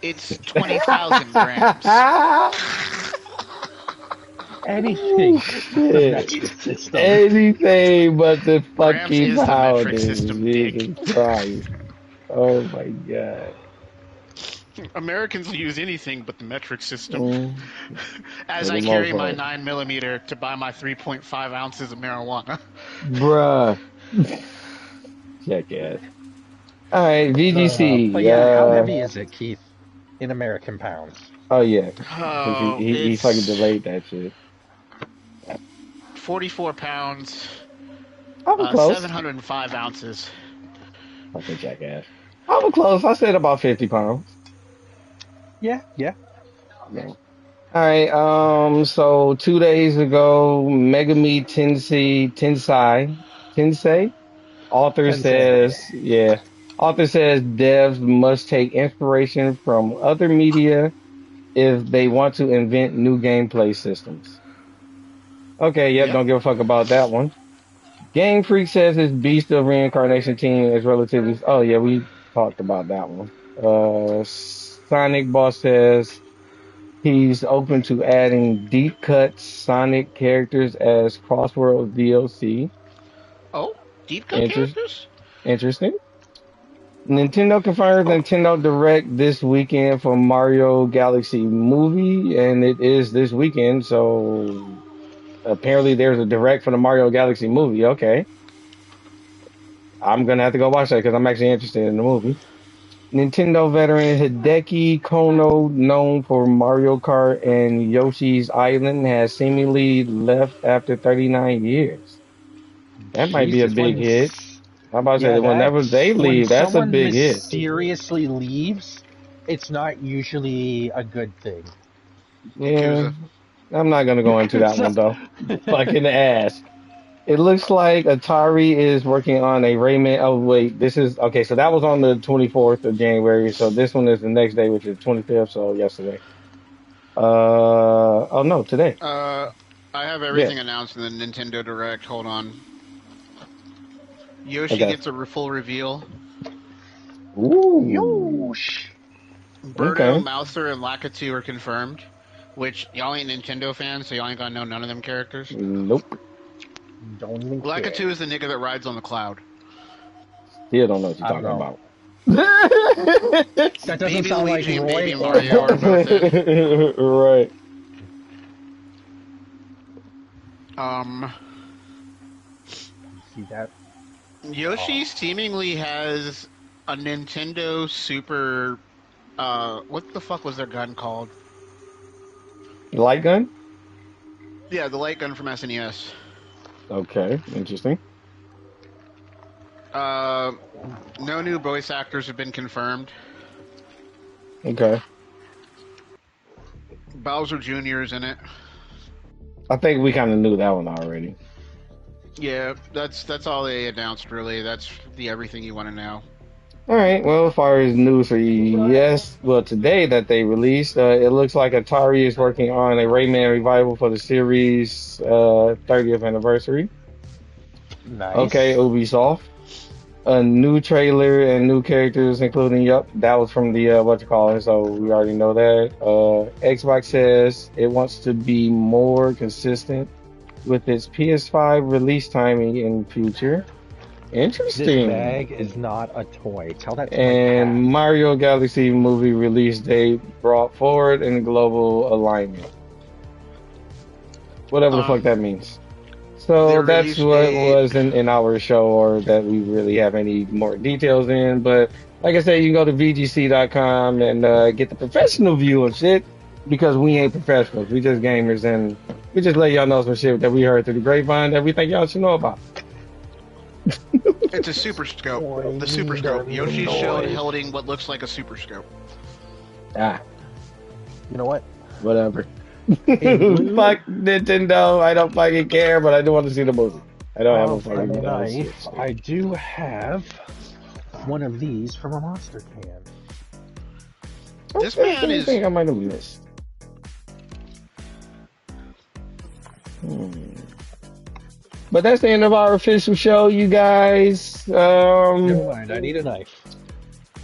S3: it's 20,000 grams.
S2: Anything but the fucking powder. Jesus Christ. Oh my god.
S3: Americans use anything but the metric system. As I carry my 9mm to buy my 3.5 ounces of marijuana.
S2: Bruh. Jackass. Alright, VGC.
S1: But yeah, how heavy is it, Keith? In American pounds.
S2: Oh yeah. He fucking delayed that shit.
S3: 44 pounds.
S2: I was close.
S3: 705 ounces.
S2: Fucking jackass. I was close. I said about 50 pounds.
S1: Yeah.
S2: Alright, so 2 days ago, Megami Tensei. Author says devs must take inspiration from other media if they want to invent new gameplay systems. Okay, don't give a fuck about that one. Game Freak says his Beast of Reincarnation team is relatively... Oh yeah, we talked about that one. Sonic Boss says he's open to adding deep cut Sonic characters as crossworld DLC.
S3: Oh, deep cut characters?
S2: Interesting. Nintendo confirms Nintendo Direct this weekend for Mario Galaxy movie, and it is this weekend, so apparently there's a Direct for the Mario Galaxy movie. Okay. I'm gonna have to go watch that because I'm actually interested in the movie. Nintendo veteran Hideki Kono, known for Mario Kart and Yoshi's Island, has seemingly left after 39 years. That might be a
S1: Jesus,
S2: big hit. I'm about to say
S1: yeah,
S2: that whenever they
S1: that's when
S2: leave, that's a
S1: someone
S2: big hit.
S1: mysteriously leaves, it's not usually a good thing.
S2: Yeah,
S3: Yakuza.
S2: I'm not gonna go into that
S1: So-
S2: one though. Fucking ass. It looks like Atari is working on a Rayman. Oh wait, this is okay. So that was on the 24th of January. So this one is the next day, which is 25th. So yesterday. Oh no, today.
S3: Uh, I have
S2: Yeah.
S3: everything announced in the Nintendo Direct. Hold on. Yoshi
S2: Okay.
S3: gets a full reveal.
S2: Ooh.
S3: Birdo,
S2: Okay.
S3: Mouser, and Lakitu are confirmed. Which y'all ain't Nintendo fans, so y'all ain't gonna know none of them characters.
S2: Nope.
S1: Don't even care.
S3: Lakitu is the nigga that rides on the cloud.
S2: Still don't know what you're
S1: I don't
S2: talking
S1: know.
S2: about.
S1: That doesn't
S3: Baby
S1: sound like
S3: Luigi and
S1: Roy
S3: Baby
S1: or
S3: Mario are both in.
S2: Right.
S1: See that?
S3: Yoshi seemingly has a Nintendo Super. What the fuck was their gun called?
S2: Light gun?
S3: Yeah, the light gun from SNES.
S2: Okay. Interesting.
S3: No new voice actors have been confirmed.
S2: Okay.
S3: Bowser Jr. is in it.
S2: I think we kind of knew that one already.
S3: Yeah, that's all they announced really. That's the everything you want to know.
S2: All right. Well, as far as news for yes, well, today that they released, it looks like Atari is working on a Rayman revival for the series' 30th anniversary.
S1: Nice.
S2: Okay, Ubisoft. A new trailer and new characters, including that was from the what you call it. So we already know that. Xbox says it wants to be more consistent with its PS5 release timing in future.
S1: This
S2: Interesting.
S1: bag is not a toy. Tell that to my
S2: And
S1: cat.
S2: Mario Galaxy movie release date brought forward in global alignment. Whatever the fuck that means. So
S3: their
S2: that's
S3: release
S2: what
S3: date-
S2: wasn't in our show or that we really have any more details in. But like I said, you can go to VGC.com and get the professional view of shit because we ain't professionals. We just gamers and we just let y'all know some shit that we heard through the grapevine that we think y'all should know about.
S3: It's a super scope. The super scope. Yoshi showed holding what looks like a super scope.
S2: Ah,
S1: You know what?
S2: whatever. Fuck Nintendo. I don't fucking care, but I do want to see the movie. I don't have a
S1: For a
S2: fucking
S1: knife, I do have one of these from a monster can.
S3: This man
S2: I
S3: is.
S2: think I might have missed. But that's the end of our official show, you guys.
S1: Never mind, I need a knife.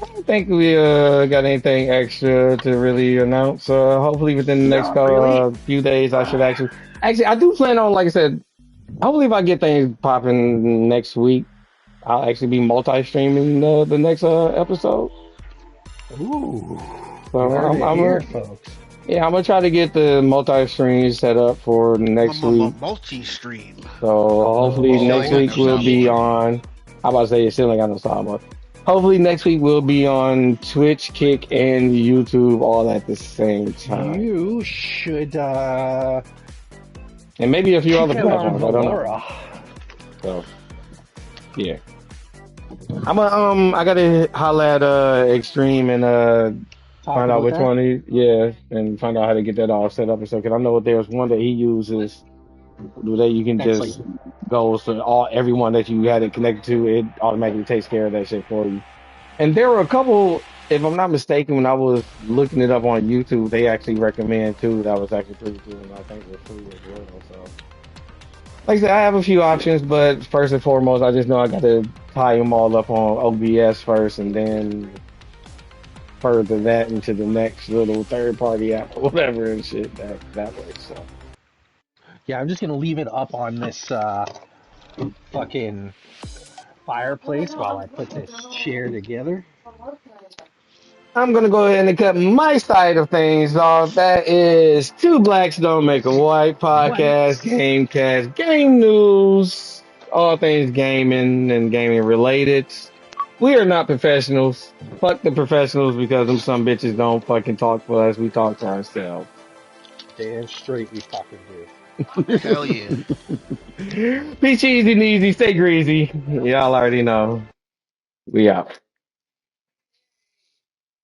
S2: I don't think we got anything extra to really announce. Hopefully within the next
S1: Not really.
S2: few days, I should actually I do plan on, like I said, hopefully if I get things popping next week, I'll actually be multi-streaming the next episode.
S1: Ooh.
S2: So I'm
S1: here, folks.
S2: yeah, I'm gonna try to get the multi-stream set up for next week.
S3: Multi-stream.
S2: So hopefully
S3: Still
S2: next
S3: ain't got
S2: week
S3: no
S2: we'll be
S3: soundboard.
S2: on. How about to say it still ain't got no soundboard. Hopefully next week we'll be on Twitch, Kick, and YouTube all at the same time,
S1: You should
S2: and maybe a few other
S1: check out
S2: platforms. I don't know.
S1: Valora.
S2: So yeah, I gotta holla at Extreme and find out which one and find out how to get that all set up and stuff. Cause I know there's one that he uses that you can
S1: That's
S2: just go to everyone that you had it connected to, it automatically takes care of that shit for you. And there were a couple, if I'm not mistaken, when I was looking it up on YouTube, they actually recommend two that was actually pretty cool, and I think they're free as well. So, like I said, I have a few options, but first and foremost, I just know I got to tie them all up on OBS first, and then further that into the next little third party app or whatever and shit that way. So.
S1: Yeah, I'm just gonna leave it up on this fucking fireplace while I put this chair together.
S2: I'm gonna go ahead and cut my side of things off. That is Two Blacks Don't Make a White podcast, Gamecast, game news. all things gaming and gaming related. We are not professionals. Fuck the professionals because them some bitches don't fucking talk for us. We talk for ourselves.
S1: Damn straight we fucking do.
S3: Hell yeah.
S2: Be cheesy and easy, stay greasy. Y'all already know. We out.